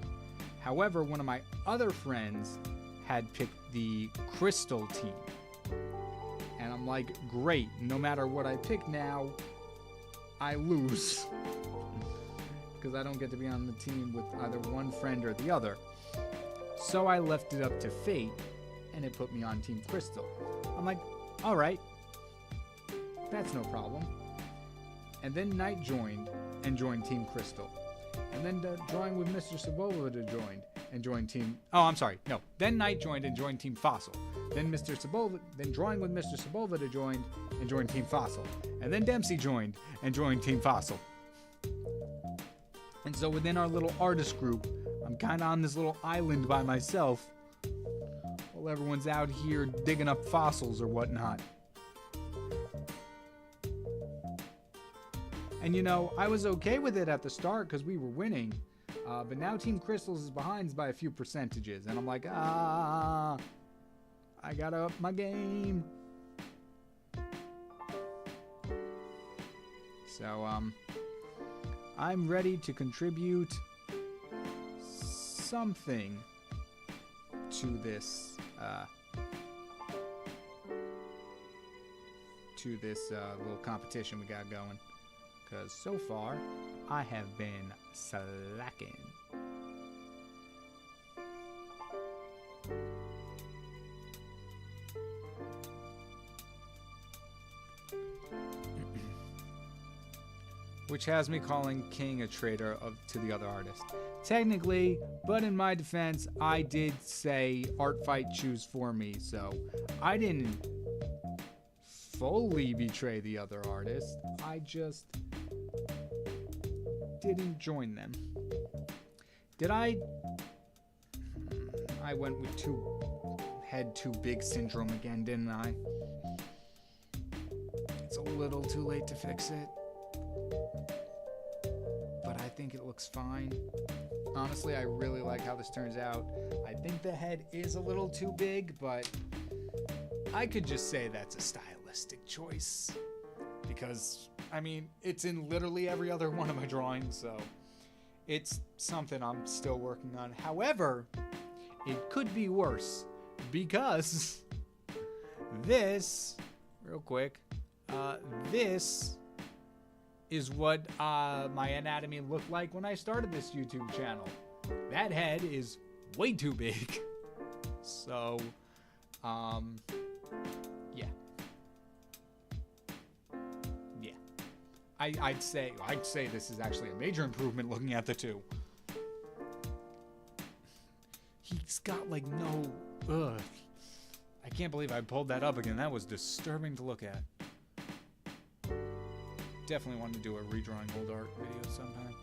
However, one of my other friends had picked the Crystal team. And I'm like, great, no matter what I pick now, I lose. Because I don't get to be on the team with either one friend or the other. So I left it up to fate, and it put me on Team Crystal. I'm like, alright, that's no problem. And then Knight joined, and joined Team Crystal. And then drawing with Mr. Sabova joined, and joined Team... Oh, I'm sorry, no. Then Knight joined and joined Team Fossil. Then drawing with Mr. Sabova joined, and joined Team Fossil. And then Dempsey joined, and joined Team Fossil. And so within our little artist group, I'm kind of on this little island by myself while everyone's out here digging up fossils or whatnot. And you know, I was okay with it at the start because we were winning. But now Team Crystals is behind by a few percentages. And I'm like, I gotta up my game. So, I'm ready to contribute something to this little competition we got going. Because so far, I have been slacking. Which has me calling King a traitor to the other artist. Technically, but in my defense, I did say Art Fight choose for me, so I didn't fully betray the other artist. I just didn't join them. Did I? I went with head too big syndrome again, didn't I? It's a little too late to fix it. But I think it looks fine. Honestly, I really like how this turns out. I think the head is a little too big, but I could just say that's a stylistic choice. Because, I mean, it's in literally every other one of my drawings, so it's something I'm still working on. However, it could be worse because this, real quick, this is what my anatomy looked like when I started this YouTube channel. That head is way too big. So, yeah. Yeah. I'd say this is actually a major improvement looking at the two. He's got like no, I can't believe I pulled that up again. That was disturbing to look at. Definitely want to do a redrawing old art video sometime.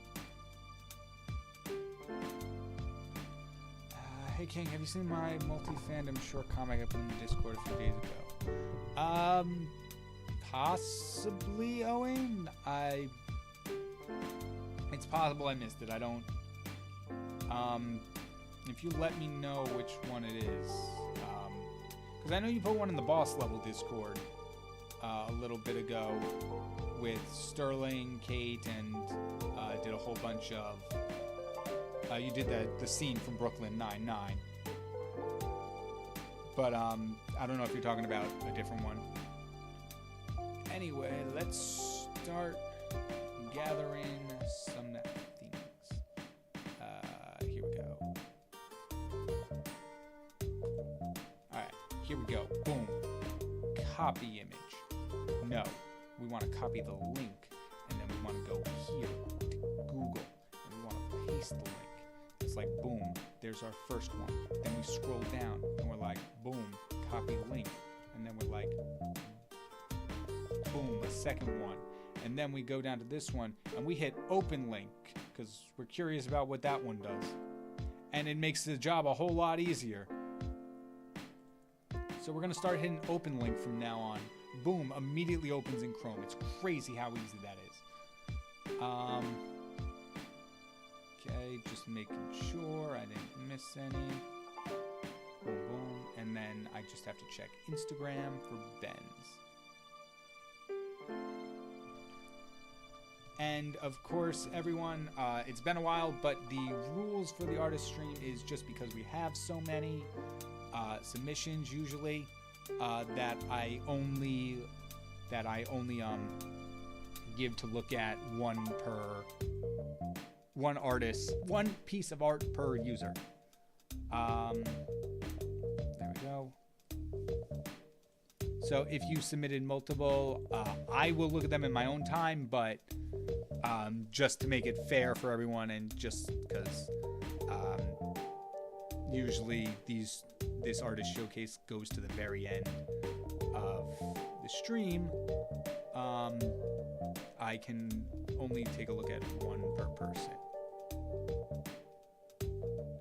Hey King, have you seen my multi-fandom short comic I put in the Discord a few days ago? Possibly, Owen. It's possible I missed it. I don't. If you let me know which one it is, because I know you put one in the boss level Discord a little bit ago with Sterling, Kate, and did a whole bunch of. You did the scene from Brooklyn Nine-Nine. But I don't know if you're talking about a different one. Anyway, let's start gathering some things. Here we go. Alright, here we go. Boom. Copy image. No, we want to copy the link, and then we want to go here to Google, and we want to paste the link. It's like, boom, there's our first one. Then we scroll down, and we're like, boom, copy link. And then we're like, boom, a second one. And then we go down to this one, and we hit open link, because we're curious about what that one does. And it makes the job a whole lot easier. So we're going to start hitting open link from now on. Boom, immediately opens in Chrome. It's crazy how easy that is. Okay, just making sure I didn't miss any. Boom, boom. And then I just have to check Instagram for Ben's. And of course, everyone, it's been a while, but the rules for the artist stream is just because we have so many submissions usually that I only give to look at one artist, one piece of art per user. There we go. So if you submitted multiple, I will look at them in my own time, but just to make it fair for everyone, and just because usually this artist showcase goes to the very end of the stream, I can only take a look at one per person.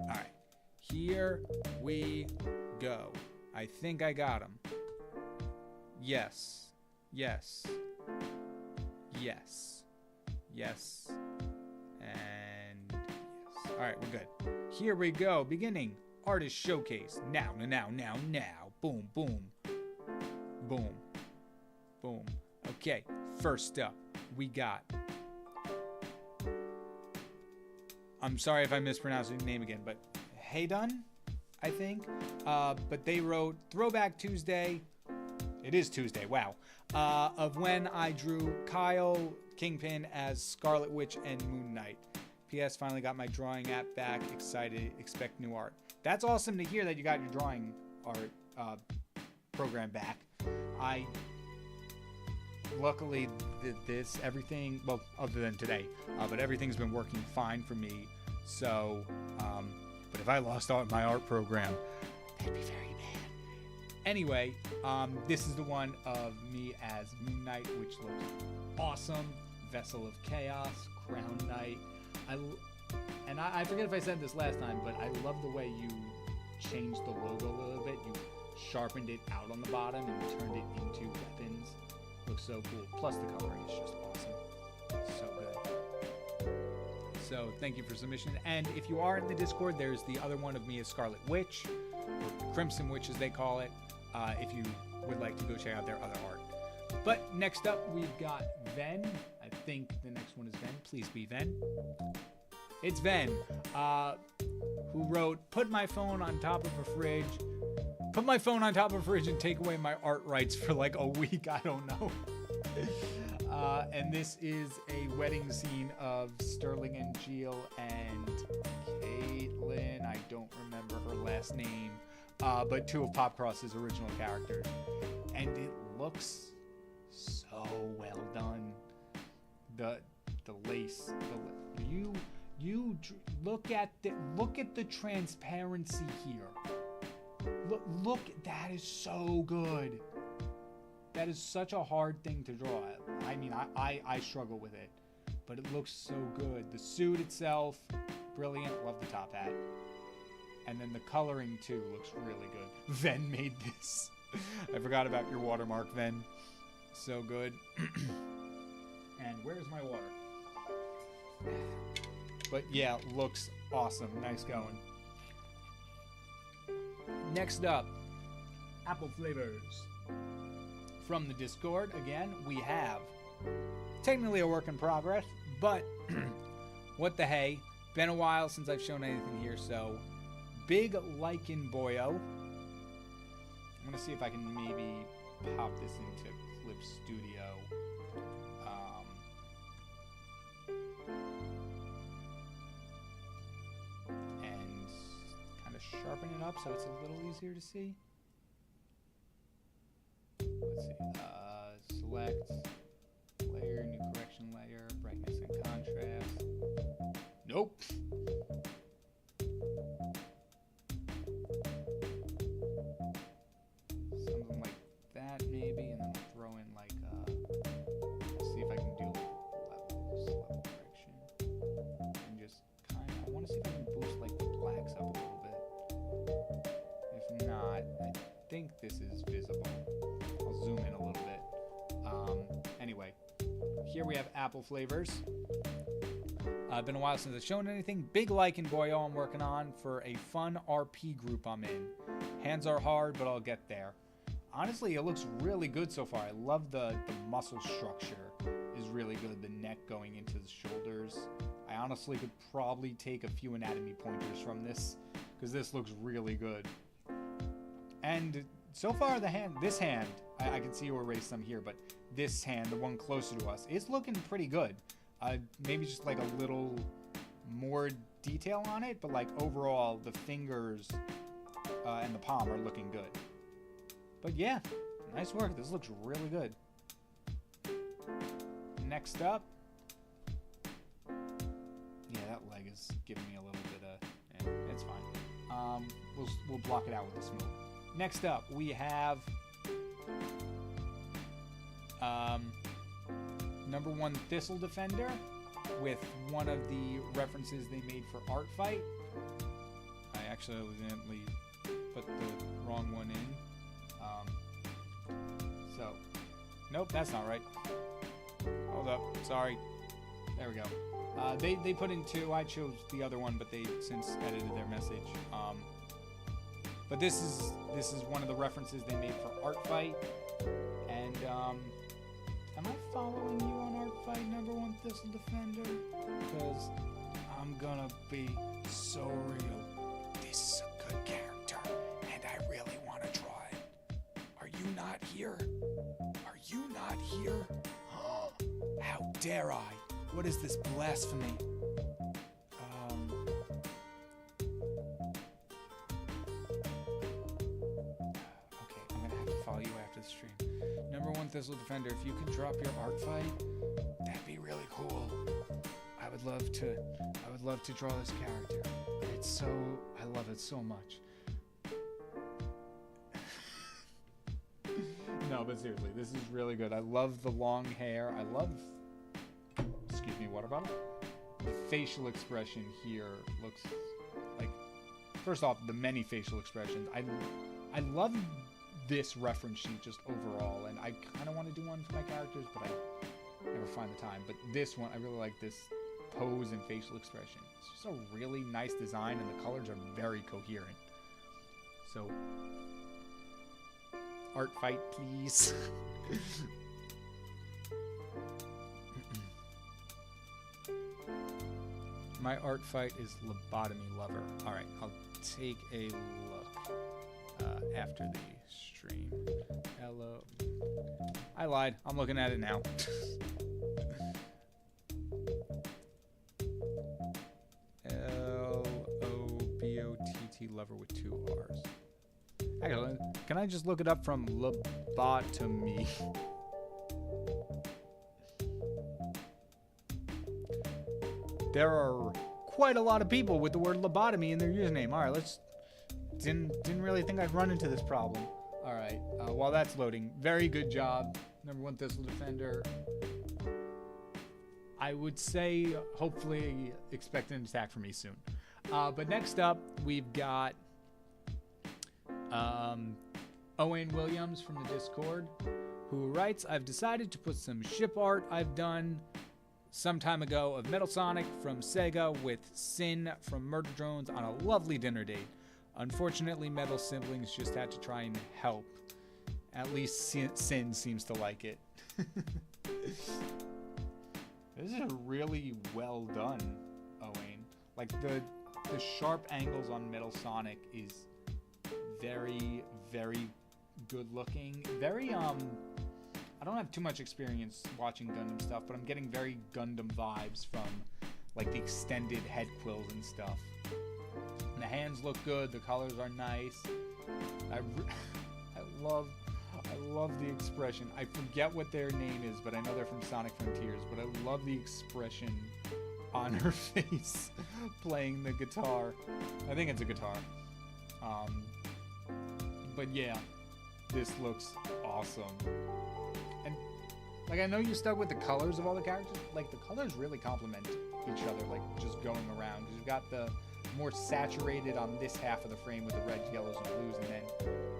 Alright, here we go. I think I got him. Yes, yes, yes, yes, and yes. Alright, we're good. Here we go. Beginning. Artist showcase. Now. Boom, boom. Boom. Boom. Okay, first up, we got... I'm sorry if I mispronounced your name again, but Heydun, I think. But they wrote Throwback Tuesday. It is Tuesday, wow. Of when I drew Kyle, KyngPin as Scarlet Witch and Moon Knight. P.S. Finally got my drawing app back. Excited. Expect new art. That's awesome to hear that you got your drawing art program back. Luckily, everything, well, other than today, but everything's been working fine for me. So, but if I lost my art program, that'd be very bad. Anyway, this is the one of me as Moon Knight, which looks awesome. Vessel of Chaos, Crown Knight. I forget if I said this last time, but I love the way you changed the logo a little bit. You sharpened it out on the bottom and turned it into weapons. Looks so cool. Plus the coloring is just awesome. So good. So thank you for submission. And if you are in the Discord, there's the other one of me as Scarlet Witch, or Crimson Witch as they call it. If you would like to go check out their other art. But next up, we've got Ven. I think the next one is Ven. Please be Ven. It's Ven, who wrote, put my phone on top of a fridge. Put my phone on top of a fridge and take away my art rights for like a week. I don't know. And this is a wedding scene of Sterling and Jill and Caitlin. I don't remember her last name. But two of Popcross's original characters. And it looks so well done. The lace. You look at the transparency here. Look, that is so good. That is such a hard thing to draw. I mean, I struggle with it, but it looks so good. The suit itself, brilliant. Love the top hat. And then the coloring, too, looks really good. Ven made this. I forgot about your watermark, Ven. So good. And where's my water? But yeah, looks awesome. Nice going. Next up, Apple Flavors. From the Discord, again, we have technically a work in progress, but what the hey. Been a while since I've shown anything here, so Big Lichen Boyo. I'm going to see if I can maybe pop this into Clip Studio. And kind of sharpen it up so it's a little easier to see. Let's see, select, layer, new correction layer, brightness and contrast. Nope. Something like that maybe, and then we'll throw in like, let's see if I can do level correction. And just kind of, I want to see if I can boost like the blacks up a little bit. If not, I think this is visible. I'll zoom in a little bit. Anyway, here we have Apple Flavors. Been a while since I've shown anything. Big Lichen Boyo I'm working on for a fun RP group I'm in. Hands are hard, but I'll get there. Honestly, it looks really good so far. I love the muscle structure is really good. The neck going into the shoulders. I honestly could probably take a few anatomy pointers from this because this looks really good. And so far, this hand, I can see you erase some here, but this hand, the one closer to us, is looking pretty good. Maybe just like a little more detail on it, but like overall, the fingers and the palm are looking good. But yeah, nice work. This looks really good. Next up, yeah, that leg is giving me a little bit of, it's fine. We'll block it out with the smoke. Next up, we have number 1 Thistle Defender with one of the references they made for Art Fight. I actually accidentally put the wrong one in. So, nope, that's not right. Hold up, sorry. There we go. They put in 2. I chose the other one, but they since edited their message. But this is one of the references they made for Art Fight. And am I following you on Art Fight, number 1 Thistle Defender? Because I'm gonna be so real. This is a good character, and I really want to draw it. Are you not here? Are you not here? How dare I? What is this blasphemy? Thistle Defender, if you could drop your Art Fight, that'd be really cool. I would love to draw this character. I love it so much. No, but seriously, this is really good. I love the long hair. I love, excuse me, water bottle? The facial expression here looks like, first off, the many facial expressions. I love this reference sheet just overall, and I kind of want to do one for my characters, but I never find the time. But this one, I really like this pose and facial expression. It's just a really nice design, and the colors are very coherent. So art fight, please. My art fight is Lobotomy Lover. Alright, I'll take a look after the stream. Hello. I lied. I'm looking at it now. L-O-B-O-T-T Lover with 2 R's. Actually, can I just look it up from Lobotomy? There are quite a lot of people with the word lobotomy in their username. All right, let's... Didn't really think I'd run into this problem. All right, while that's loading, very good job. #1 Thistle Defender. I would say, hopefully, expect an attack from me soon. But next up, we've got Owen Williams from the Discord, who writes, I've decided to put some ship art I've done some time ago of Metal Sonic from Sega with Sin from Murder Drones on a lovely dinner date. Unfortunately, Metal siblings just had to try and help. At least Sin seems to like it. This is really well done, Owen. Like, the sharp angles on Metal Sonic is very, very good looking. Very, I don't have too much experience watching Gundam stuff, but I'm getting very Gundam vibes from, like, the extended head quills and stuff. And the hands look good, the colors are nice. I love the expression. I forget what their name is, but I know they're from Sonic Frontiers, but I love the expression on her face playing the guitar. I think it's a guitar. But yeah, this looks awesome. And, like, I know you stuck with the colors of all the characters. Like, the colors really complement each other, like, just going around. You've got the more saturated on this half of the frame with the reds, yellows, and blues, and then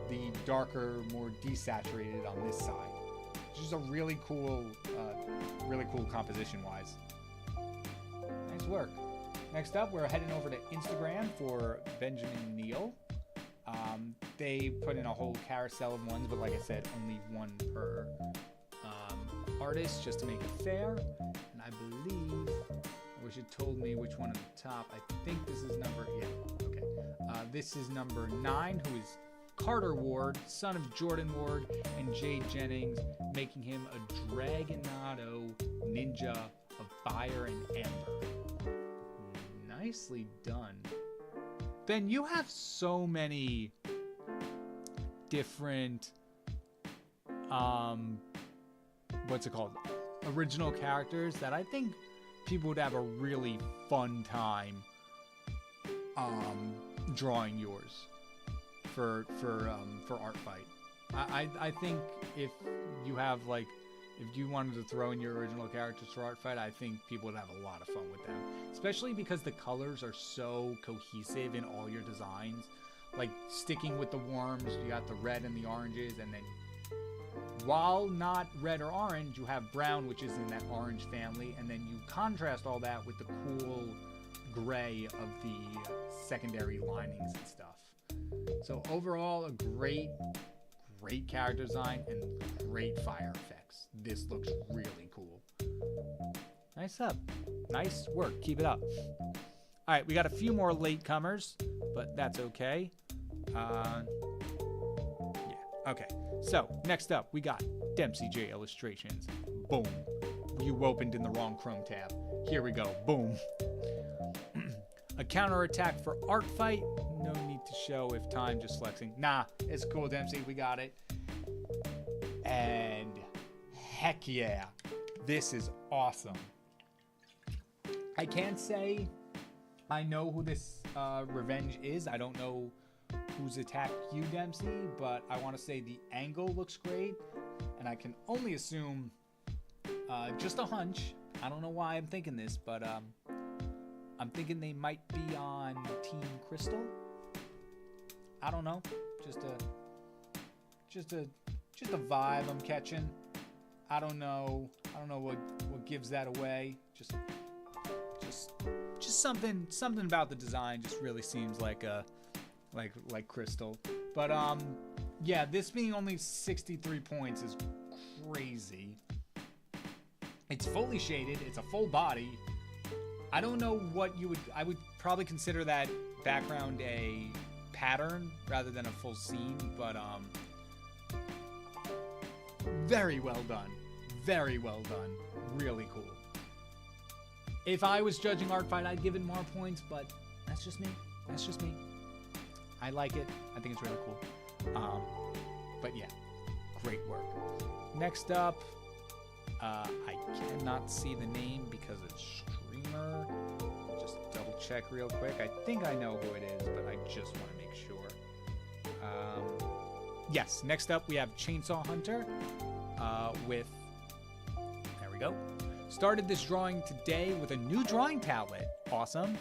the darker, more desaturated on this side. It's just a really cool composition-wise. Nice work. Next up, we're heading over to Instagram for Benjamin Neal. They put in a whole carousel of ones, but like I said, only one per artist, just to make it fair. And I believe, I wish it told me which one at the top. I think this is number, yeah, okay. This is number 9, who is Carter Ward, son of Jordan Ward and Jade Jennings, making him a Dragonado ninja of fire and amber. Nicely done. Ben, you have so many different, what's it called? Original characters that I think people would have a really fun time, drawing yours for Art Fight. I think if you have, like, if you wanted to throw in your original characters for Art Fight, I think people would have a lot of fun with them. Especially because the colors are so cohesive in all your designs. Like, sticking with the worms, you got the red and the oranges, and then while not red or orange, you have brown, which is in that orange family, and then you contrast all that with the cool gray of the secondary linings and stuff. So overall, a great character design and great fire effects. This looks really cool. Nice work. Keep it up. All right, we got a few more latecomers, but that's okay. Yeah, okay. So next up, we got Dempsey J Illustrations. Boom. You opened in the wrong Chrome tab. Here we go. Boom. A counterattack for Art Fight. No need to show if time, just flexing. Nah, it's cool, Dempsey. We got it. And heck yeah, this is awesome. I can't say I know who this Revenge is. I don't know who's attacked you, Dempsey, but I want to say the angle looks great, and I can only assume, just a hunch, I don't know why I'm thinking this, but I'm thinking they might be on Team Crystal. I don't know, just a vibe I'm catching. I don't know what gives that away. Just something about the design just really seems like Crystal. But Yeah, this being only 63 points is crazy. It's fully shaded. It's a full body. I don't know what you would... I would probably consider that background a pattern rather than a full scene, but very well done. Very well done. Really cool. If I was judging Art Fight, I'd give it more points, but that's just me. That's just me. I like it. I think it's really cool. But yeah, great work. Next up, I cannot see the name because it's streamer. Just double check real quick. I think I know who it is, but I just want to make sure. Yes, next up we have Chainsaw Hunter with, there we go. Started this drawing today with a new drawing tablet. Awesome.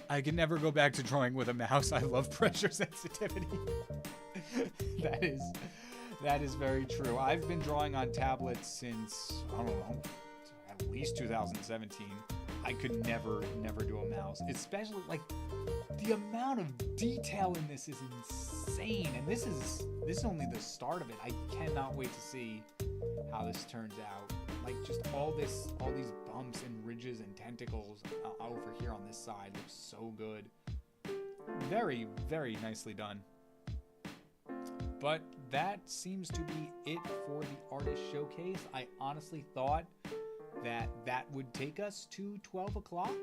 I can never go back to drawing with a mouse. I love pressure sensitivity. That is very true. I've been drawing on tablets since, I don't know, at least 2017. I could never do a mouse. Especially, like, the amount of detail in this is insane. And this is only the start of it. I cannot wait to see how this turns out. Like, just all these bumps and ridges and tentacles over here on this side looks so good. Very, very nicely done. But that seems to be it for the artist showcase. I honestly thought that would take us to 12 o'clock.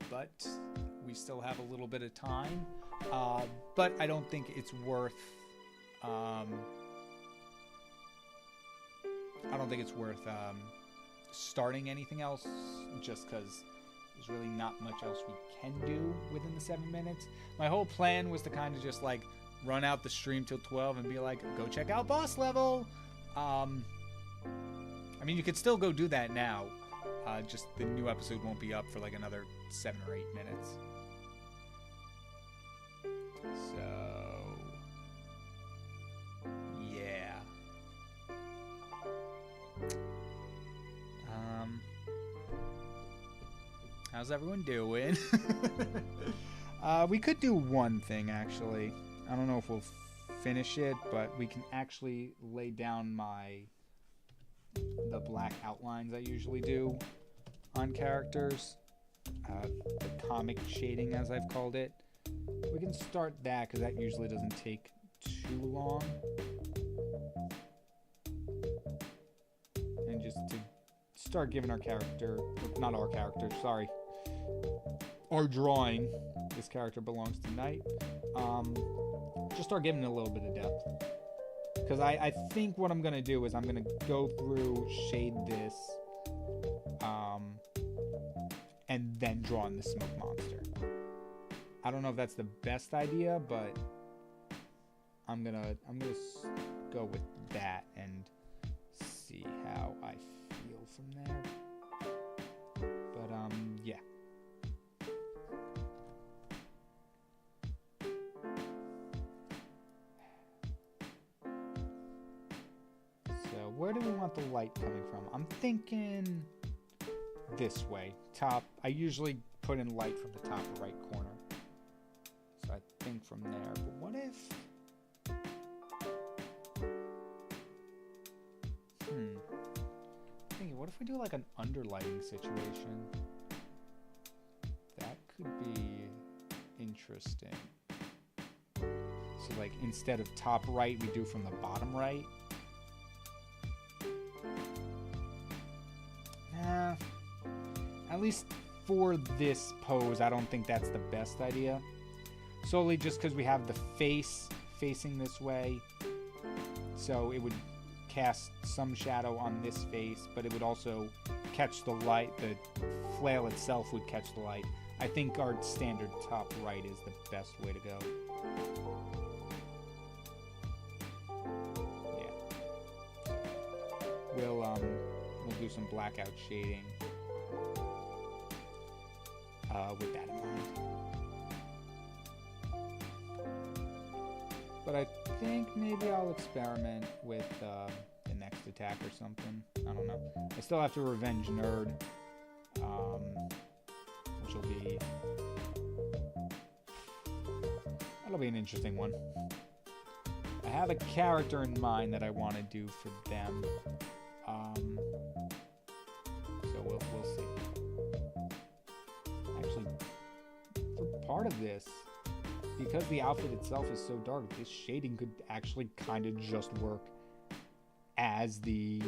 But we still have a little bit of time. But I don't think it's worth... I don't think it's worth starting anything else, just because there's really not much else we can do within the 7 minutes. My whole plan was to kind of just like run out the stream till 12 and be like, go check out boss level. I mean, you could still go do that now. Just the new episode won't be up for like another 7 or 8 minutes. So, yeah. How's everyone doing? We could do one thing, actually. I don't know if we'll finish it, but we can actually lay down the black outlines I usually do on characters. The comic shading, as I've called it. We can start that, because that usually doesn't take too long. And just to start giving our character, not our character, sorry, our drawing, this character belongs to Night, just start giving it a little bit of depth. Because I think what I'm going to do is I'm going to go through, shade this, and then draw in the smoke monster. I don't know if that's the best idea, but I'm gonna go with that and see how I feel from there. But yeah. So where do we want the light coming from? I'm thinking this way. Top. I usually put in light from the top right corner. So I think from there. But what if... Thinking, what if we do like an underlighting situation? That could be interesting. So like instead of top right, we do from the bottom right. Nah. At least for this pose, I don't think that's the best idea. Solely just because we have the face facing this way. So it would cast some shadow on this face, but it would also catch the light. The flail itself would catch the light. I think our standard top right is the best way to go. Yeah. We'll do some blackout shading with that in mind. But I think maybe I'll experiment with the next attack or something. I don't know. I still have to revenge Nerd, which will be... I That'll be an interesting one. I have a character in mind that I want to do for them. So we'll see. Actually, for part of this, because the outfit itself is so dark, this shading could actually kind of just work as the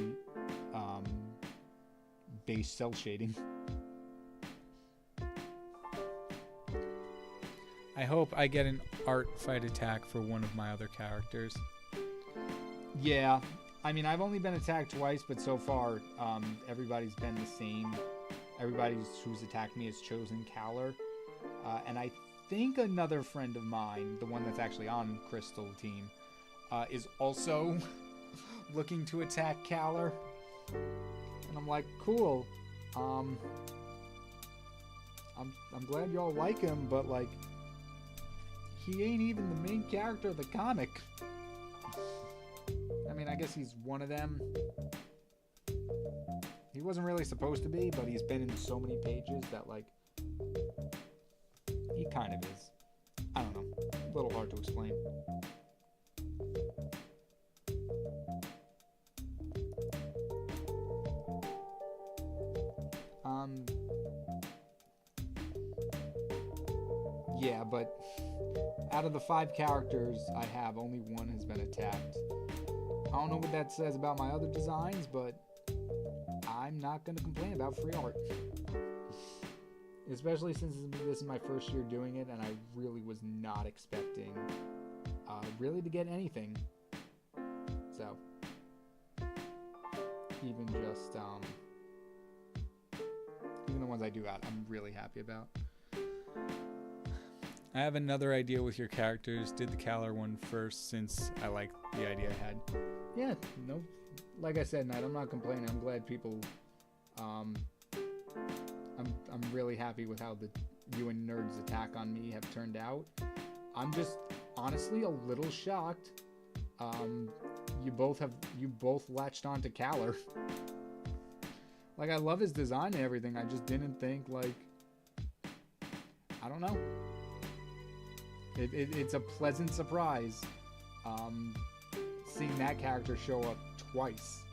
base cell shading. I hope I get an art fight attack for one of my other characters. Yeah, I mean, I've only been attacked twice, but so far, everybody's been the same. Everybody who's attacked me has chosen Caller. And I think another friend of mine, the one that's actually on Crystal team, is also looking to attack Caller. And I'm like, cool. I'm glad y'all like him, but like, he ain't even the main character of the comic. I mean, I guess he's one of them. He wasn't really supposed to be, but he's been in so many pages that, like, he kind of is. I don't know. A little hard to explain. Yeah, but out of the 5 characters I have, only one has been attacked. I don't know what that says about my other designs, but I'm not going to complain about free art. Especially since this is my first year doing it, and I really was not expecting really to get anything. So, even just, even the ones I do got, I'm really happy about. I have another idea with your characters. Did the Caller one first, since I like the idea I had. Yeah, no, like I said, Knight, I'm not complaining. I'm glad people, I'm really happy with how you and Nerd's attack on me have turned out. I'm just honestly a little shocked. You both latched on to Caller. Like, I love his design and everything. I just didn't think, like, I don't know. It's a pleasant surprise seeing that character show up twice.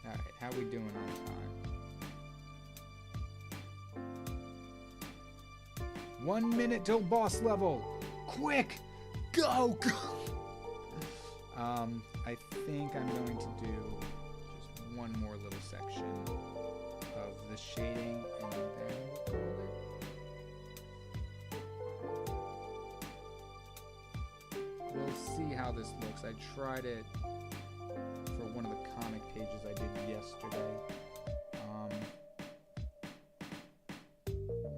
Alright, how we doing on time? 1 minute till boss level! Quick! Go! I think I'm going to do one more little section of the shading, and then we'll call it. We'll see how this looks. I tried it for one of the comic pages I did yesterday.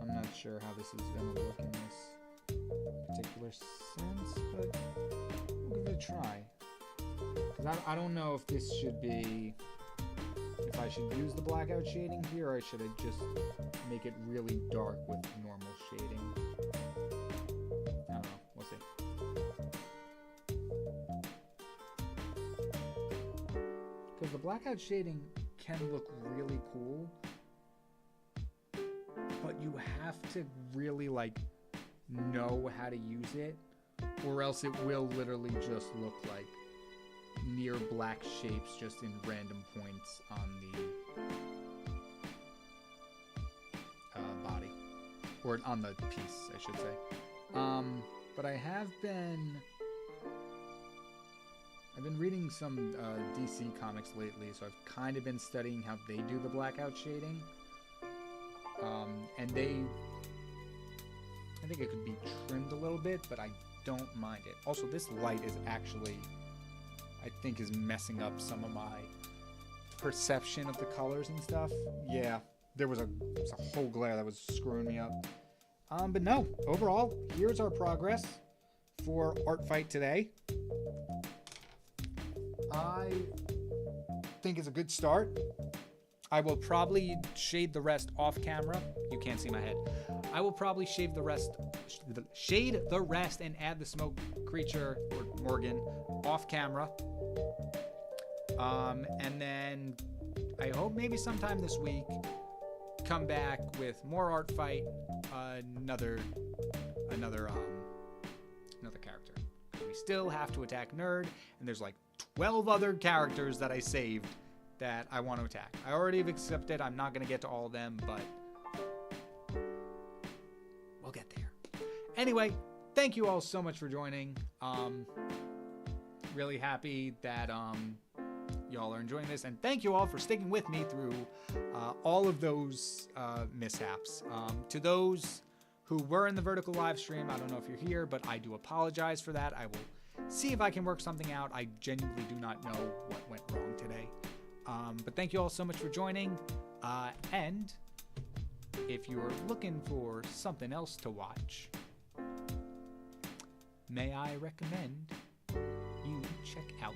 I'm not sure how this is going to look in this particular sense, but we'll give it a try. Because I don't know if this should be... if I should use the blackout shading here, or should I just make it really dark with normal shading? I don't know. We'll see. Because the blackout shading can look really cool, but you have to really, like, know how to use it, or else it will literally just look like near black shapes just in random points on the body, or on the piece, I should say. But I've been reading some DC comics lately, so I've kind of been studying how they do the blackout shading, and I think it could be trimmed a little bit, but I don't mind it. Also, this light is actually, I think, is messing up some of my perception of the colors and stuff. Yeah, there was a whole glare that was screwing me up. But no, overall, here's our progress for Art Fight today. I think it's a good start. I will probably shade the rest off camera. You can't see my head. I will probably shade the rest and add the smoke creature, or Morgan, off camera. And then I hope maybe sometime this week come back with more Art Fight, another character. We still have to attack Nerd, and there's like 12 other characters that I saved that I want to attack. I already have accepted. I'm not going to get to all of them, but we'll get there. Anyway, thank you all so much for joining. Really happy that y'all are enjoying this, and thank you all for sticking with me through all of those mishaps. To those who were in the vertical live stream, I don't know if you're here, but I do apologize for that. I will see if I can work something out. I genuinely do not know what went wrong today. But thank you all so much for joining. And if you're looking for something else to watch, may I recommend you check out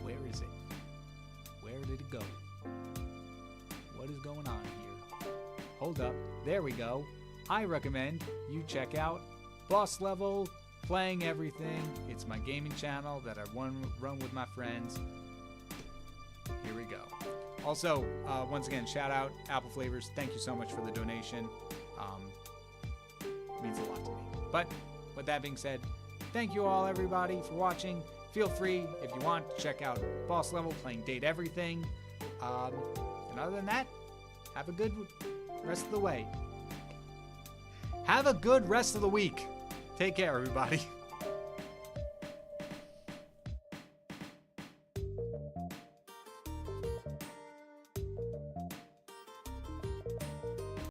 where is it? Where did it go? What is going on here? Hold up. There we go. I recommend you check out Boss Level Playing Everything. It's my gaming channel that I run with my friends. Here we go. Also, once again, shout out Apple Flavors. Thank you so much for the donation. It means a lot to me. But with that being said, thank you all, everybody, for watching. Feel free, if you want, to check out Boss Level Playing Date Everything. And other than that, have a good rest of the way. Have a good rest of the week. Take care, everybody.